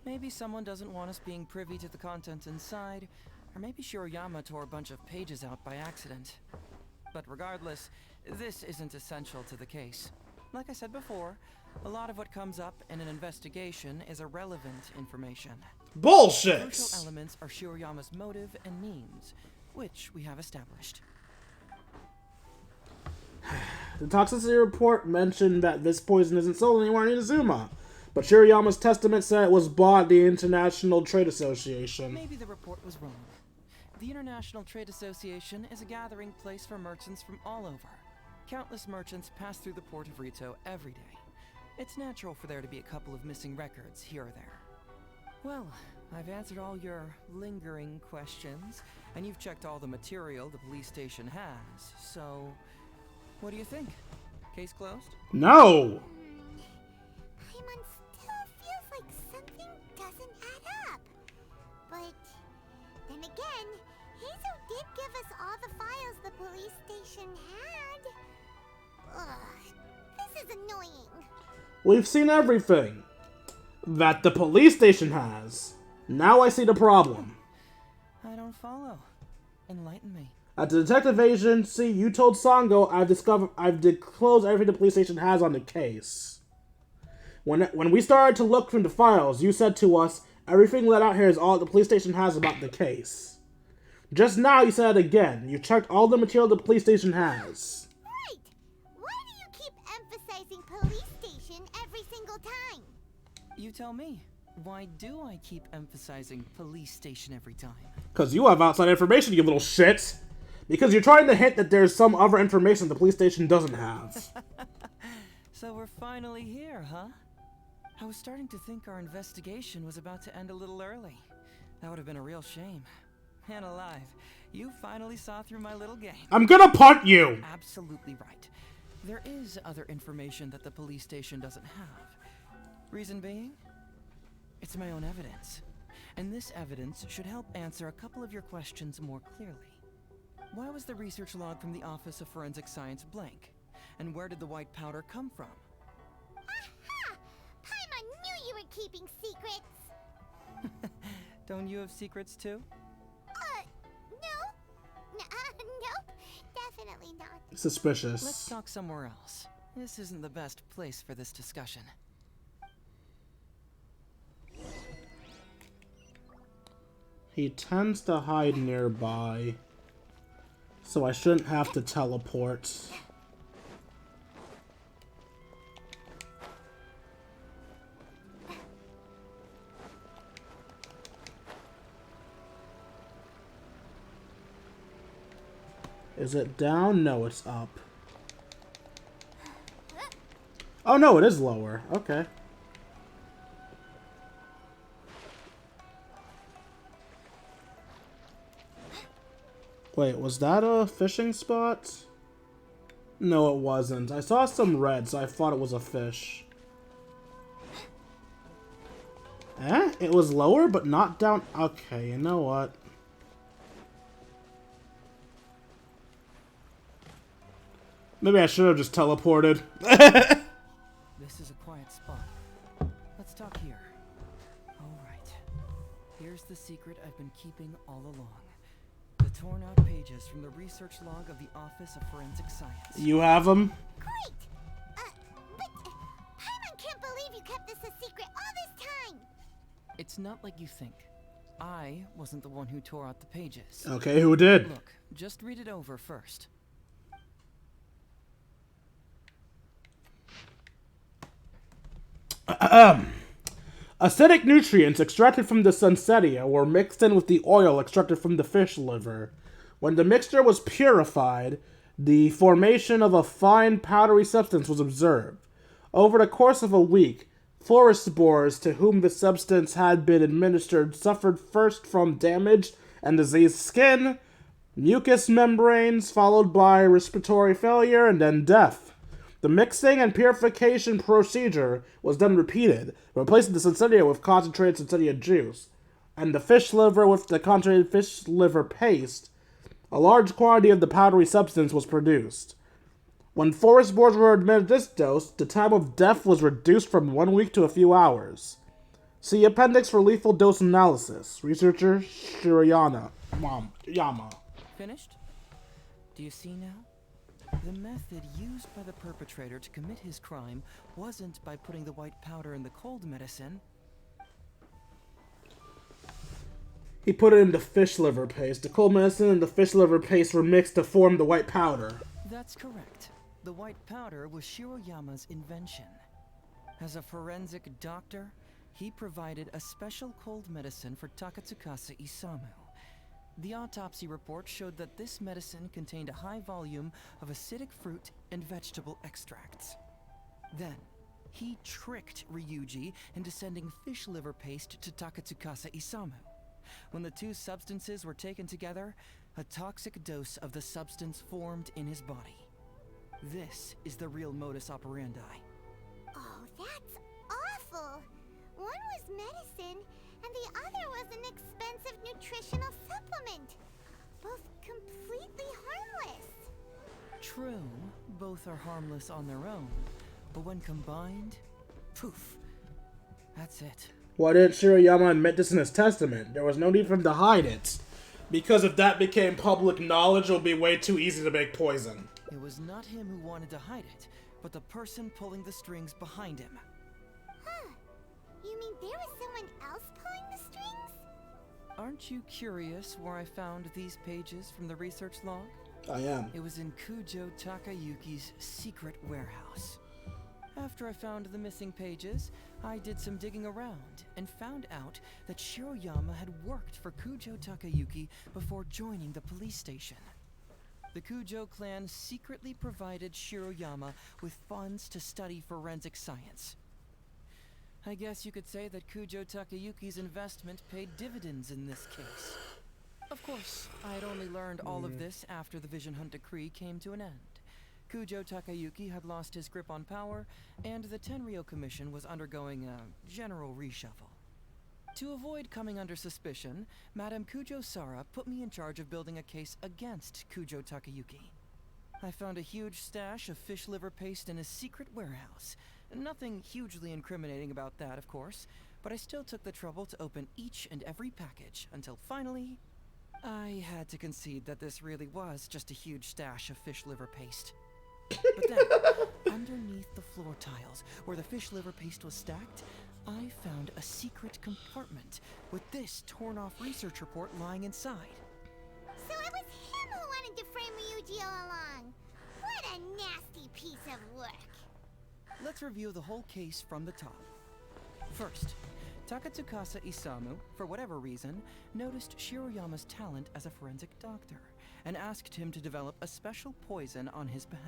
Maybe someone doesn't want us being privy to the content inside, or maybe Shiroyama tore a bunch of pages out by accident. But regardless, this isn't essential to the case. Like I said before, a lot of what comes up in an investigation is irrelevant information. Bullshit! Crucial elements are Shiroyama's motive and means, which we have established. The toxicity report mentioned that this poison isn't sold anywhere in Inazuma, but Shiroyama's testament said it was bought at the International Trade Association. Maybe the report was wrong. The International Trade Association is a gathering place for merchants from all over. Countless merchants pass through the port of Rito every day. It's natural for there to be a couple of missing records here or there. Well, I've answered all your lingering questions, and you've checked all the material the police station has, so... what do you think? Case closed? No! Paimon still feels like something doesn't add up. But then again, Heizou did give us all the files the police station had. Ugh, this is annoying. We've seen everything that the police station has. Now I see the problem. I don't follow. Enlighten me. At the detective agency, you told Sango I've disclosed everything the police station has on the case. When we started to look from the files, you said to us, everything let out here is all the police station has about the case. Just now you said it again. You checked all the material the police station has. Right! Why do you keep emphasizing police station every single time? You tell me. Why do I keep emphasizing police station every time? Because you have outside information, you little shit. Because you're trying to hint that there's some other information the police station doesn't have. So we're finally here, huh? I was starting to think our investigation was about to end a little early. That would have been a real shame. And alive, you finally saw through my little game. I'm gonna punt you! Absolutely right. There is other information that the police station doesn't have. Reason being? It's my own evidence. And this evidence should help answer a couple of your questions more clearly. Why was the research log from the Office of Forensic Science blank? And where did the white powder come from? Aha! Paimon knew you were keeping secrets! Don't you have secrets too? No. Nope. Definitely not. Suspicious. Let's talk somewhere else. This isn't the best place for this discussion. He tends to hide nearby, so I shouldn't have to teleport. Is it down? No, it's up. Oh no, it is lower. Okay. Wait, was that a fishing spot? No, it wasn't. I saw some red, so I thought it was a fish. It was lower, but not down. Okay, you know what? Maybe I should have just teleported. This is a quiet spot. Let's talk here. Alright. Here's the secret I've been keeping all along. The torn out pages from the research log of the Office of Forensic Science. You have them? Great! But Paimon can't believe you kept this a secret all this time! It's not like you think. I wasn't the one who tore out the pages. Okay, who did? Look, just read it over first. Acidic nutrients extracted from the Sunsetia were mixed in with the oil extracted from the fish liver. When the mixture was purified, the formation of a fine powdery substance was observed. Over the course of a week, forest spores to whom the substance had been administered suffered first from damaged and diseased skin, mucous membranes, followed by respiratory failure, and then death. The mixing and purification procedure was then repeated, replacing the Sunsetia with concentrated Sunsetia juice, and the fish liver with the concentrated fish liver paste. A large quantity of the powdery substance was produced. When forest spores were administered this dose, the time of death was reduced from 1 week to a few hours. See appendix for lethal dose analysis. Researcher Shirayama. Yama. Finished? Do you see now? The method used by the perpetrator to commit his crime wasn't by putting the white powder in the cold medicine. He put it in the fish liver paste. The cold medicine and the fish liver paste were mixed to form the white powder. That's correct. The white powder was Shiroyama's invention. As a forensic doctor, he provided a special cold medicine for Takatsukasa Isamu. The autopsy report showed that this medicine contained a high volume of acidic fruit and vegetable extracts. Then, he tricked Ryuji into sending fish liver paste to Takatsukasa Isamu. When the two substances were taken together, a toxic dose of the substance formed in his body. This is the real modus operandi. Oh, that's awful! One was medicine, and the other was an expensive nutritional supplement. Both completely harmless. True, both are harmless on their own, but when combined, poof, that's it. Why didn't Shiroyama admit this in his testament? There was no need for him to hide it. Because if that became public knowledge, it would be way too easy to make poison. It was not him who wanted to hide it, but the person pulling the strings behind him. Huh. You mean there was someone else pulling the strings? Aren't you curious where I found these pages from the research log? I am. It was in Kujo Takayuki's secret warehouse. After I found the missing pages, I did some digging around and found out that Shiroyama had worked for Kujo Takayuki before joining the police station. The Kujo clan secretly provided Shiroyama with funds to study forensic science. I guess you could say that Kujo Takayuki's investment paid dividends in this case. Of course, I had only learned all of this after the Vision Hunt decree came to an end. Kujo Takayuki had lost his grip on power, and the Tenryou Commission was undergoing a general reshuffle. To avoid coming under suspicion, Madame Kujo Sara put me in charge of building a case against Kujo Takayuki. I found a huge stash of fish liver paste in his secret warehouse. Nothing hugely incriminating about that, of course, but I still took the trouble to open each and every package until finally, I had to concede that this really was just a huge stash of fish liver paste. But then, underneath the floor tiles, where the fish liver paste was stacked, I found a secret compartment with this torn-off research report lying inside. So it was him who wanted to frame Ryuji all along. What a nasty piece of work. Let's review the whole case from the top. First, Takatsukasa Isamu, for whatever reason, noticed Shiroyama's talent as a forensic doctor and asked him to develop a special poison on his behalf.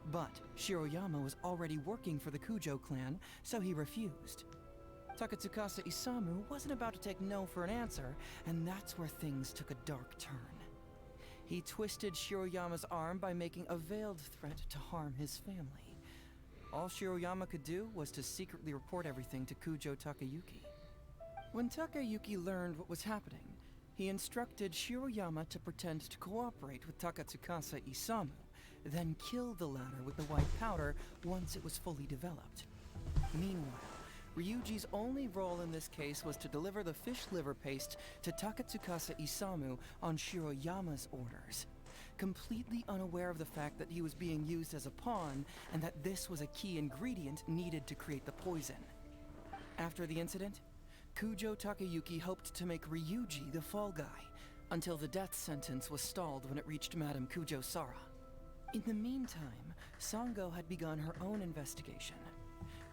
But Shiroyama was already working for the Kujo clan, so he refused. Takatsukasa Isamu wasn't about to take no for an answer, and that's where things took a dark turn. He twisted Shiroyama's arm by making a veiled threat to harm his family. All Shiroyama could do was to secretly report everything to Kujo Takayuki. When Takayuki learned what was happening, he instructed Shiroyama to pretend to cooperate with Takatsukasa Isamu, then kill the latter with the white powder once it was fully developed. Meanwhile, Ryuji's only role in this case was to deliver the fish liver paste to Takatsukasa Isamu on Shiroyama's orders, completely unaware of the fact that he was being used as a pawn and that this was a key ingredient needed to create the poison. After the incident, Kujo Takayuki hoped to make Ryuji the fall guy, until the death sentence was stalled when it reached Madame Kujo Sara. In the meantime, Sango had begun her own investigation.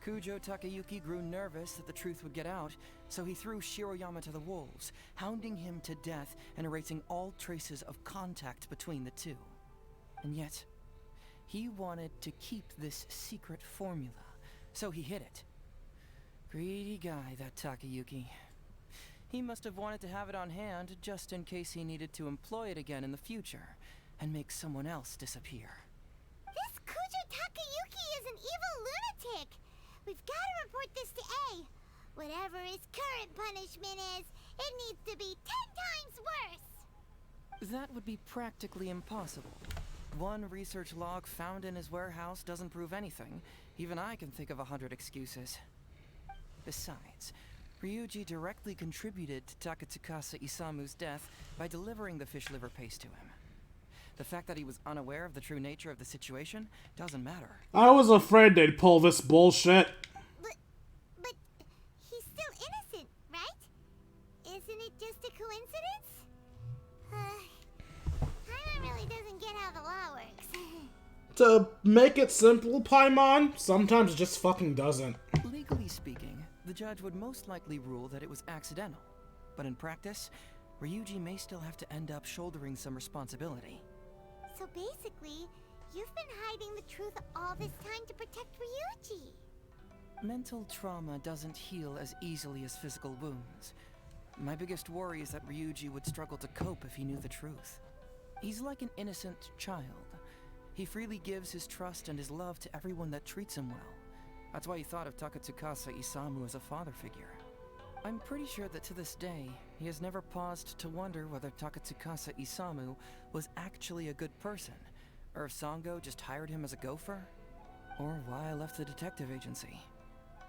Kujo Takayuki grew nervous that the truth would get out, so he threw Shiroyama to the wolves, hounding him to death and erasing all traces of contact between the two. And yet, he wanted to keep this secret formula, so he hid it. Greedy guy, that Takayuki. He must have wanted to have it on hand just in case he needed to employ it again in the future, and make someone else disappear. This Kujo Takayuki is an evil lunatic! We've got to report this to A. Whatever his current punishment is, it needs to be 10 times worse! That would be practically impossible. One research log found in his warehouse doesn't prove anything. Even I can think of 100 excuses. Besides, Ryuji directly contributed to Takatsukasa Isamu's death by delivering the fish liver paste to him. The fact that he was unaware of the true nature of the situation doesn't matter. I was afraid they'd pull this bullshit. But he's still innocent, right? Isn't it just a coincidence? Paimon really doesn't get how the law works. To make it simple, Paimon, sometimes it just fucking doesn't. Legally speaking, the judge would most likely rule that it was accidental. But in practice, Ryuji may still have to end up shouldering some responsibility. So basically, you've been hiding the truth all this time to protect Ryuji. Mental trauma doesn't heal as easily as physical wounds. My biggest worry is that Ryuji would struggle to cope if he knew the truth. He's like an innocent child. He freely gives his trust and his love to everyone that treats him well. That's why he thought of Takatsukasa Isamu as a father figure. I'm pretty sure that to this day, he has never paused to wonder whether Takatsukasa Isamu was actually a good person, or if Sango just hired him as a gopher, or why I left the detective agency.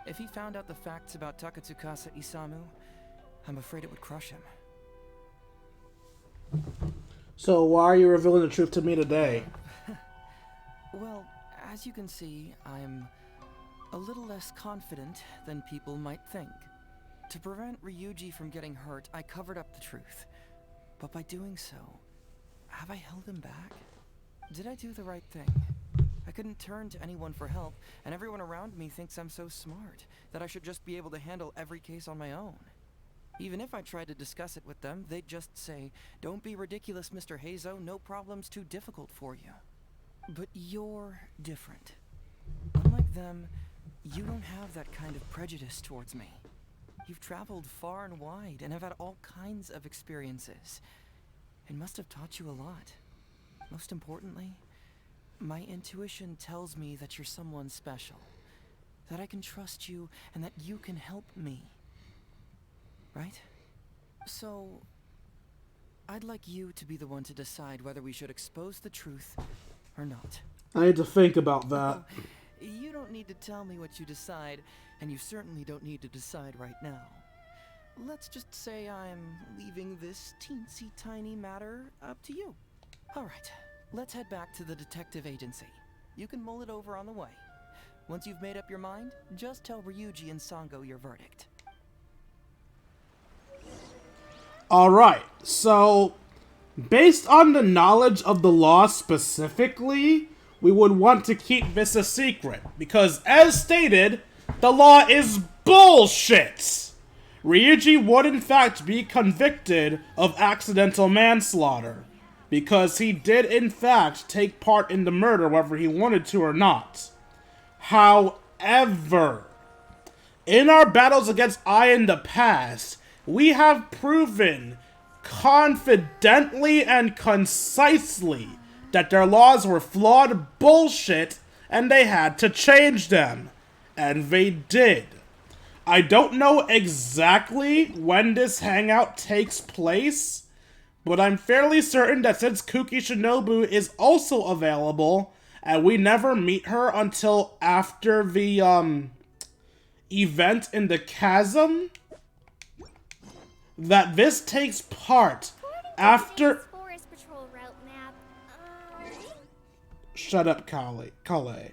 If he found out the facts about Takatsukasa Isamu, I'm afraid it would crush him. So why are you revealing the truth to me today? Well, as you can see, I'm a little less confident than people might think. To prevent Ryuji from getting hurt, I covered up the truth. But by doing so, have I held him back? Did I do the right thing? I couldn't turn to anyone for help, and everyone around me thinks I'm so smart that I should just be able to handle every case on my own. Even if I tried to discuss it with them, they'd just say, "Don't be ridiculous, Mr. Heizou, no problem's too difficult for you." But you're different. Unlike them, You don't have that kind of prejudice towards me. You've traveled far and wide and have had all kinds of experiences. It must have taught you a lot. Most importantly, my intuition tells me that you're someone special. That I can trust you and that you can help me. Right? So, I'd like you to be the one to decide whether we should expose the truth or not. I need to think about that. You don't need to tell me what you decide, and you certainly don't need to decide right now. Let's just say I'm leaving this teensy tiny matter up to you. Alright, let's head back to the detective agency. You can mull it over on the way. Once you've made up your mind, just tell Ryuji and Sango your verdict. Alright, so based on the knowledge of the law specifically, we would want to keep this a secret, because as stated, the law is bullshit! Ryuji would in fact be convicted of accidental manslaughter, because he did in fact take part in the murder whether he wanted to or not. However, in our battles against Ai in the past, we have proven confidently and concisely that their laws were flawed bullshit and they had to change them. And they did. I don't know exactly when this hangout takes place, but I'm fairly certain that since Kuki Shinobu is also available, and we never meet her until after the event in the chasm, that this takes part after... Forest Patrol route map. Shut up, Kale.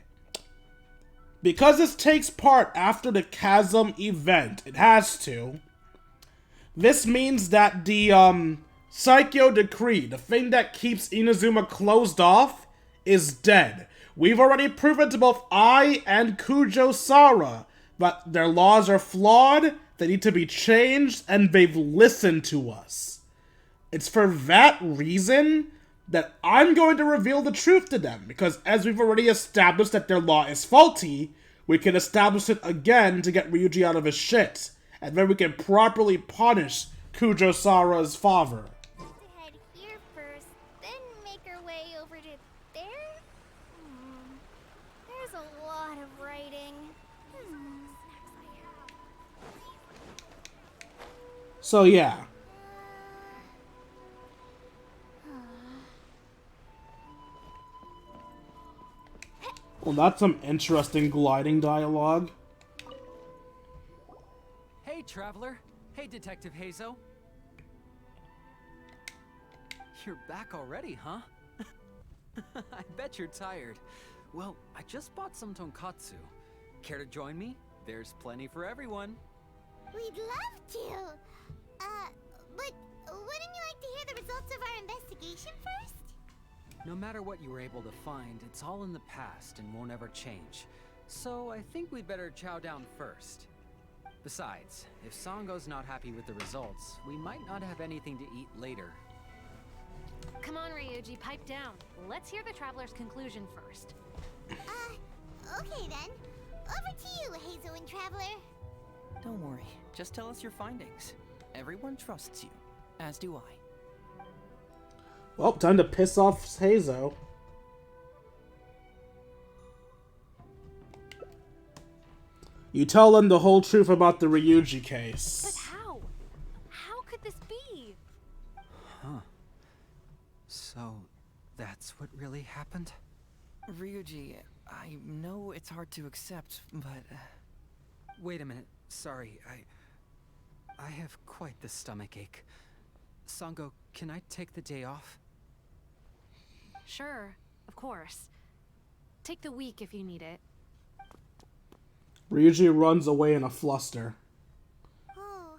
Because this takes part after the chasm event, it has to. This means that the Psycho Decree, the thing that keeps Inazuma closed off, is dead. We've already proven to both Ai and Kujo-Sara that their laws are flawed, they need to be changed, and they've listened to us. It's for that reason that I'm going to reveal the truth to them, because as we've already established that their law is faulty, we can establish it again to get Ryuji out of his shit, and then we can properly punish Kujo-Sara's father. Head here first, then make our way over to there? There's a lot of writing. So yeah. Well, that's some interesting gliding dialogue. Hey, Traveler. Hey, Detective Heizou. You're back already, huh? I bet you're tired. Well, I just bought some tonkatsu. Care to join me? There's plenty for everyone. We'd love to. But wouldn't you like to hear the results of our investigation first? No matter what you were able to find, it's all in the past and won't ever change. So I think we'd better chow down first. Besides, if Sango's not happy with the results, we might not have anything to eat later. Come on, Ryuji, pipe down. Let's hear the Traveler's conclusion first. Okay then. Over to you, Heizou and Traveler. Don't worry, just tell us your findings. Everyone trusts you, as do I. Well, time to piss off Heizou. You tell them the whole truth about the Ryuji case. But how? How could this be? Huh. So, that's what really happened? Ryuji, I know it's hard to accept, but... Wait a minute. Sorry, I have quite the stomach ache. Sango, can I take the day off? Sure, of course. Take the week if you need it. Ryuji runs away in a fluster. Oh,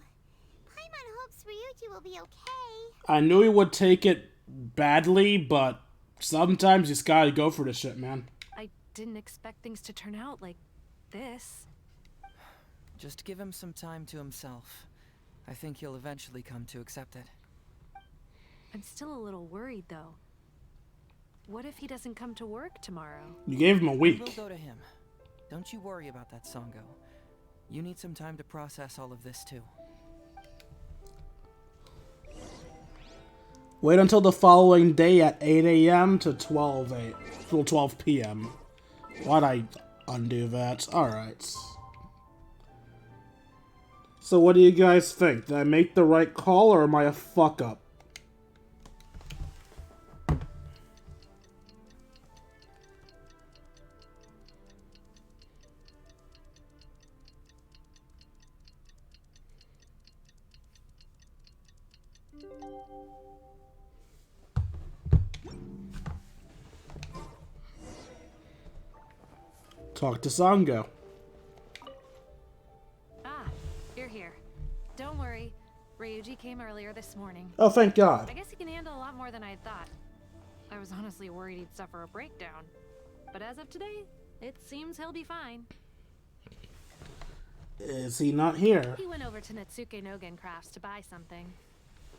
Paimon hopes Ryuji will be okay. I knew he would take it badly, but sometimes you just gotta go for this shit, man. I didn't expect things to turn out like this. Just give him some time to himself. I think he'll eventually come to accept it. I'm still a little worried, though. What if he doesn't come to work tomorrow? You gave him a week. We'll go to him. Don't you worry about that, Sango. You need some time to process all of this, too. Wait until the following day at 8 a.m. to 12 p.m. Why'd I undo that? Alright. So what do you guys think? Did I make the right call or am I a fuck up? Talk to Sango. Ah, you're here. Don't worry. Ryuji came earlier this morning. Oh, thank God. I guess he can handle a lot more than I thought. I was honestly worried he'd suffer a breakdown. But as of today, it seems he'll be fine. Is he not here? He went over to Natsuke Nogen Crafts to buy something.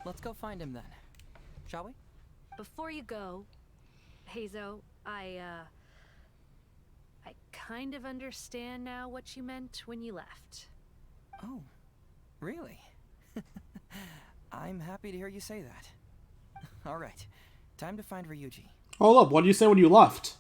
Let's go find him then. Shall we? Before you go, Heizou, I kind of understand now what you meant when you left. Oh, really? I'm happy to hear you say that. All right, time to find Ryuji. Hold up, what did you say when you left?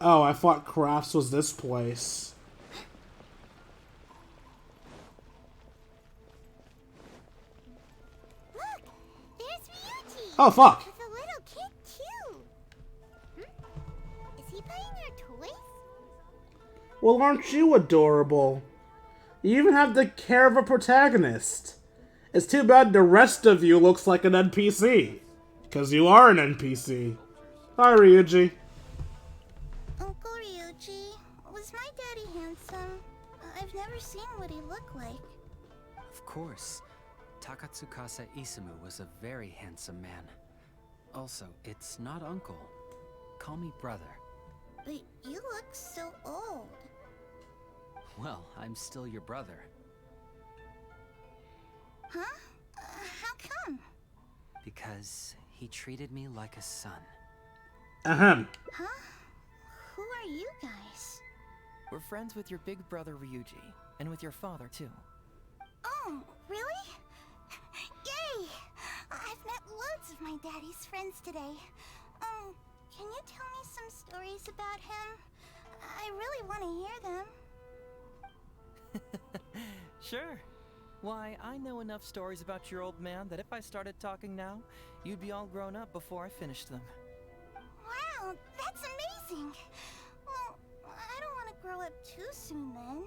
Oh, I thought Crafts was this place. Look, there's Ryuji. Oh, fuck. With a little kid too. Is he playing our toys? Well, aren't you adorable? You even have the care of a protagonist. It's too bad the rest of you looks like an NPC. Because you are an NPC. Hi, Ryuji. Uncle Ryuji, was my daddy handsome? I've never seen what he looked like. Of course. Takatsukasa Isamu was a very handsome man. Also, it's not uncle. Call me brother. But you look so old. Well, I'm still your brother. Huh? How come? Because he treated me like a son. Ahem. Huh? Who are you guys? We're friends with your big brother Ryuji, and with your father too. Oh, really? Yay! I've met loads of my daddy's friends today. Can you tell me some stories about him? I really want to hear them. Sure. Why, I know enough stories about your old man that if I started talking now, you'd be all grown up before I finished them. Wow, that's amazing! Well, I don't want to grow up too soon then.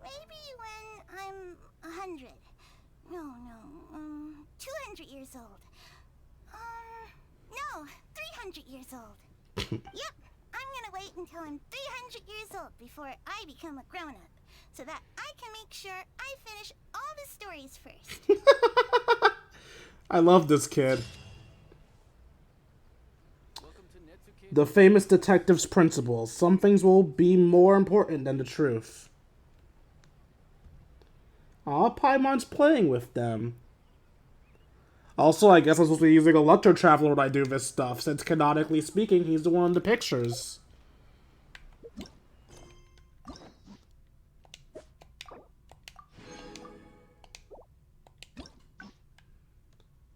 Maybe when I'm 100. No, 200 years old. No, 300 years old. Yep, I'm gonna wait until I'm 300 years old before I become a grown-up, so that I can make sure I finish all the stories first. I love this kid. The famous detective's principles. Some things will be more important than the truth. Aw, Paimon's playing with them. Also, I guess I'm supposed to be using a Electro Traveler when I do this stuff, since canonically speaking, he's the one in the pictures.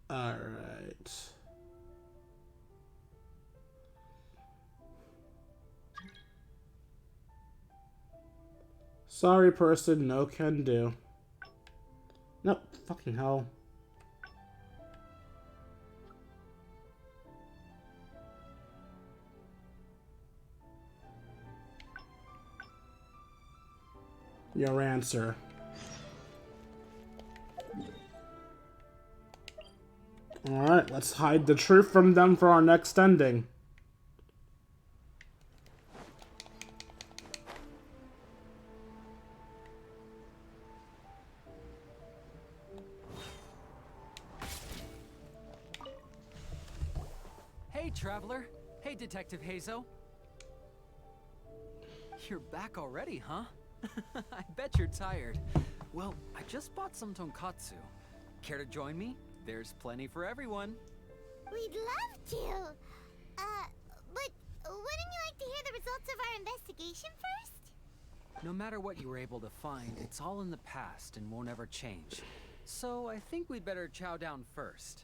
Alright. Sorry, person, no can do. Nope, fucking hell. Your answer. Alright, let's hide the truth from them for our next ending. Hey, Traveler. Hey, Detective Heizou. You're back already, huh? I bet you're tired. Well, I just bought some tonkatsu. Care to join me? There's plenty for everyone. We'd love to. But wouldn't you like to hear the results of our investigation first? No matter what you were able to find, it's all in the past and won't ever change. So I think we'd better chow down first.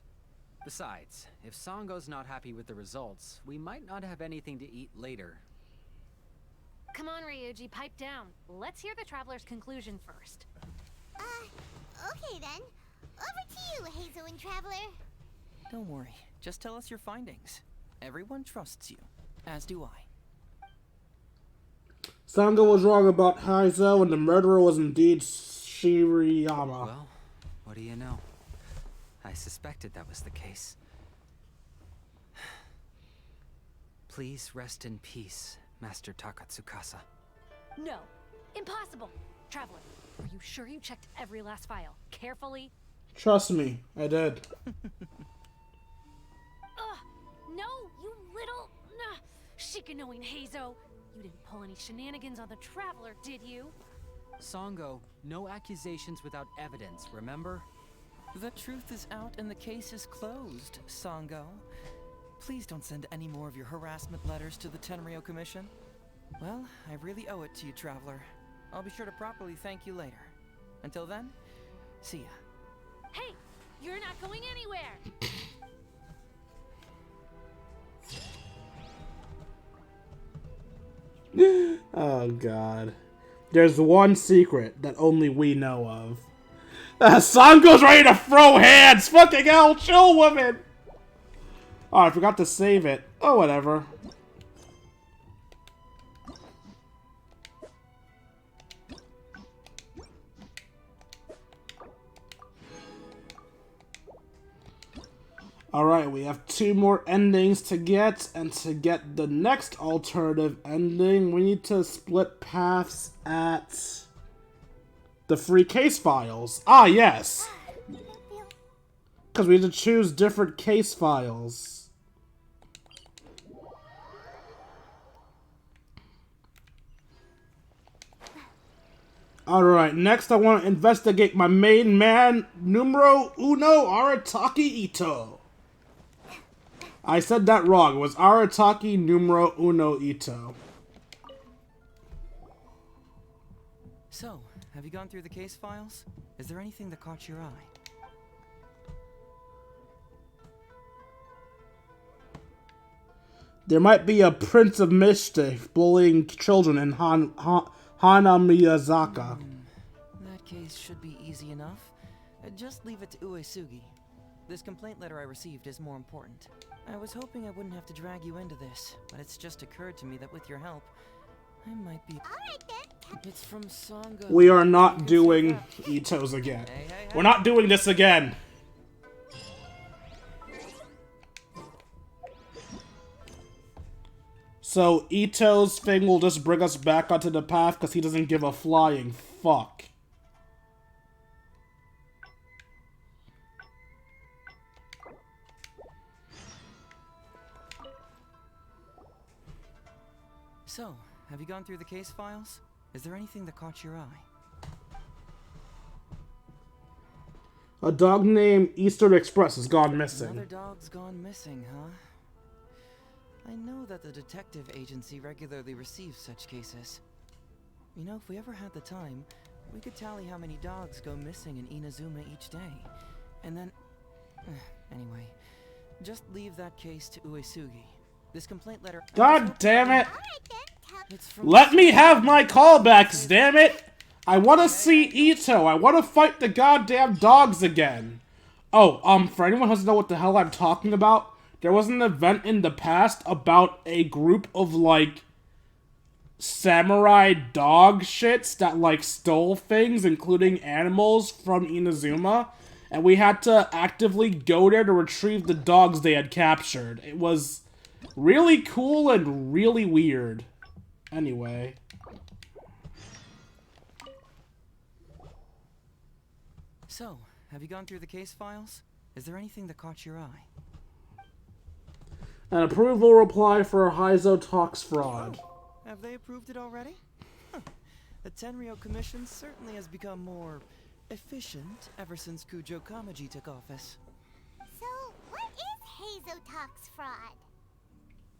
Besides, if Sango's not happy with the results, we might not have anything to eat later. Come on, Ryuji, pipe down. Let's hear the traveler's conclusion first. Okay then. Over to you, Heizou and Traveler. Don't worry, just tell us your findings. Everyone trusts you, as do I. Sango was wrong about Heizou, and the murderer was indeed Shiriyama. Well, what do you know? I suspected that was the case. Please rest in peace, Master Takatsukasa. No, impossible. Traveler, are you sure you checked every last file carefully? Trust me, I did. No, you little Shikanoin Heizou. You didn't pull any shenanigans on the Traveler, did you? Sango, no accusations without evidence, remember? The truth is out and the case is closed, Sango. Please don't send any more of your harassment letters to the Tenryou Commission. Well, I really owe it to you, Traveler. I'll be sure to properly thank you later. Until then, see ya. Hey, you're not going anywhere! Oh god. There's one secret that only we know of. Sango's ready to throw hands! Fucking hell, chill, woman! Oh, I forgot to save it. Oh, whatever. Alright, we have 2 more endings to get, and to get the next alternative ending, we need to split paths at the free case files. Ah, yes! Because we need to choose different case files. Alright, next I want to investigate my main man, numero uno, Arataki Ito. I said that wrong. It was Arataki numero uno Ito. So, have you gone through the case files? Is there anything that caught your eye? There might be a prince of mischief bullying children in Hana Miyazaka. That case should be easy enough. Just leave it to Uesugi. This complaint letter I received is more important. I was hoping I wouldn't have to drag you into this, but it's just occurred to me that with your help, I might be... Alright then. It's from Sango. We are not doing Ito's again. Hey. We're not doing this again. So Ito's thing will just bring us back onto the path because he doesn't give a flying fuck. So, have you gone through the case files? Is there anything that caught your eye? A dog named Eastern Express has gone missing. Another dog's gone missing, huh? I know that the detective agency regularly receives such cases. You know, if we ever had the time, we could tally how many dogs go missing in Inazuma each day. And then... anyway, just leave that case to Uesugi. This complaint letter... God damn it! It's from Let me have my callbacks, damn it! I want to see Ito. I want to fight the goddamn dogs again. Oh, for anyone who doesn't know what the hell I'm talking about, there was an event in the past about a group of, like, samurai dog shits that, like, stole things, including animals, from Inazuma, and we had to actively go there to retrieve the dogs they had captured. It was really cool and really weird. Anyway. So, have you gone through the case files? Is there anything that caught your eye? An approval reply for Heizou Talks fraud. Have they approved it already? The Tenryou Commission certainly has become more efficient ever since Kujo Kamaji took office. So, what is Heizou Talks fraud?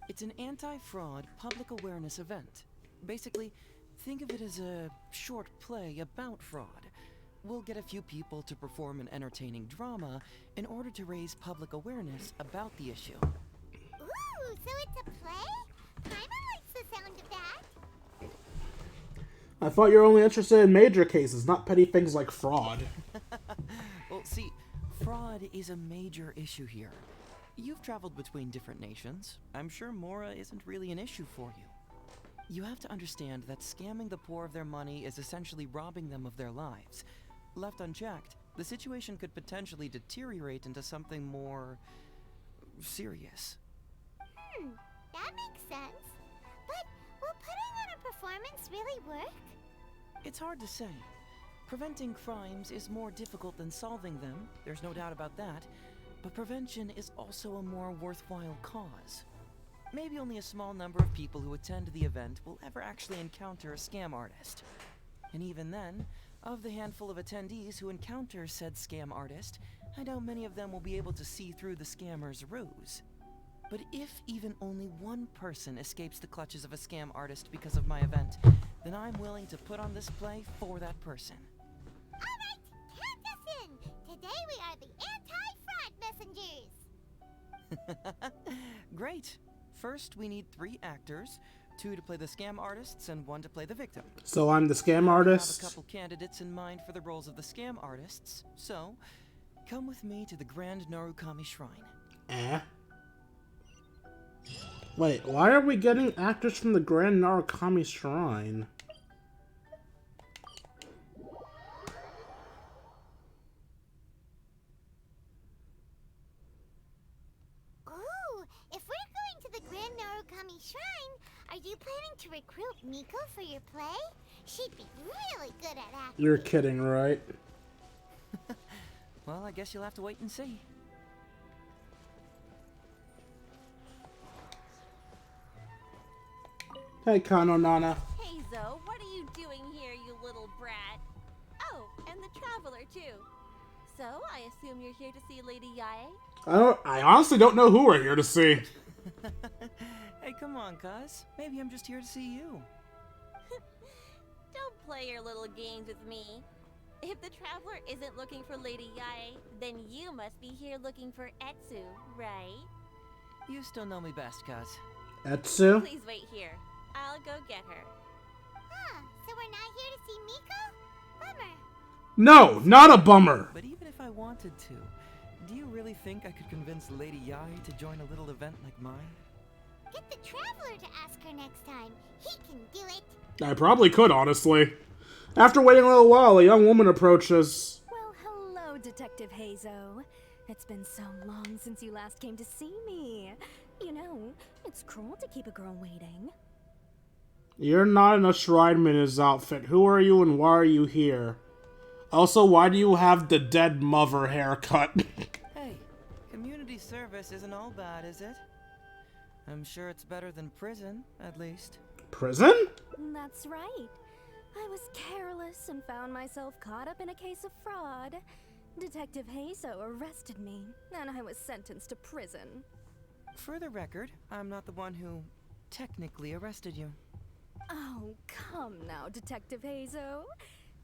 It's an anti-fraud public awareness event. Basically, think of it as a short play about fraud. We'll get a few people to perform an entertaining drama in order to raise public awareness about the issue. Ooh, so it's a play? Paimon likes the sound of that. I thought you were only interested in major cases, not petty things like fraud. Well, see, fraud is a major issue here. You've traveled between different nations. I'm sure Mora isn't really an issue for you. You have to understand that scamming the poor of their money is essentially robbing them of their lives. Left unchecked, the situation could potentially deteriorate into something more serious. That makes sense. But will putting on a performance really work? It's hard to say. Preventing crimes is more difficult than solving them, there's no doubt about that, but prevention is also a more worthwhile cause. Maybe only a small number of people who attend the event will ever actually encounter a scam artist. And even then, of the handful of attendees who encounter said scam artist, I doubt many of them will be able to see through the scammer's ruse. But if even only one person escapes the clutches of a scam artist because of my event, then I'm willing to put on this play for that person. Alright, count us in! Today we are the anti-fraud messengers! Great! First, we need 3 actors, 2 to play the scam artists and 1 to play the victim. So I'm the scam I have artist? a couple candidates in mind for the roles of the scam artists, so come with me to the Grand Narukami Shrine. Wait, why are we getting actors from the Grand Narukami Shrine? Ooh, if we're going to the Grand Narukami Shrine, are you planning to recruit Miko for your play? She'd be really good at acting. You're kidding, right? Well, I guess you'll have to wait and see. Hey, Kano Nana. Heizou, what are you doing here, you little brat? Oh, and the Traveler, too. So, I assume you're here to see Lady Yae? I honestly don't know who we're here to see. Hey, come on, cuz. Maybe I'm just here to see you. Don't play your little games with me. If the Traveler isn't looking for Lady Yae, then you must be here looking for Etsu, right? You still know me best, cuz. Etsu? Please wait here. I'll go get her. Huh, so we're not here to see Miko? Bummer. No, not a bummer. But even if I wanted to, do you really think I could convince Lady Yae to join a little event like mine? Get the Traveler to ask her next time. He can do it. I probably could, honestly. After waiting a little while, a young woman approaches. Well, hello, Detective Heizou. It's been so long since you last came to see me. You know, it's cruel to keep a girl waiting. You're not in a Shrine Minute's outfit. Who are you and why are you here? Also, why do you have the dead mother haircut? Hey, community service isn't all bad, is it? I'm sure it's better than prison, at least. Prison? That's right. I was careless and found myself caught up in a case of fraud. Detective Heizou arrested me, and I was sentenced to prison. For the record, I'm not the one who technically arrested you. Oh, come now, Detective Heizou.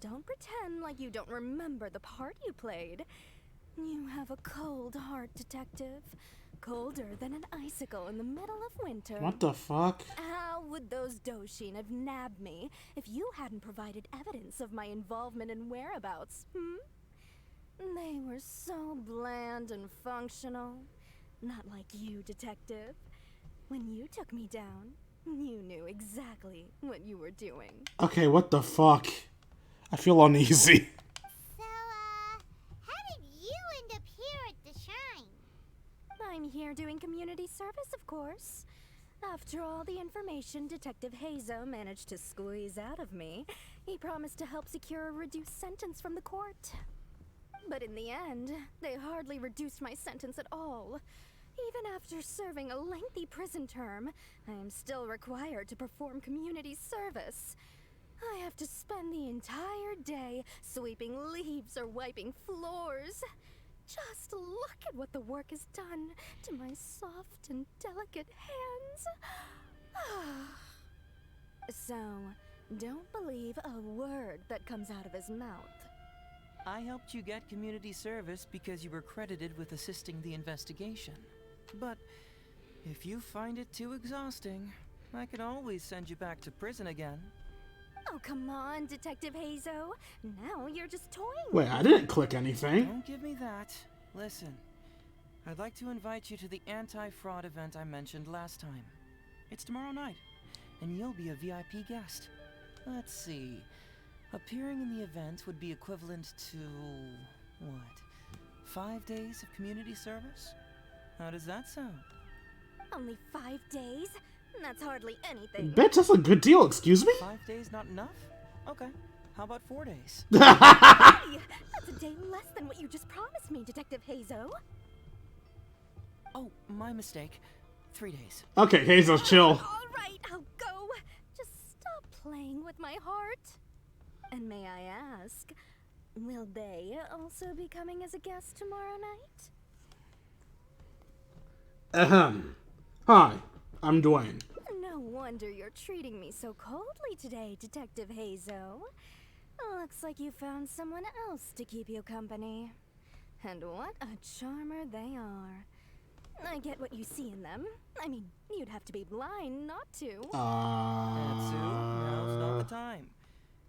Don't pretend like you don't remember the part you played. You have a cold heart, Detective. Colder than an icicle in the middle of winter. What the fuck? How would those Doshin have nabbed me if you hadn't provided evidence of my involvement and whereabouts, They were so bland and functional. Not like you, Detective. When you took me down, you knew exactly what you were doing. Okay, what the fuck? I feel uneasy. So, how did you end up here at the shrine? I'm here doing community service, of course. After all the information Detective Heizou managed to squeeze out of me, he promised to help secure a reduced sentence from the court. But in the end, they hardly reduced my sentence at all. Even after serving a lengthy prison term, I am still required to perform community service. I have to spend the entire day sweeping leaves or wiping floors. Just look at what the work has done to my soft and delicate hands. So, don't believe a word that comes out of his mouth. I helped you get community service because you were credited with assisting the investigation. But if you find it too exhausting, I can always send you back to prison again. Oh, come on, Detective Heizou. Now you're just toying. Wait, I didn't click anything. Don't give me that. Listen, I'd like to invite you to the anti-fraud event I mentioned last time. It's tomorrow night, and you'll be a VIP guest. Let's see. Appearing in the event would be equivalent to, what, 5 days of community service? How does that sound? Only 5 days? That's hardly anything. Bitch, that's a good deal, excuse me? 5 days not enough? Okay, how about 4 days? Hey, that's a day less than what you just promised me, Detective Heizou. Oh, my mistake. 3 days. Okay, Hazel, chill. All right, I'll go. Just stop playing with my heart. And may I ask, will they also be coming as a guest tomorrow night? Ahem. Hi, I'm Dwayne. No wonder you're treating me so coldly today, Detective Heizou. Looks like you found someone else to keep you company. And what a charmer they are. I get what you see in them. I mean, you'd have to be blind not to. Natsu, now's not the time.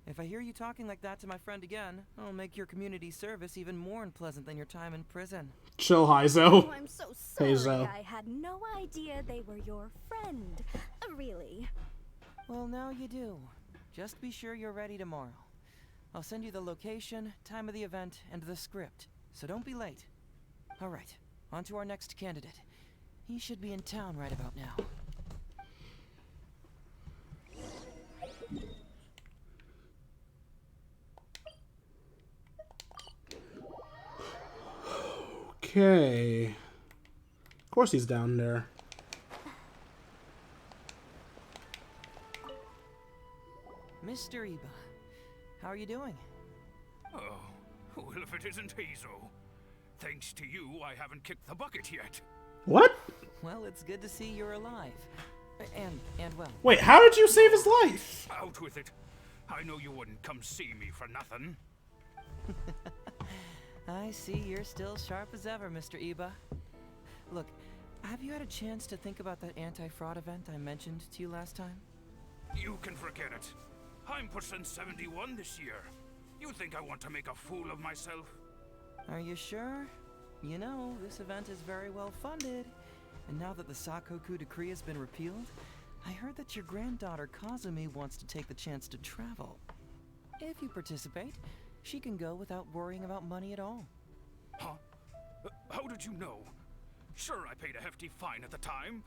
If I hear you talking like that to my friend again, I'll make your community service even more unpleasant than your time in prison. Chill, Heizou. Oh, I'm so sorry. Heizou. I had no idea they were your friend. Really. Well, now you do. Just be sure you're ready tomorrow. I'll send you the location, time of the event, and the script, so don't be late. All right, on to our next candidate. He should be in town right about now. Okay. Of course he's down there. Mr. Iba, how are you doing? Oh, well, if it isn't Heizou. Thanks to you, I haven't kicked the bucket yet. What? Well, it's good to see you're alive. And well. Wait, how did you save his life? Out with it. I know you wouldn't come see me for nothing. I see you're still sharp as ever, Mr. Iba. Look, have you had a chance to think about that anti-fraud event I mentioned to you last time? You can forget it. I'm percent 71 this year. You think I want to make a fool of myself? Are you sure? You know, this event is very well funded. And now that the Sakoku decree has been repealed, I heard that your granddaughter Kazumi wants to take the chance to travel. If you participate, she can go without worrying about money at all. Huh? How did you know? Sure, I paid a hefty fine at the time,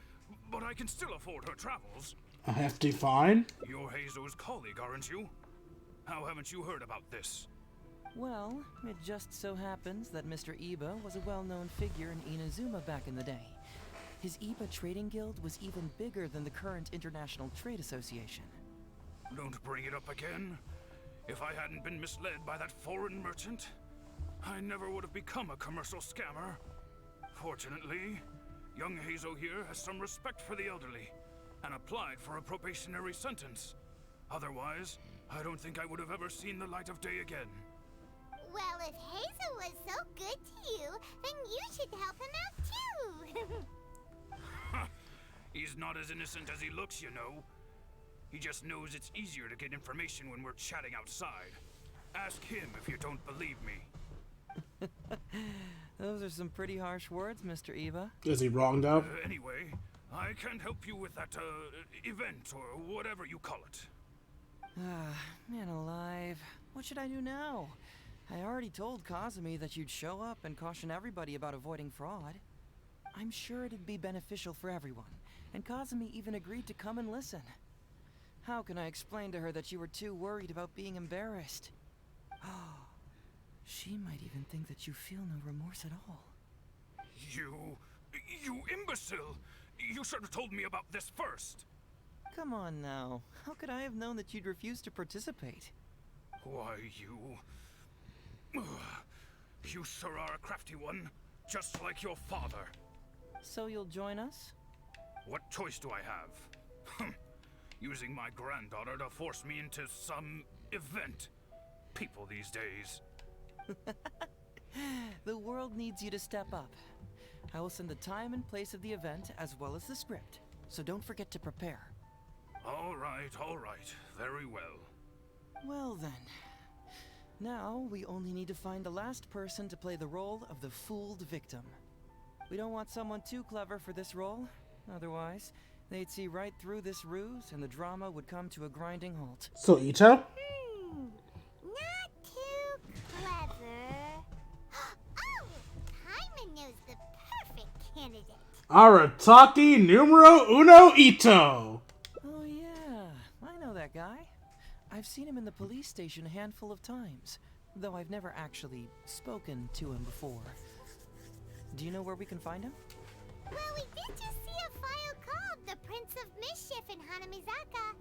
but I can still afford her travels. A hefty fine? You're Heizou's colleague, aren't you? How haven't you heard about this? Well, it just so happens that Mr. Iba was a well-known figure in Inazuma back in the day. His Iba Trading Guild was even bigger than the current International Trade Association. Don't bring it up again. If I hadn't been misled by that foreign merchant, I never would have become a commercial scammer. Fortunately, young Heizou here has some respect for the elderly and applied for a probationary sentence. Otherwise, I don't think I would have ever seen the light of day again. Well, if Heizou was so good to you, then you should help him out too. He's not as innocent as he looks, you know. He just knows it's easier to get information when we're chatting outside. Ask him if you don't believe me. Those are some pretty harsh words, Mr. Iba. Is he wronged up? Anyway, I can't help you with that, event, or whatever you call it. Ah, man alive. What should I do now? I already told Kazumi that you'd show up and caution everybody about avoiding fraud. I'm sure it'd be beneficial for everyone, and Kazumi even agreed to come and listen. How can I explain to her that you were too worried about being embarrassed? Oh, she might even think that you feel no remorse at all. You imbecile! You should have told me about this first. Come on now. How could I have known that you'd refuse to participate? Why, you... You, sir, are a crafty one, just like your father. So you'll join us? What choice do I have? Using my granddaughter to force me into some event. People these days. The world needs you to step up. I will send the time and place of the event as well as the script, so don't forget to prepare. All right, very well. Well then. Now, we only need to find the last person to play the role of the fooled victim. We don't want someone too clever for this role. Otherwise, they'd see right through this ruse and the drama would come to a grinding halt. So, Ito? Not too clever. Oh! Paimon knows the perfect candidate. Arataki numero uno Ito! Oh yeah, I know that guy. I've seen him in the police station a handful of times, though I've never actually spoken to him before. Do you know where we can find him? Well, we did just see a file called the Prince of Mischief in Hanamizaka.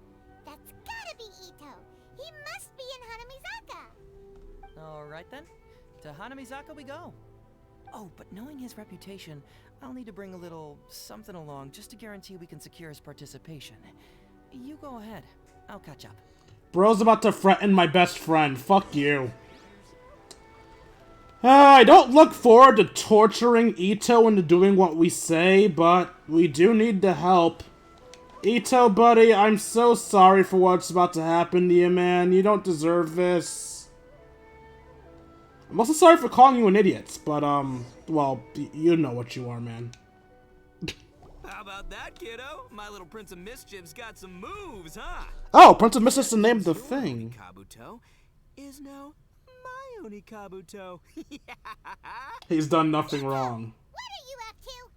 That's gotta be Ito. He must be in Hanamizaka. Alright then, to Hanamizaka we go. Oh, but knowing his reputation, I'll need to bring a little something along just to guarantee we can secure his participation. You go ahead, I'll catch up. Bro's about to threaten my best friend. Fuck you. I don't look forward to torturing Ito into doing what we say, but we do need the help. Ito, buddy, I'm so sorry for what's about to happen to you, man. You don't deserve this. I'm also sorry for calling you an idiot, but, well, you know what you are, man. How about that, kiddo? My little Prince of Mischief's got some moves, huh? Oh, Prince of Mischief's the name of the thing. Kabuto is now my Onikabuto. He's done nothing wrong. What are you up to?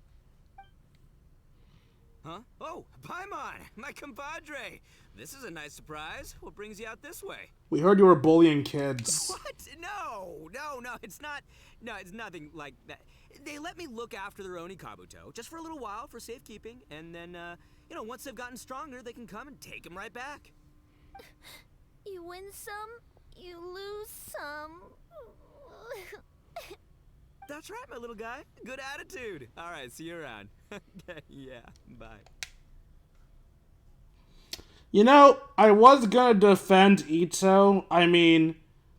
Huh? Oh, Paimon, my compadre. This is a nice surprise. What brings you out this way? We heard you were bullying kids. What? No, it's not. No, it's nothing like that. They let me look after their Onikabuto just for a little while for safekeeping, and then, you know, once they've gotten stronger, they can come and take him right back. You win some, you lose some. That's right, my little guy. Good attitude. All right, see you around. Yeah, bye. You know, I was gonna defend Ito. I mean,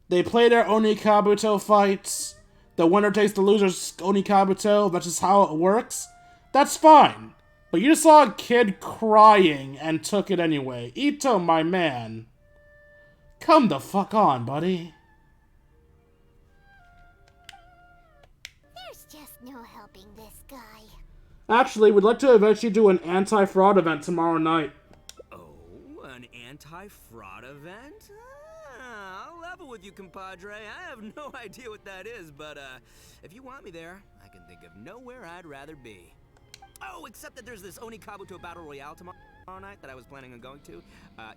they play their Onikabuto fights. The winner takes the loser's Onikabuto. That's just how it works. That's fine. But you just saw a kid crying and took it anyway. Ito, my man. Come the fuck on, buddy. There's just no helping this guy. Actually, we'd like to eventually do an anti-fraud event tomorrow night. Oh, an anti-fraud event? I'll level with you, compadre. I have no idea what that is, but if you want me there, I can think of nowhere I'd rather be. Oh, except that there's this Onikabuto Battle Royale tomorrow night that I was planning on going to.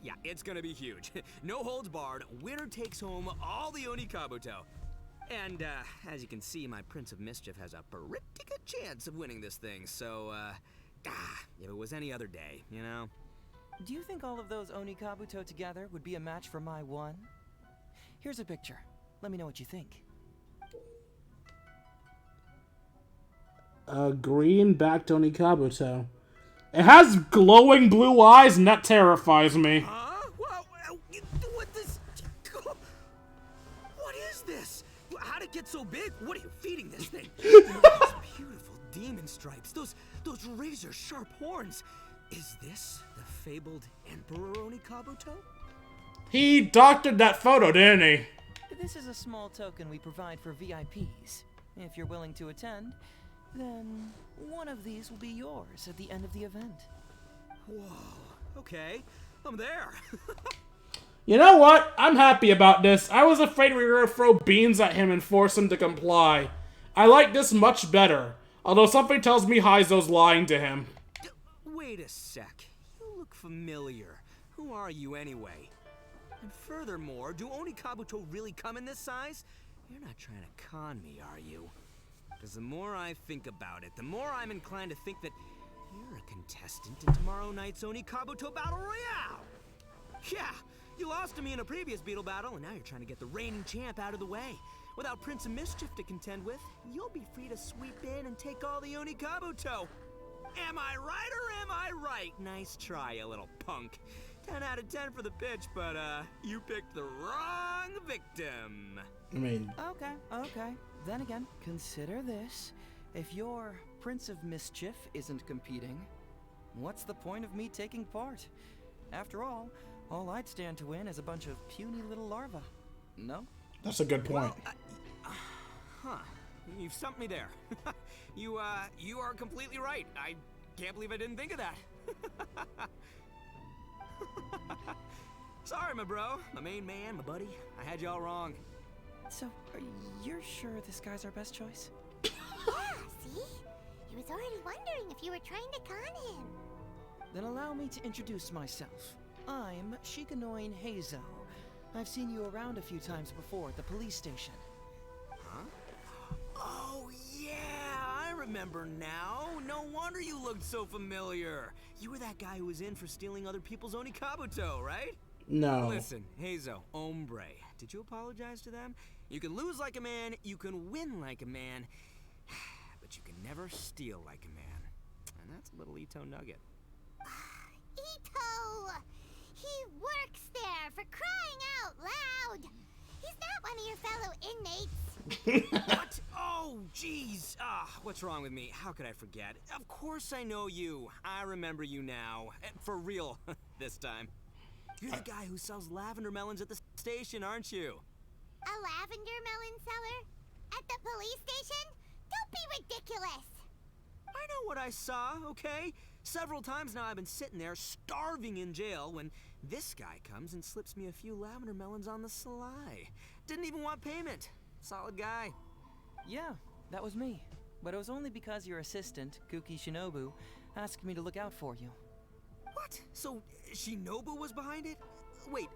Yeah, it's gonna be huge. No holds barred. Winner takes home all the Onikabuto. And, as you can see, my Prince of Mischief has a pretty good chance of winning this thing, so, if it was any other day, you know? Do you think all of those Onikabuto together would be a match for my one? Here's a picture. Let me know what you think. A green-backed Onikabuto. It has glowing blue eyes, and that terrifies me. Huh? What this? What is this? How'd it get so big? What are you feeding this thing? Those beautiful demon stripes. Those razor-sharp horns. Is this the fabled Emperor Onikabuto? He doctored that photo, didn't he? This is a small token we provide for VIPs. If you're willing to attend, then one of these will be yours at the end of the event. Whoa, okay, I'm there. You know what? I'm happy about this. I was afraid we were going to throw beans at him and force him to comply. I like this much better. Although something tells me Heizou's lying to him. Wait a sec. You look familiar. Who are you anyway? And furthermore, do Onikabuto really come in this size? You're not trying to con me, are you? Because the more I think about it, the more I'm inclined to think that You're a contestant in tomorrow night's Oni Kabuto Battle Royale! Yeah, you lost to me in a previous Beetle battle, and now you're trying to get the reigning champ out of the way. Without Prince of Mischief to contend with, you'll be free to sweep in and take all the Oni Kabuto. Am I right or am I right? Nice try, you little punk. 10 out of 10 for the pitch, but you picked the wrong victim. I mean... Okay. Then again, consider this. If your Prince of Mischief isn't competing, what's the point of me taking part? After all I'd stand to win is a bunch of puny little larvae. No? That's a good point. Well, you've stumped me there. You are completely right. I can't believe I didn't think of that. Sorry, my bro, my main man, my buddy. I had y'all wrong. So, you're sure this guy's our best choice? Yeah, see? He was already wondering if you were trying to con him. Then allow me to introduce myself. I'm Shikanoin Heizou. I've seen you around a few times before at the police station. Huh? Oh, yeah, I remember now. No wonder you looked so familiar. You were that guy who was in for stealing other people's Oni Kabuto, right? No. Listen, Heizou, hombre, did you apologize to them? You can lose like a man, you can win like a man, but you can never steal like a man. And that's a little Ito nugget. Ito! He works there, for crying out loud! He's not one of your fellow inmates. What? Oh, jeez. What's wrong with me? How could I forget? Of course I know you. I remember you now. For real, this time. You're the guy who sells lavender melons at the station, aren't you? A lavender melon seller? At the police station? Don't be ridiculous! I know what I saw, okay? Several times now I've been sitting there starving in jail when this guy comes and slips me a few lavender melons on the sly. Didn't even want payment. Solid guy. Yeah, that was me. But it was only because your assistant, Kuki Shinobu, asked me to look out for you. What? So Shinobu was behind it? Wait,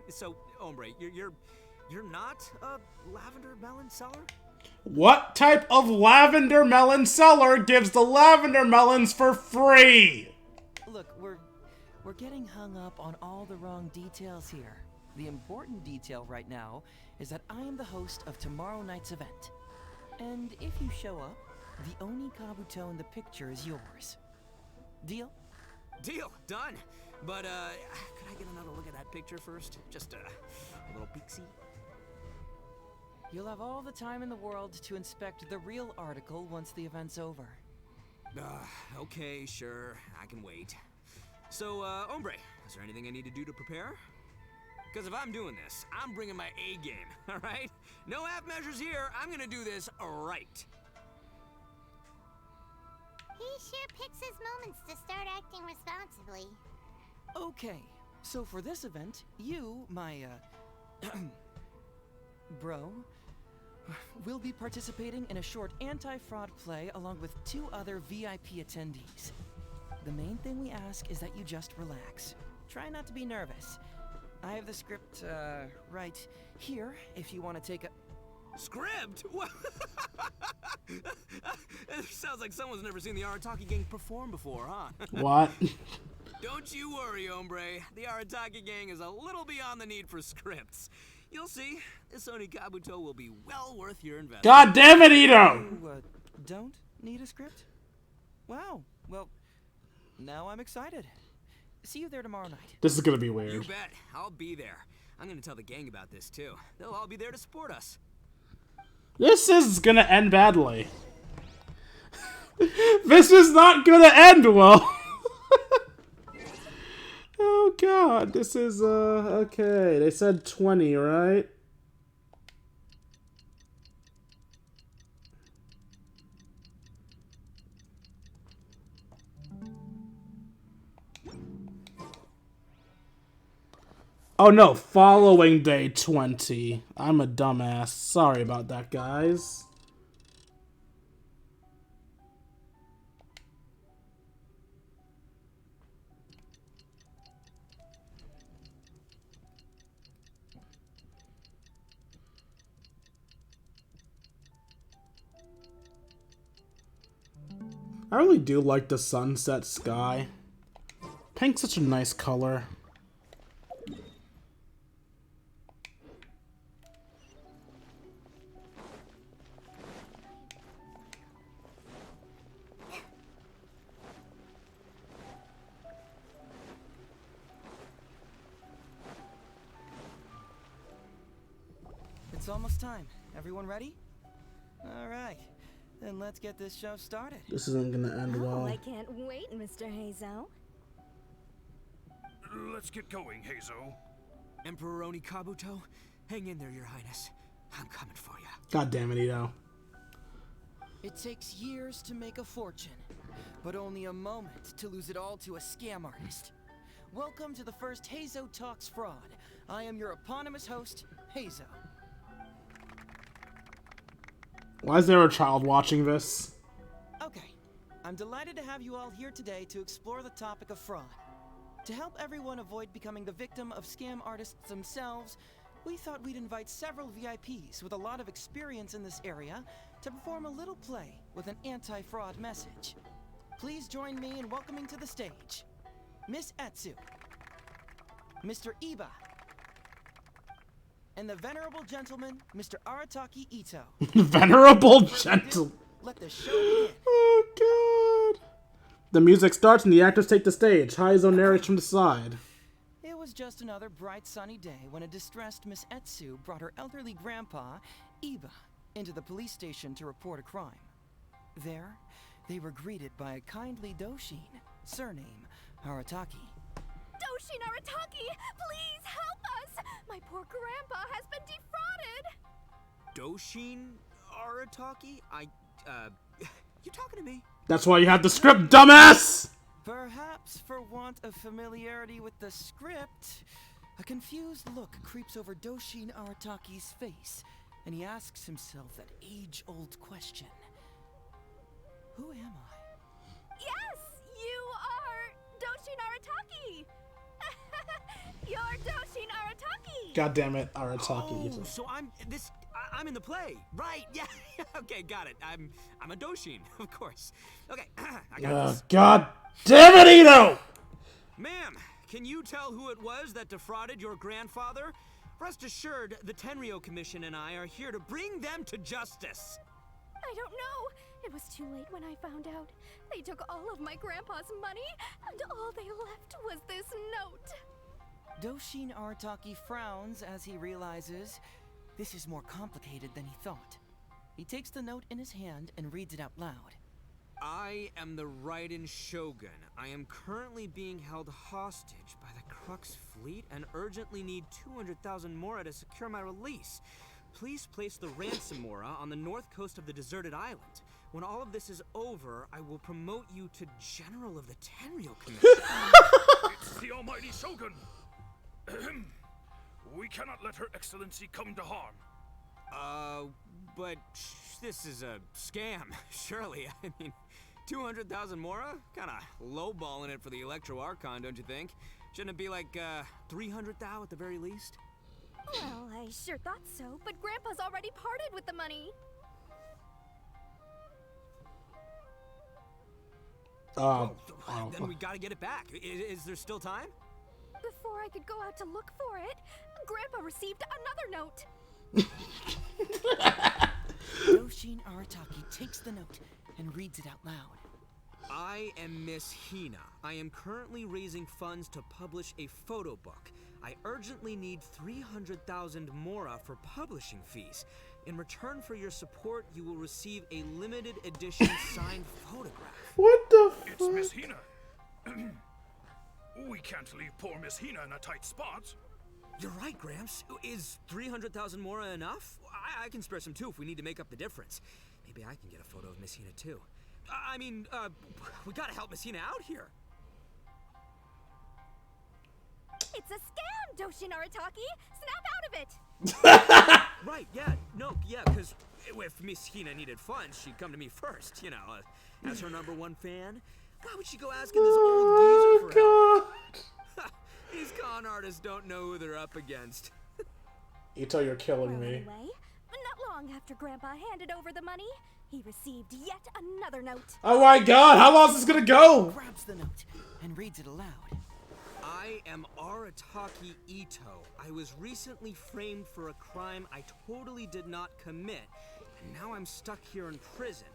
so hombre, you're not a lavender melon seller? What type of lavender melon seller gives the lavender melons for free? Look, we're getting hung up on all the wrong details here. The important detail right now is that I am the host of tomorrow night's event. And if you show up, the Oni Kabuto in the picture is yours. Deal? Deal, done. But could I get another look at that picture first? Just a little peek-see. You'll have all the time in the world to inspect the real article once the event's over. Okay, sure. I can wait. So, hombre, is there anything I need to do to prepare? Because if I'm doing this, I'm bringing my A game, all right? No half measures here. I'm gonna do this right. He sure picks his moments to start acting responsibly. Okay, so for this event, you, my, bro, will be participating in a short anti-fraud play along with 2 other VIP attendees. The main thing we ask is that you just relax. Try not to be nervous. I have the script, right here, if you want to take a... Script? What? It sounds like someone's never seen the Arataki gang perform before, huh? What? Don't you worry, hombre. The Arataki gang is a little beyond the need for scripts. You'll see, this Oni Kabuto will be well worth your investment. God damn it, Ito! You, don't need a script? Wow, well, now I'm excited. See you there tomorrow night. This is gonna be weird. You bet. I'll be there. I'm gonna tell the gang about this, too. They'll all be there to support us. This is gonna end badly. This is not gonna end well. Oh god, this is, okay. They said 20, right? Oh no, following day 20. I'm a dumbass. Sorry about that, guys. I really do like the sunset sky. Pink's such a nice color. It's almost time. Everyone ready? All right. Then let's get this show started. This isn't gonna end well. Oh, I can't wait, Mr. Heizou. Let's get going, Heizou. Emperor Oni Kabuto, hang in there, Your Highness. I'm coming for you. God damn it, Ito. It takes years to make a fortune, but only a moment to lose it all to a scam artist. Welcome to the first Heizou Talks Fraud. I am your eponymous host, Heizou. Why is there a child watching this? Okay, I'm delighted to have you all here today to explore the topic of fraud. To help everyone avoid becoming the victim of scam artists themselves, we thought we'd invite several VIPs with a lot of experience in this area to perform a little play with an anti-fraud message. Please join me in welcoming to the stage Miss Etsu, Mr. Iba, and the venerable gentleman, Mr. Arataki Ito. Venerable gentleman. Let the show begin. Oh god. The music starts and the actors take the stage. Heizou narrates from the side. It was just another bright sunny day when a distressed Miss Etsu brought her elderly grandpa, Iba, into the police station to report a crime. There, they were greeted by a kindly Doshin, surname Arataki. Doshin Arataki, please help us! My poor grandpa has been defrauded! Doshin Arataki? You talking to me? That's why you have the script, dumbass! Perhaps for want of familiarity with the script, a confused look creeps over Doshin Arataki's face, and he asks himself that age-old question. Who am I? Yes, you are Doshin Arataki! You're Doshin Arataki! God damn it, Arataki. Oh, so I'm in the play. Right, yeah. Okay, got it. I'm a Doshin, of course. Okay, I got this. God damn it, Ito! Ma'am, can you tell who it was that defrauded your grandfather? Rest assured, the Tenryou Commission and I are here to bring them to justice. I don't know. It was too late when I found out. They took all of my grandpa's money, and all they left was this note. Doshin Arataki frowns as he realizes this is more complicated than he thought. He takes the note in his hand and reads it out loud. I am the Raiden Shogun. I am currently being held hostage by the Crux fleet and urgently need 200,000 mora to secure my release. Please place the ransom mora on the north coast of the deserted island. When all of this is over, I will promote you to General of the Tenryou Commission. It's the almighty Shogun. We cannot let Her Excellency come to harm. But this is a scam, surely. I mean, 200,000 mora? Kinda lowballing it for the Electro Archon, don't you think? Shouldn't it be like, 300,000 at the very least? Well, I sure thought so, but Grandpa's already parted with the money. Then we gotta get it back. Is there still time? Before I could go out to look for it, Grandpa received another note. Doshin Arataki takes the note and reads it out loud. I am Miss Hina. I am currently raising funds to publish a photo book. I urgently need 300,000 mora for publishing fees. In return for your support, you will receive a limited edition signed photograph. What the fuck? It's Miss Hina. We can't leave poor Miss Hina in a tight spot. You're right, Gramps. Is 300,000 mora enough? I can spare some too if we need to make up the difference. Maybe I can get a photo of Miss Hina too. We gotta help Miss Hina out here. It's a scam, Doshin Arataki! Snap out of it! Right, because if Miss Hina needed funds, she'd come to me first, you know, as her #1 fan. Why would she go asking this old geezer for help? These con artists don't know who they're up against. Ito, you're killing me. Anyway, not long long after Grandpa handed over the money, he received yet another note. Oh my god, how long is this gonna go? Grabs the note and reads it aloud. I am Arataki Ito. I was recently framed for a crime I totally did not commit, and now I'm stuck here in prison.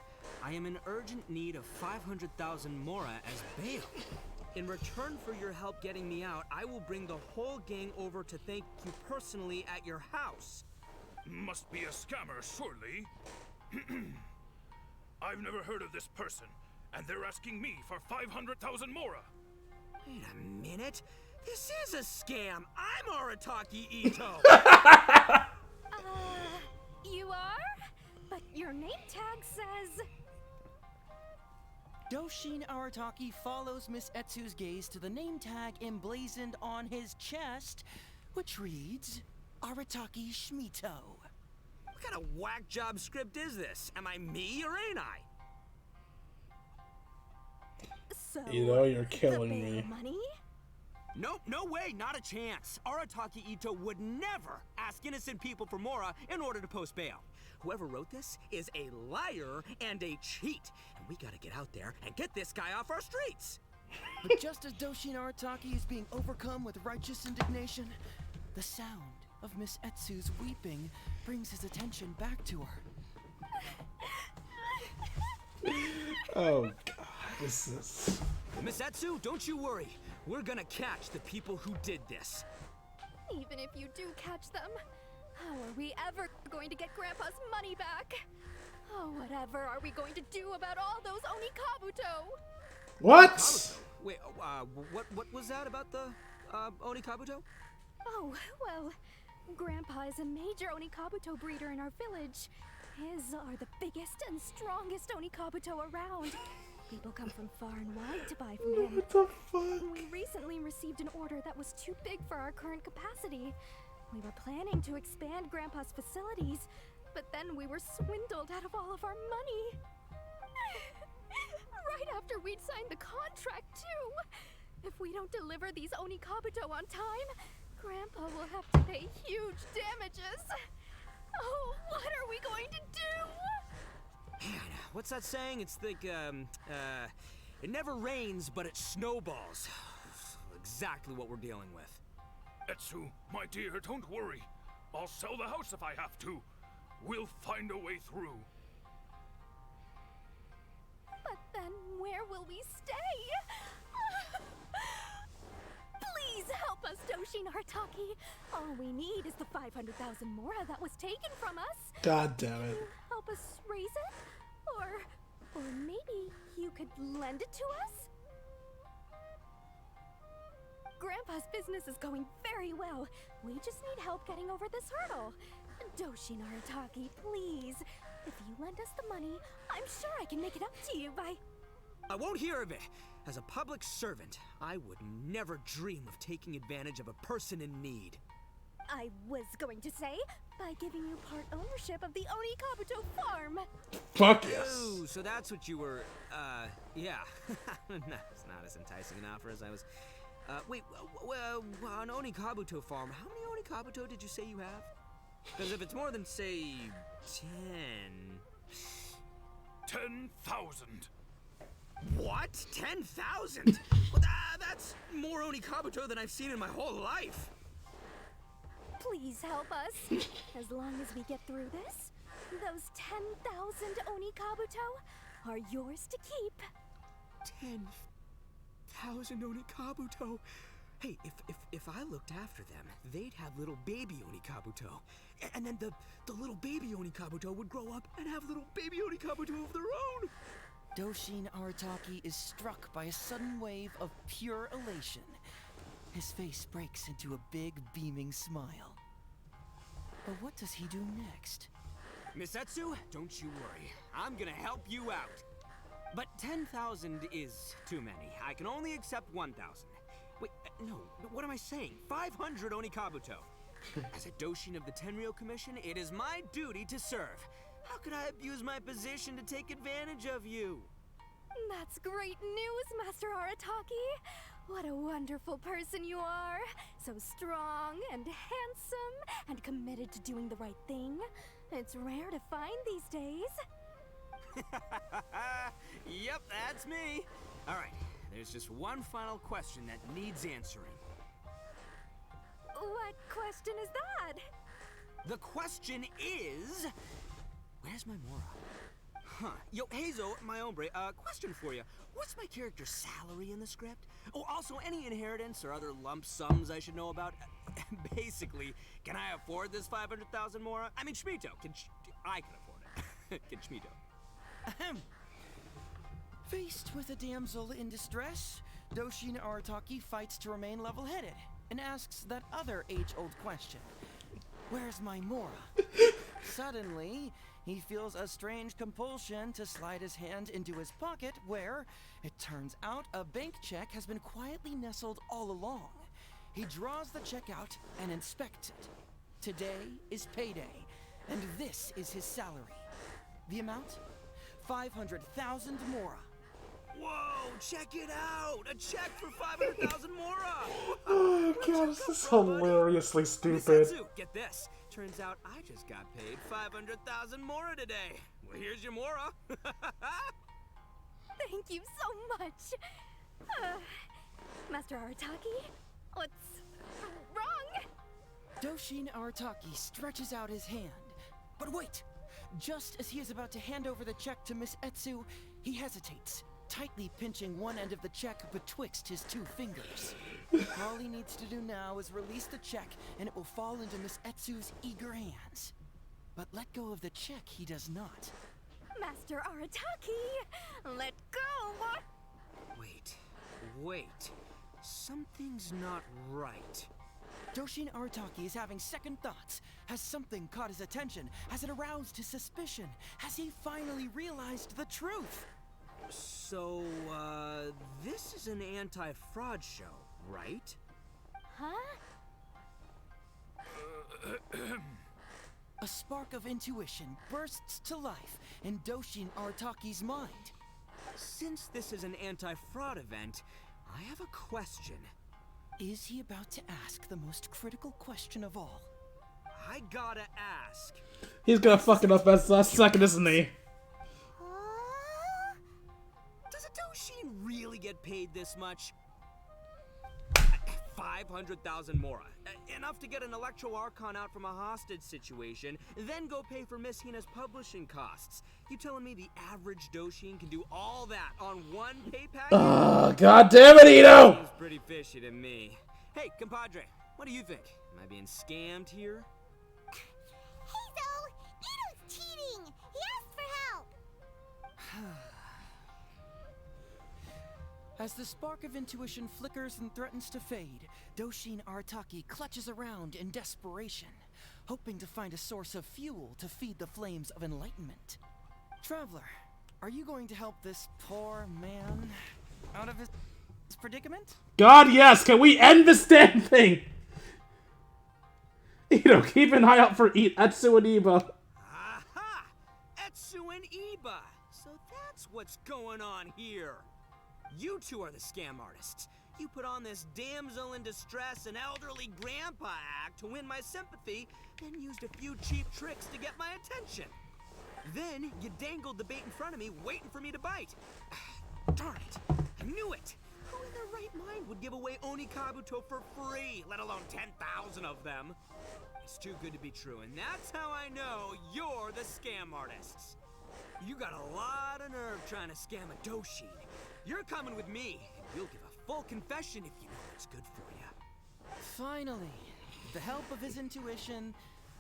I am in urgent need of 500,000 mora as bail. In return for your help getting me out, I will bring the whole gang over to thank you personally at your house. Must be a scammer, surely. I've never heard of this person, and they're asking me for 500,000 mora. Wait a minute. This is a scam. I'm Arataki Ito. You are? But your name tag says... Doshin Arataki follows Miss Etsu's gaze to the name tag emblazoned on his chest, which reads, Arataki Shmito. What kind of whack job script is this? Am I me or ain't I? So, You know, you're killing the bail me. money? Nope, no way, not a chance. Arataki Ito would never ask innocent people for mora in order to post bail. Whoever wrote this is a liar and a cheat, and we gotta get out there and get this guy off our streets. But just as Doshin Arataki is being overcome with righteous indignation, the sound of Miss Etsu's weeping brings his attention back to her. Oh god, this is... Miss Etsu, don't you worry. We're gonna catch the people who did this. Even if you do catch them, how are we ever going to get Grandpa's money back? Oh, whatever are we going to do about all those Onikabuto? What? Kabuto? Wait, what was that about the Onikabuto? Oh, well, Grandpa is a major Onikabuto breeder in our village. His are the biggest and strongest Onikabuto around. People come from far and wide to buy from him. What the fuck? We recently received an order that was too big for our current capacity. We were planning to expand Grandpa's facilities, but then we were swindled out of all of our money. Right after we'd signed the contract, too. If we don't deliver these Onikabuto on time, Grandpa will have to pay huge damages. Oh, what are we going to do? Man, what's that saying? It's like, it never rains, but it snowballs. Exactly what we're dealing with. Etsu, my dear, don't worry. I'll sell the house if I have to. We'll find a way through. But then where will we stay? Please help us, Doshin Arataki. All we need is the 500,000 mora that was taken from us. God damn it. Can you help us raise it? Or maybe you could lend it to us? Grandpa's business is going very well. We just need help getting over this hurdle. Doshin Arataki, please. If you lend us the money, I'm sure I can make it up to you by... I won't hear of it. As a public servant, I would never dream of taking advantage of a person in need. I was going to say, by giving you part ownership of the Onikabuto farm. Fuck yes. Ooh, so that's what you were, yeah. That's not as enticing an offer as I was... wait, on Onikabuto farm, how many Onikabuto did you say you have? Because if it's more than, say, 10,000. What? 10,000? Well, that's more Onikabuto than I've seen in my whole life. Please help us. As long as we get through this, those 10,000 Onikabuto are yours to keep. 10,000 Onikabuto. Hey, if I looked after them, they'd have little baby Onikabuto. And then the little baby Onikabuto would grow up and have little baby Onikabuto of their own. Doshin Arataki is struck by a sudden wave of pure elation. His face breaks into a big, beaming smile. But what does he do next? Miss Etsu, don't you worry. I'm gonna help you out. But 10,000 is too many. I can only accept 1,000. Wait, no, what am I saying? 500 Onikabuto. As a Doshin of the Tenryou Commission, it is my duty to serve. How could I abuse my position to take advantage of you? That's great news, Master Arataki. What a wonderful person you are. So strong and handsome and committed to doing the right thing. It's rare to find these days. Yep, that's me. All right, there's just one final question that needs answering. What question is that? The question is, where's my Mora? Huh. Yo, Heizou, my hombre, question for you. What's my character's salary in the script? Oh, also, any inheritance or other lump sums I should know about? Basically, can I afford this 500,000 Mora? I mean, Schmito, I can afford it. Can Schmito? Ahem. Faced with a damsel in distress, Doshin Arataki fights to remain level-headed and asks that other age-old question. Where's my Mora? Suddenly, he feels a strange compulsion to slide his hand into his pocket where, it turns out, a bank check has been quietly nestled all along. He draws the check out and inspects it. Today is payday, and this is his salary. The amount? 500,000 Mora. Whoa, check it out! A check for 500,000 Mora! Oh god, this is hilariously stupid. Misetsu, get this. Turns out I just got paid 500,000 Mora today. Well, here's your Mora. Thank you so much. Master Arataki, what's wrong? Doshin Arataki stretches out his hand. But wait! Just as he is about to hand over the check to Miss Etsu, he hesitates, tightly pinching one end of the check betwixt his two fingers. All he needs to do now is release the check, and it will fall into Miss Etsu's eager hands. But let go of the check he does not. Master Arataki, let go! Wait. Something's not right. Doshin Arataki is having second thoughts. Has something caught his attention? Has it aroused his suspicion? Has he finally realized the truth? So, this is an anti-fraud show, right? Huh? A spark of intuition bursts to life in Doshin Arataki's mind. Since this is an anti-fraud event, I have a question. Is he about to ask the most critical question of all? I gotta ask. He's gonna fuck it up as last second, isn't he? Does a Doshin really get paid this much? 500,000 Mora. Enough to get an Electro Archon out from a hostage situation, then go pay for Miss Hina's publishing costs. You telling me the average Doshin can do all that on one pay package? God damn it, Ito! Seems pretty fishy to me. Hey, compadre, what do you think? Am I being scammed here? Heizou! Ito's cheating! He asked for help! As the spark of intuition flickers and threatens to fade, Doshin Arataki clutches around in desperation, hoping to find a source of fuel to feed the flames of enlightenment. Traveler, are you going to help this poor man out of his predicament? God, yes! Can we end this damn thing? Ito, keep an eye out for Etsu and Iba. Aha! Etsu and Iba! So that's what's going on here. You two are the scam artists. You put on this damsel in distress and elderly grandpa act to win my sympathy, then used a few cheap tricks to get my attention. Then you dangled the bait in front of me, waiting for me to bite. Darn it! I knew it! Who in their right mind would give away Oni Kabuto for free, let alone 10,000 of them? It's too good to be true, and that's how I know you're the scam artists. You got a lot of nerve trying to scam a Doshin. You're coming with me, and you'll give a full confession if you know what's good for you. Finally, with the help of his intuition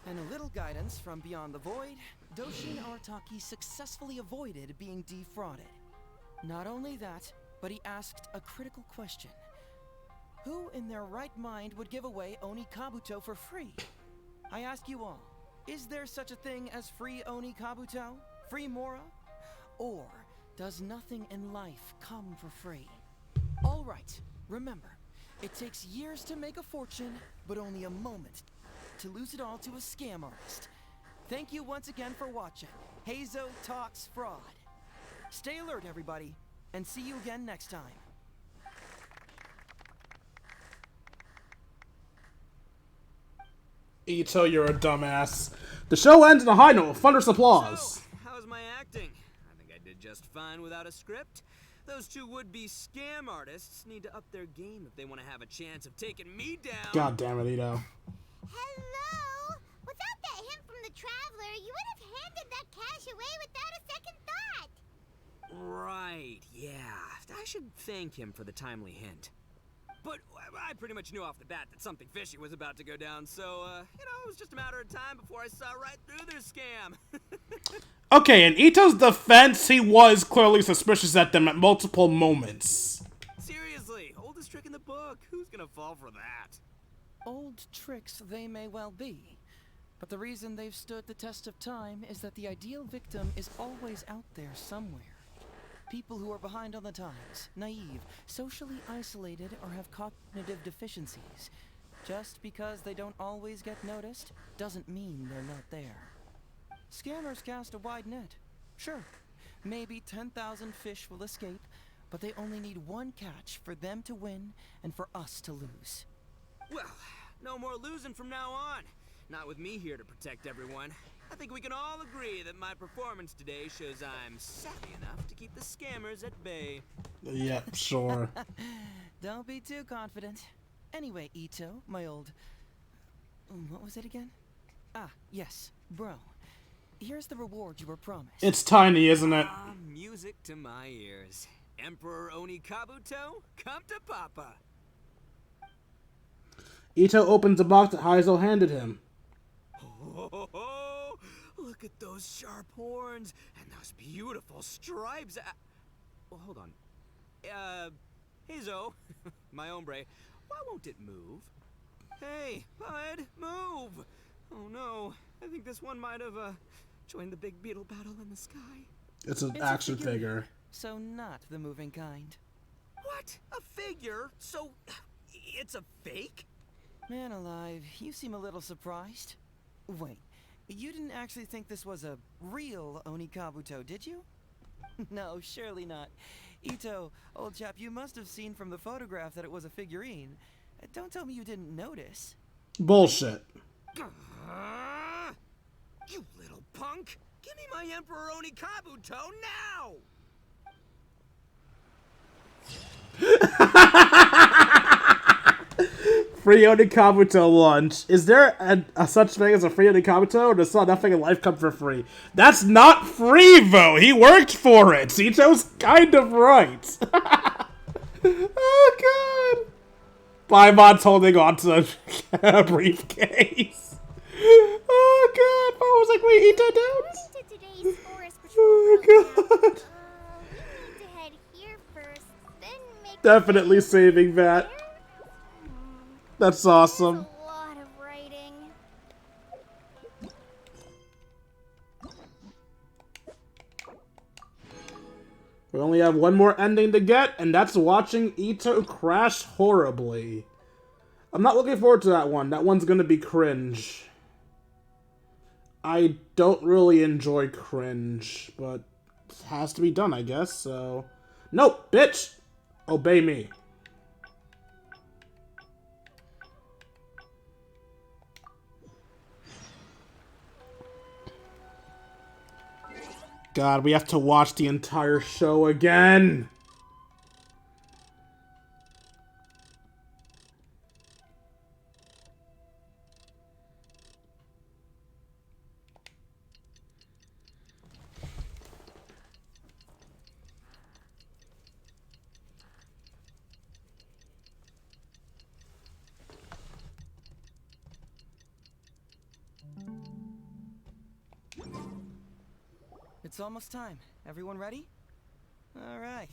and a little guidance from beyond the void, Doshin Arataki successfully avoided being defrauded. Not only that, but he asked a critical question. Who in their right mind would give away Oni Kabuto for free? I ask you all, is there such a thing as free Oni Kabuto? Free Mora? Or does nothing in life come for free? All right, remember, it takes years to make a fortune, but only a moment to lose it all to a scam artist. Thank you once again for watching Heizou Talks Fraud. Stay alert, everybody, and see you again next time. Ito, you're a dumbass. The show ends on a high note with thunderous applause. So, how's my acting? I think I did just fine without a script. Those two would-be scam artists need to up their game if they want to have a chance of taking me down. God damn it, Ito. Hello? Without that hint from the Traveler, you would have handed that cash away without a second thought. Right, yeah. I should thank him for the timely hint. But I pretty much knew off the bat that something fishy was about to go down, so, it was just a matter of time before I saw right through their scam. Okay, in Ito's defense, he was clearly suspicious at them at multiple moments. Seriously, oldest trick in the book. Who's gonna fall for that? Old tricks they may well be, but the reason they've stood the test of time is that the ideal victim is always out there somewhere. People who are behind on the times, naive, socially isolated, or have cognitive deficiencies. Just because they don't always get noticed doesn't mean they're not there. Scammers cast a wide net. Sure, maybe 10,000 fish will escape, but they only need one catch for them to win and for us to lose. Well, no more losing from now on. Not with me here to protect everyone. I think we can all agree that my performance today shows I'm savvy enough to keep the scammers at bay. Yep, sure. Don't be too confident. Anyway, Ito, my old... what was it again? Ah, yes, bro. Here's the reward you were promised. It's tiny, isn't it? Ah, music to my ears. Emperor Oni Kabuto, come to Papa. Ito opens the box that Heizou handed him. Oh, look at those sharp horns and those beautiful stripes. Well, hold on. Heizou, my hombre, why won't it move? Hey, bud, move! Oh no, I think this one might have joined the big beetle battle in the sky. It's an action figure. So not the moving kind. What? A figure? So it's a fake? Man alive, you seem a little surprised. Wait, you didn't actually think this was a real Oni Kabuto, did you? No, surely not. Ito, old chap, you must have seen from the photograph that it was a figurine. Don't tell me you didn't notice. Bullshit. You little punk! Give me my Emperor Oni Kabuto now! Free Oni Kabuto lunch. Is there a such thing as a free Oni Kabuto, or does nothing in life come for free? That's not free, though. He worked for it. Ito's kind of right. Oh, God. Baimon's holding on to a briefcase. Oh, God. I was like, wait, Ito down? To today's forest patrol Oh, program. God. We need to head here first, then make Definitely saving that. That's awesome. a lot of writing. We only have one more ending to get, and that's watching Ito crash horribly. I'm not looking forward to that one. That one's gonna be cringe. I don't really enjoy cringe, but it has to be done, I guess, so... Nope, bitch! Obey me. God, we have to watch the entire show again! It's almost time. Everyone ready? Alright,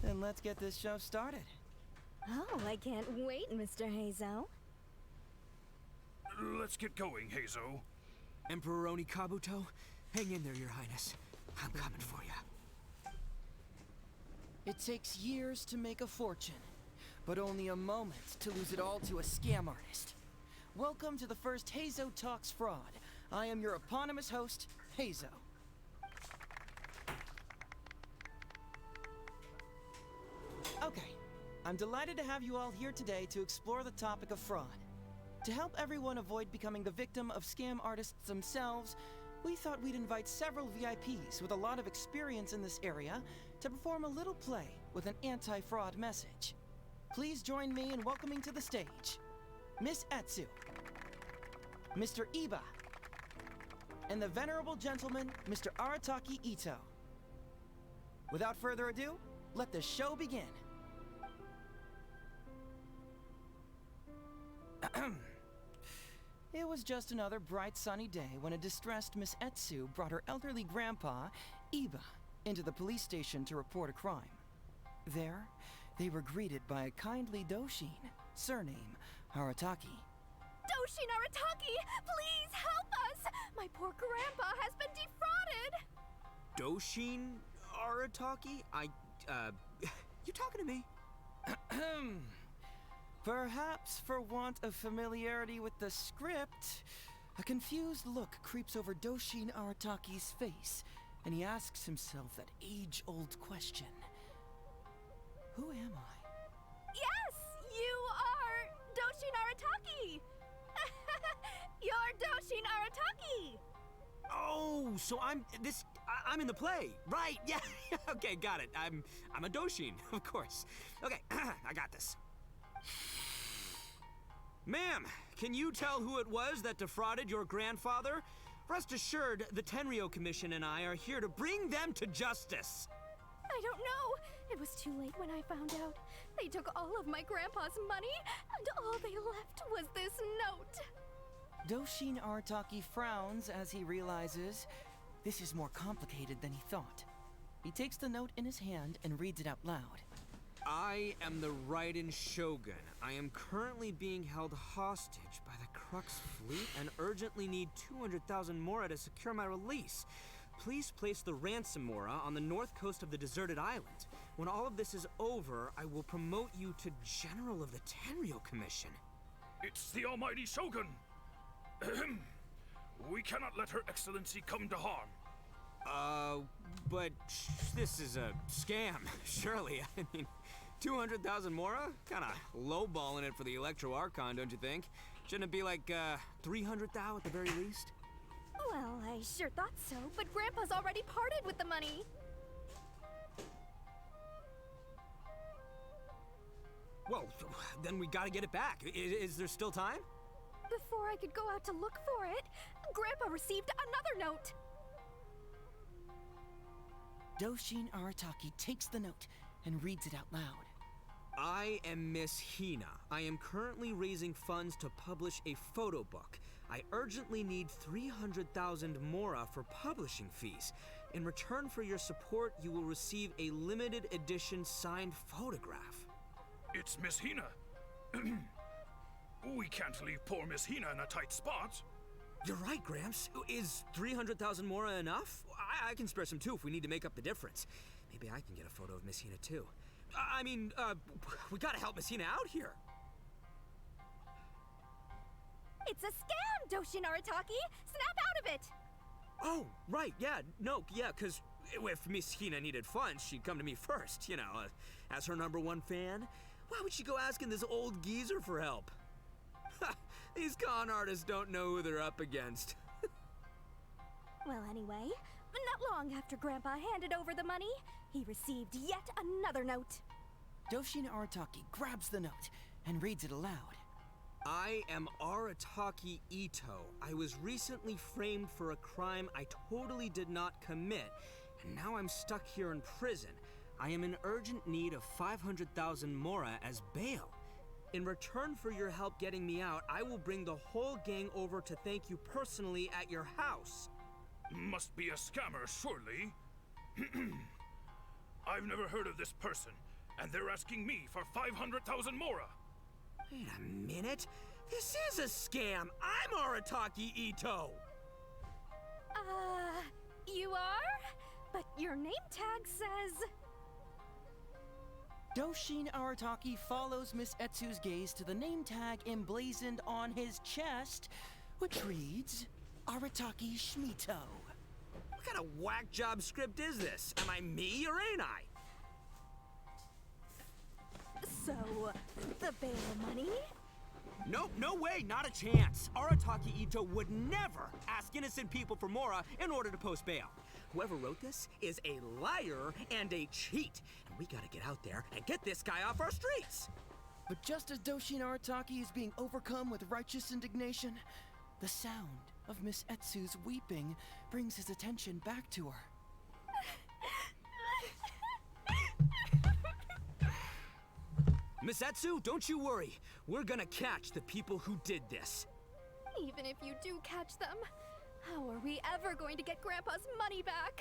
then let's get this show started. Oh, I can't wait, Mr. Heizou. Let's get going, Heizou. Emperor Oni Kabuto, hang in there, Your Highness. I'm coming for you. It takes years to make a fortune, but only a moment to lose it all to a scam artist. Welcome to the first Heizou Talks Fraud. I am your eponymous host, Heizou. Okay, I'm delighted to have you all here today to explore the topic of fraud. To help everyone avoid becoming the victim of scam artists themselves, we thought we'd invite several VIPs with a lot of experience in this area to perform a little play with an anti-fraud message. Please join me in welcoming to the stage Miss Etsu, Mr. Iba, and the venerable gentleman, Mr. Arataki Ito. Without further ado, let the show begin. It was just another bright sunny day when a distressed Miss Etsu brought her elderly grandpa, Iba, into the police station to report a crime. There, they were greeted by a kindly Doshin, surname Arataki. Doshin Arataki, please help us! My poor grandpa has been defrauded! Doshin Arataki? You talking to me? Perhaps for want of familiarity with the script, a confused look creeps over Doshin Arataki's face, and he asks himself that age-old question. Who am I? Yes, you are Doshin Arataki! You're Doshin Arataki! Oh, so I'm in the play. Right, yeah. Okay, got it. I'm a Doshin, of course. Okay, I got this. Ma'am, can you tell who it was that defrauded your grandfather? Rest assured, the Tenryou Commission and I are here to bring them to justice. I don't know. It was too late when I found out. They took all of my grandpa's money, and all they left was this note. Doshin Arataki frowns as he realizes this is more complicated than he thought. He takes the note in his hand and reads it out loud. I am the Raiden Shogun. I am currently being held hostage by the Crux Fleet and urgently need 200,000 mora to secure my release. Please place the ransom mora on the north coast of the deserted island. When all of this is over, I will promote you to General of the Tenryou Commission. It's the almighty Shogun! We cannot let Her Excellency come to harm. But this is a scam, surely. I mean, 200,000 mora? Kinda lowballing it for the Electro Archon, don't you think? Shouldn't it be like, 300 thou at the very least? Well, I sure thought so, but Grandpa's already parted with the money. Well, then we gotta get it back. Is there still time? Before I could go out to look for it, Grandpa received another note. Doshin Arataki takes the note and reads it out loud. I am Miss Hina. I am currently raising funds to publish a photo book. I urgently need 300,000 mora for publishing fees. In return for your support, you will receive a limited edition signed photograph. It's Miss Hina. We can't leave poor Miss Hina in a tight spot. You're right, Gramps. Is 300,000 mora enough? I can spare some too if we need to make up the difference. Maybe I can get a photo of Miss Hina too. We gotta help Miss Hina out here. It's a scam, Doshin Arataki! Snap out of it! Oh, right, yeah, cause if Miss Hina needed funds, she'd come to me first, you know, as her #1 fan. Why would she go asking this old geezer for help? These con artists don't know who they're up against. Well, anyway, not long after Grandpa handed over the money, he received yet another note. Doshin Arataki grabs the note and reads it aloud. I am Arataki Ito. I was recently framed for a crime I totally did not commit, and now I'm stuck here in prison. I am in urgent need of 500,000 mora as bail. In return for your help getting me out, I will bring the whole gang over to thank you personally at your house. Must be a scammer, surely. I've never heard of this person, and they're asking me for 500,000 mora. Wait a minute. This is a scam. I'm Arataki Ito. You are? But your name tag says... Doshin Arataki follows Miss Etsu's gaze to the name tag emblazoned on his chest, which reads, Arataki Shmito. What kind of whack job script is this? Am I me or ain't I? So, the bail money? Nope, no way, not a chance. Arataki Ito would never ask innocent people for Mora in order to post bail. Whoever wrote this is a liar and a cheat. And we gotta get out there and get this guy off our streets. But just as Doshin Arataki is being overcome with righteous indignation, the sound of Miss Etsu's weeping brings his attention back to her. Miss Etsu, don't you worry. We're gonna catch the people who did this. Even if you do catch them, how are we ever going to get Grandpa's money back?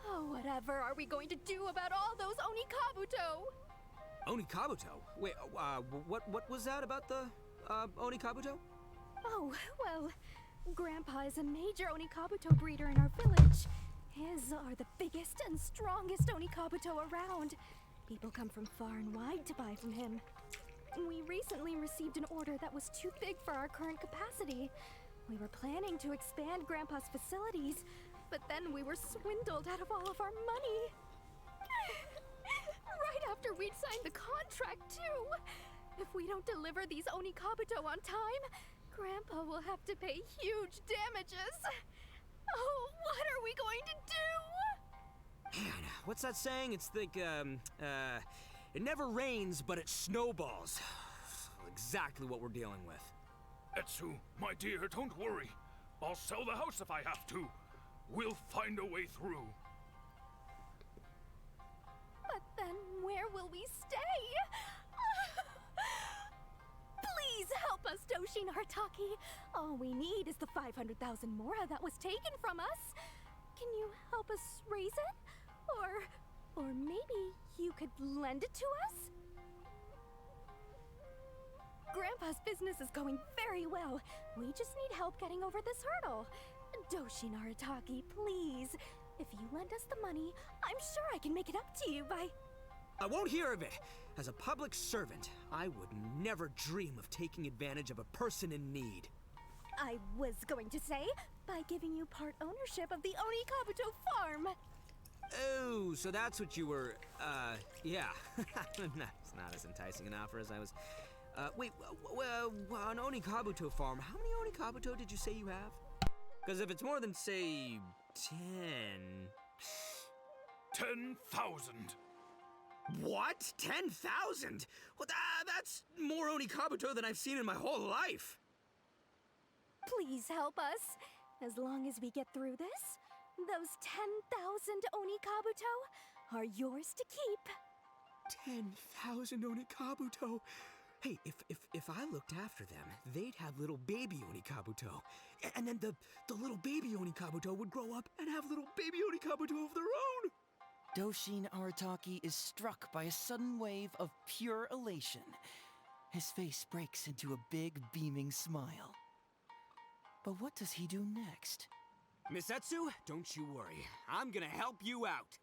Oh, whatever are we going to do about all those Onikabuto? Onikabuto? Wait, what was that about the, Onikabuto? Oh, well, Grandpa is a major Onikabuto breeder in our village. His are the biggest and strongest Onikabuto around. People come from far and wide to buy from him. We recently received an order that was too big for our current capacity. We were planning to expand Grandpa's facilities, but then we were swindled out of all of our money. Right after we'd signed the contract, too. If we don't deliver these Onikabuto on time, Grandpa will have to pay huge damages. Oh, what are we going to do? Man, what's that saying? It's like, it never rains, but it snowballs. Exactly what we're dealing with. Etsu, my dear, don't worry. I'll sell the house if I have to. We'll find a way through. But then where will we stay? Please help us, Doshin Arataki. All we need is the 500,000 mora that was taken from us. Can you help us raise it? Or maybe you could lend it to us? Grandpa's business is going very well. We just need help getting over this hurdle. Doshin Arataki, please. If you lend us the money, I'm sure I can make it up to you by... I won't hear of it. As a public servant, I would never dream of taking advantage of a person in need. I was going to say, by giving you part ownership of the Onikabuto farm. Oh, so that's what you were, yeah. It's not as enticing an offer as I was... wait, an Onikabuto farm, how many Onikabuto did you say you have? Because if it's more than, say, 10... 10,000. What? 10,000? Well, that's more Onikabuto than I've seen in my whole life. Please help us. As long as we get through this, those 10,000 Onikabuto are yours to keep. 10,000 Onikabuto? Hey, if I looked after them, they'd have little baby Onikabuto. And then the little baby Onikabuto would grow up and have little baby Onikabuto of their own. Doshin Arataki is struck by a sudden wave of pure elation. His face breaks into a big, beaming smile. But what does he do next? Miss Etsu, don't you worry. I'm gonna help you out.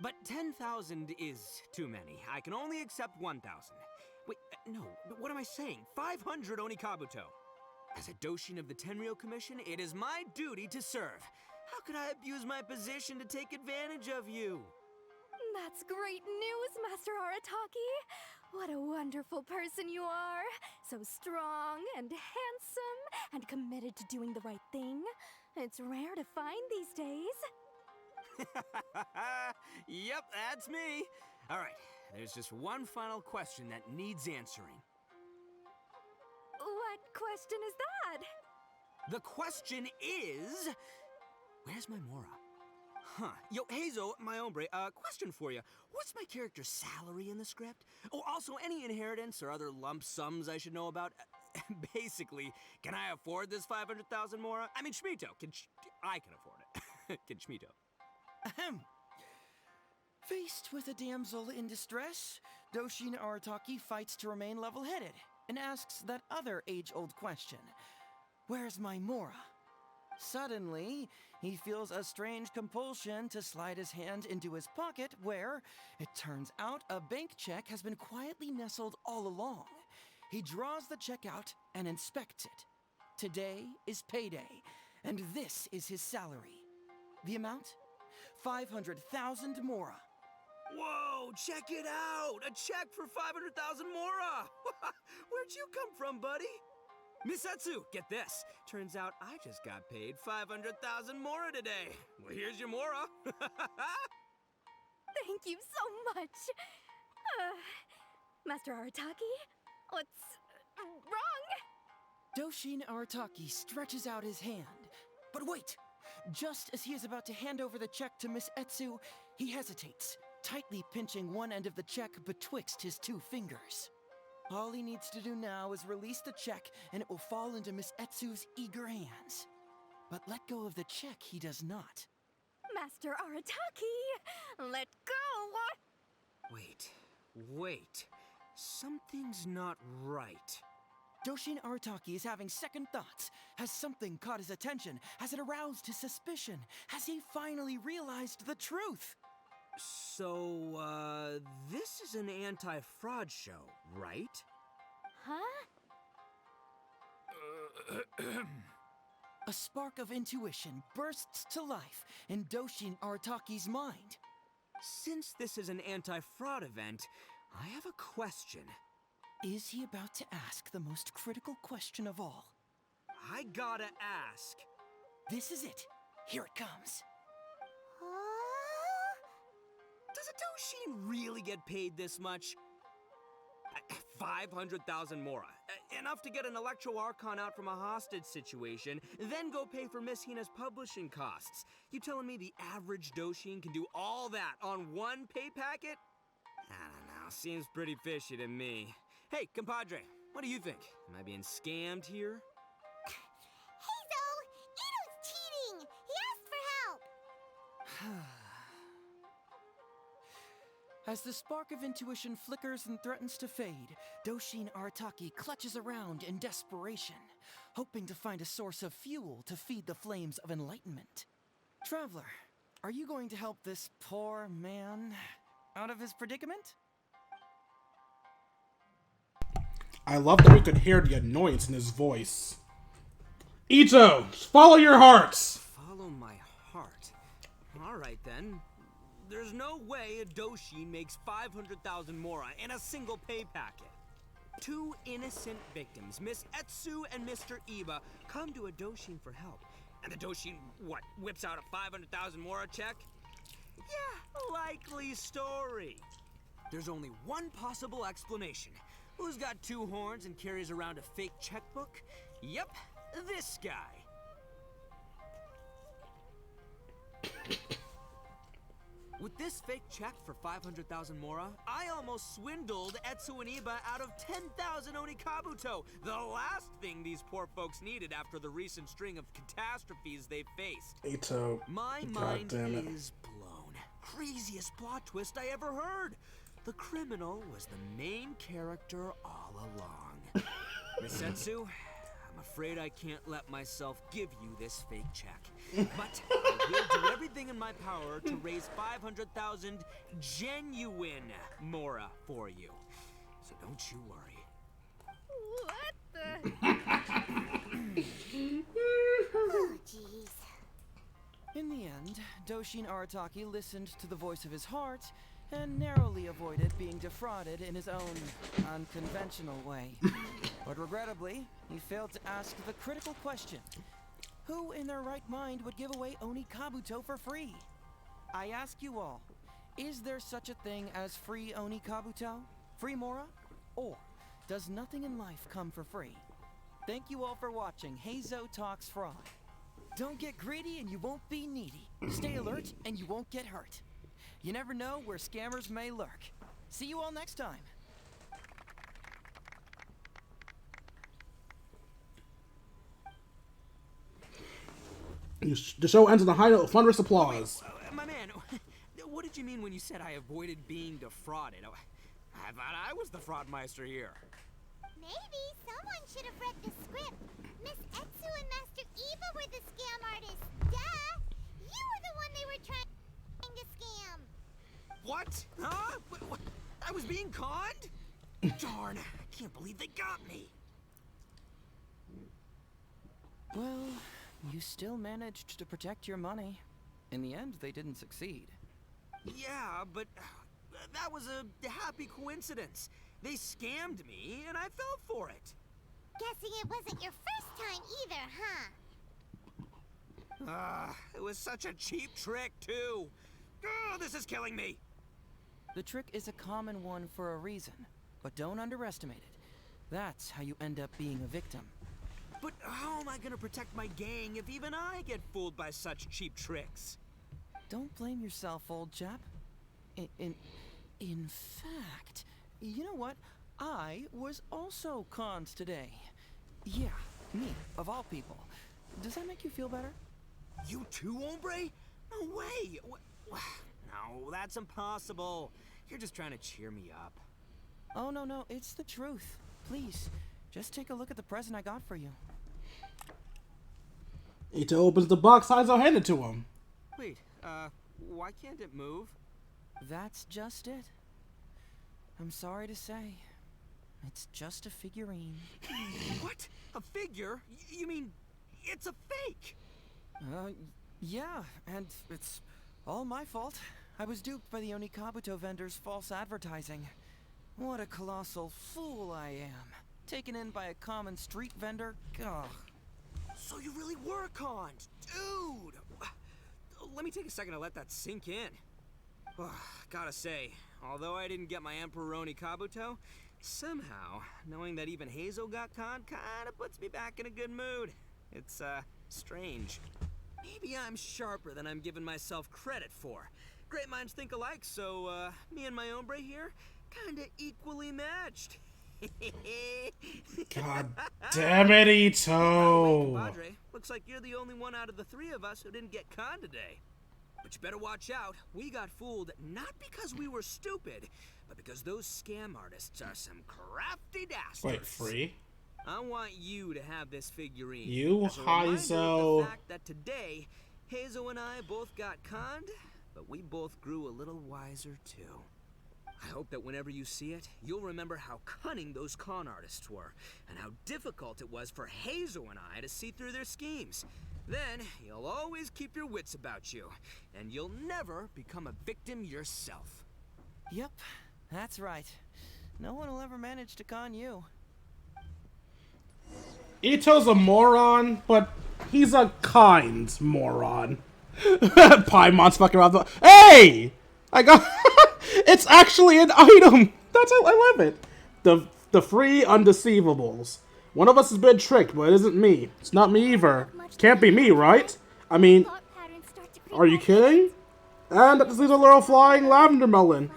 But 10,000 is too many. I can only accept 1,000. Wait, no, what am I saying? 500 Onikabuto. As a Doshin of the Tenryou Commission, it is my duty to serve. How could I abuse my position to take advantage of you? That's great news, Master Arataki. What a wonderful person you are. So strong and handsome and committed to doing the right thing. It's rare to find these days. Yep, that's me. All right, there's just one final question that needs answering. What question is that? The question is... Where's my Mora? Huh. Yo, Heizou, my hombre, question for you. What's my character's salary in the script? Oh, also, any inheritance or other lump sums I should know about? Basically, can I afford this 500,000 Mora? I mean, Shmito. I can afford it. Can Shmito? Ahem. Faced with a damsel in distress, Doshin Arataki fights to remain level-headed and asks that other age-old question. Where's my Mora? Suddenly, he feels a strange compulsion to slide his hand into his pocket where, it turns out, a bank check has been quietly nestled all along. He draws the check out and inspects it. Today is payday, and this is his salary. The amount? 500,000 Mora. Whoa, check it out! A check for 500,000 mora! Where'd you come from, buddy? Miss Etsu, get this. Turns out I just got paid 500,000 mora today. Well, here's your mora. Thank you so much. Master Arataki, what's wrong? Doshin Arataki stretches out his hand. But wait! Just as he is about to hand over the check to Miss Etsu, he hesitates, tightly pinching one end of the check betwixt his two fingers. All he needs to do now is release the check, and it will fall into Miss Etsu's eager hands. But let go of the check he does not. Master Arataki, let go! Wait. Something's not right. Doshin Arataki is having second thoughts. Has something caught his attention? Has it aroused his suspicion? Has he finally realized the truth? So, this is an anti-fraud show, right? Huh? A spark of intuition bursts to life in Doshin Arataki's mind. Since this is an anti-fraud event, I have a question. Is he about to ask the most critical question of all? I gotta ask. This is it. Here it comes. Does a Doshin really get paid this much? 500,000 mora. Enough to get an Electro Archon out from a hostage situation, then go pay for Miss Hina's publishing costs. You telling me the average Doshin can do all that on one pay packet? I don't know, seems pretty fishy to me. Hey, compadre, what do you think? Am I being scammed here? Heizou! Ito's cheating! He asked for help! As the spark of intuition flickers and threatens to fade, Doshin Arataki clutches around in desperation, hoping to find a source of fuel to feed the flames of enlightenment. Traveler, are you going to help this poor man out of his predicament? I love that we could hear the annoyance in his voice. Ito, follow your hearts! Follow my heart. Alright then. There's no way a Doshin makes 500,000 mora in a single pay packet. Two innocent victims, Miss Etsu and Mr. Iba, come to a Doshin for help. And the Doshin, whips out a 500,000 mora check? Yeah, likely story. There's only one possible explanation. Who's got two horns and carries around a fake checkbook? Yep, this guy. With this fake check for 500,000 mora, I almost swindled Etsu and Iba out of 10,000 Onikabuto, the last thing these poor folks needed after the recent string of catastrophes they faced. Ito, my mind is blown. Craziest plot twist I ever heard. The criminal was the main character all along. Miss Etsu, I'm afraid I can't let myself give you this fake check. But I will do everything in my power to raise 500,000 genuine mora for you. So don't you worry. What the? Oh, jeez. In the end, Doshin Arataki listened to the voice of his heart and narrowly avoided being defrauded in his own unconventional way. But regrettably, he failed to ask the critical question. Who in their right mind would give away Onikabuto for free? I ask you all, is there such a thing as free Onikabuto? Free mora? Or does nothing in life come for free? Thank you all for watching Heizou Talks Fraud. Don't get greedy and you won't be needy. Stay alert and you won't get hurt. You never know where scammers may lurk. See you all next time. The show ends on a high note of thunderous applause. My man, what did you mean when you said I avoided being defrauded? I thought I was the fraudmeister here. Maybe someone should have read the script. Miss Etsu and Master Iba were the scam artists. Duh! You were the one they were trying to scam. What? Huh? What? I was being conned? Darn, I can't believe they got me. Well, you still managed to protect your money. In the end, they didn't succeed. Yeah, but that was a happy coincidence. They scammed me, and I fell for it. Guessing it wasn't your first time either, huh? It was such a cheap trick, too. Oh, this is killing me. The trick is a common one for a reason, but don't underestimate it. That's how you end up being a victim. But how am I gonna protect my gang if even I get fooled by such cheap tricks? Don't blame yourself, old chap. In fact, you know what? I was also conned today. Yeah, me, of all people. Does that make you feel better? You too, hombre? No way! No, that's impossible. You're just trying to cheer me up. Oh, no, it's the truth. Please, just take a look at the present I got for you. Ito opens the box, Heizou hand it to him. Wait, why can't it move? That's just it. I'm sorry to say, it's just a figurine. What? A figure? You mean it's a fake? Yeah, and it's all my fault. I was duped by the Onikabuto vendor's false advertising. What a colossal fool I am. Taken in by a common street vendor? Ugh. So you really were conned, dude! Let me take a second to let that sink in. Gotta say, although I didn't get my Emperor Onikabuto, somehow, knowing that even Heizou got conned kinda puts me back in a good mood. It's, strange. Maybe I'm sharper than I'm giving myself credit for. Great minds think alike, so, me and my hombre here, kinda equally matched. God damn it, Ito! Compadre, looks like you're the only one out of the three of us who didn't get conned today. But you better watch out. We got fooled not because we were stupid, but because those scam artists are some crafty dastards. Wait, free? I want you to have this figurine. You, Heizou. The fact that today, Heizou and I both got conned, but we both grew a little wiser too. I hope that whenever you see it, you'll remember how cunning those con artists were, and how difficult it was for Heizou and I to see through their schemes. Then, you'll always keep your wits about you, and you'll never become a victim yourself. Yep, that's right. No one will ever manage to con you. Ito's a moron, but he's a kind moron. Paimon's fucking around the— Hey! I got— It's actually an item! That's how I love it. The free undeceivables. One of us has been tricked, but it isn't me. It's not me either. Can't be me, right? I mean, are you kidding? And that just leaves a little flying lavender melon.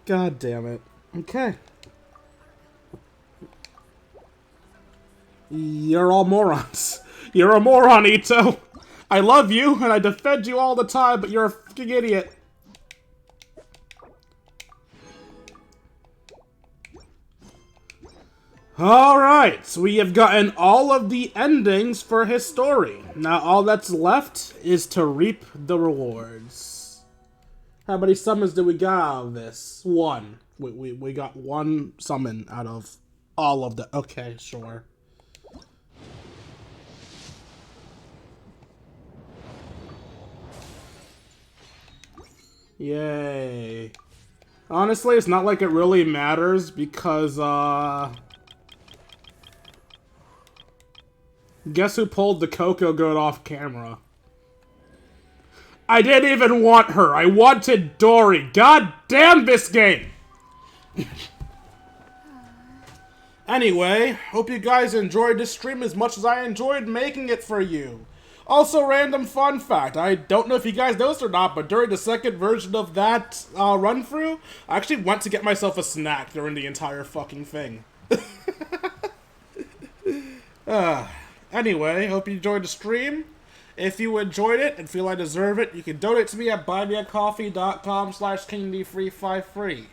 God damn it. Okay. You're all morons. You're a moron, Ito. I love you, and I defend you all the time, but you're a fucking idiot. Alright, so we have gotten all of the endings for his story. Now all that's left is to reap the rewards. How many summons did we get out of this? One. We got one summon out of all of the— Okay, sure. Yay. Honestly, it's not like it really matters because, guess who pulled the Coco goat off camera? I didn't even want her. I wanted Dory. God damn this game! Anyway, hope you guys enjoyed this stream as much as I enjoyed making it for you. Also, random fun fact. I don't know if you guys noticed or not, but during the second version of that run-through, I actually went to get myself a snack during the entire fucking thing. Anyway, hope you enjoyed the stream. If you enjoyed it and feel I deserve it, you can donate to me at buymeacoffee.com/KingD353.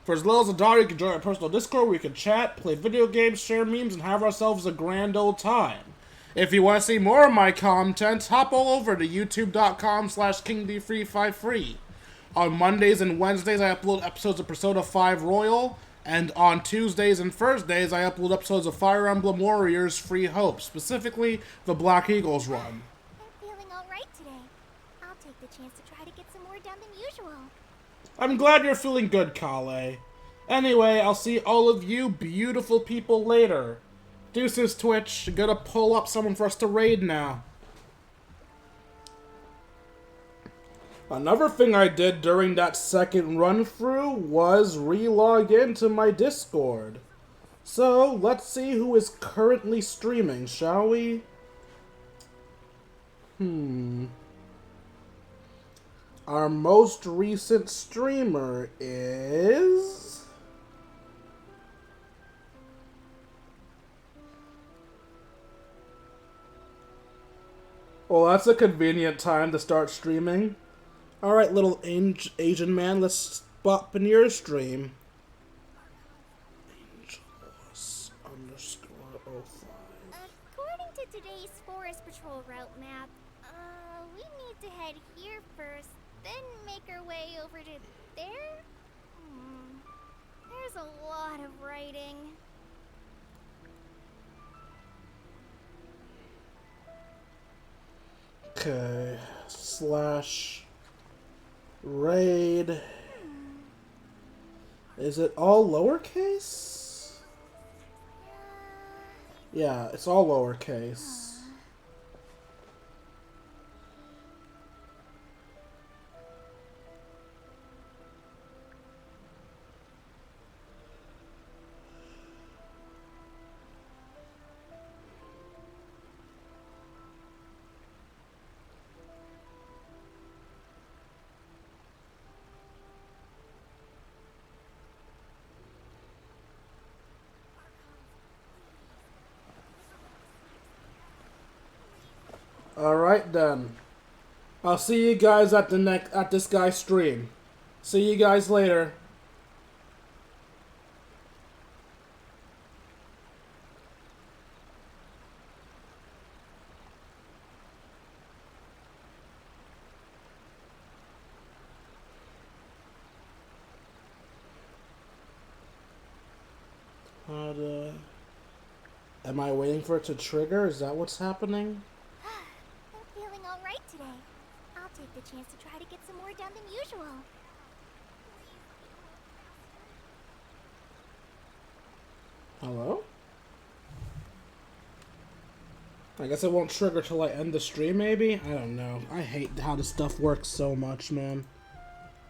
For as little as $1, you can join our personal Discord where we can chat, play video games, share memes, and have ourselves a grand old time. If you want to see more of my content, hop all over to youtube.com/KingD353. On Mondays and Wednesdays, I upload episodes of Persona 5 Royal, and on Tuesdays and Thursdays, I upload episodes of Fire Emblem Warriors Free Hope, specifically the Black Eagles run. I'm feeling alright today. I'll take the chance to try to get some more done than usual. I'm glad you're feeling good, Kale. Anyway, I'll see all of you beautiful people later. Deuces, Twitch. Gonna pull up someone for us to raid now. Another thing I did during that second run-through was re-log into my Discord. So, let's see who is currently streaming, shall we? Our most recent streamer is... Well, that's a convenient time to start streaming. Alright, little Asian man, let's spot in your stream. Angelus_05. According to today's Forest Patrol route map, we need to head here first, then make our way over to there? There's a lot of writing. Okay, /raid. Is it all lowercase? Yeah, it's all lowercase. Alright then. I'll see you guys at this guy's stream. See you guys later. Am I waiting for it to trigger? Is that what's happening? I'm feeling alright today. I'll take the chance to try to get some more done than usual. Hello? I guess it won't trigger till I end the stream, maybe? I don't know. I hate how this stuff works so much, man.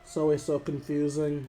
It's always so confusing.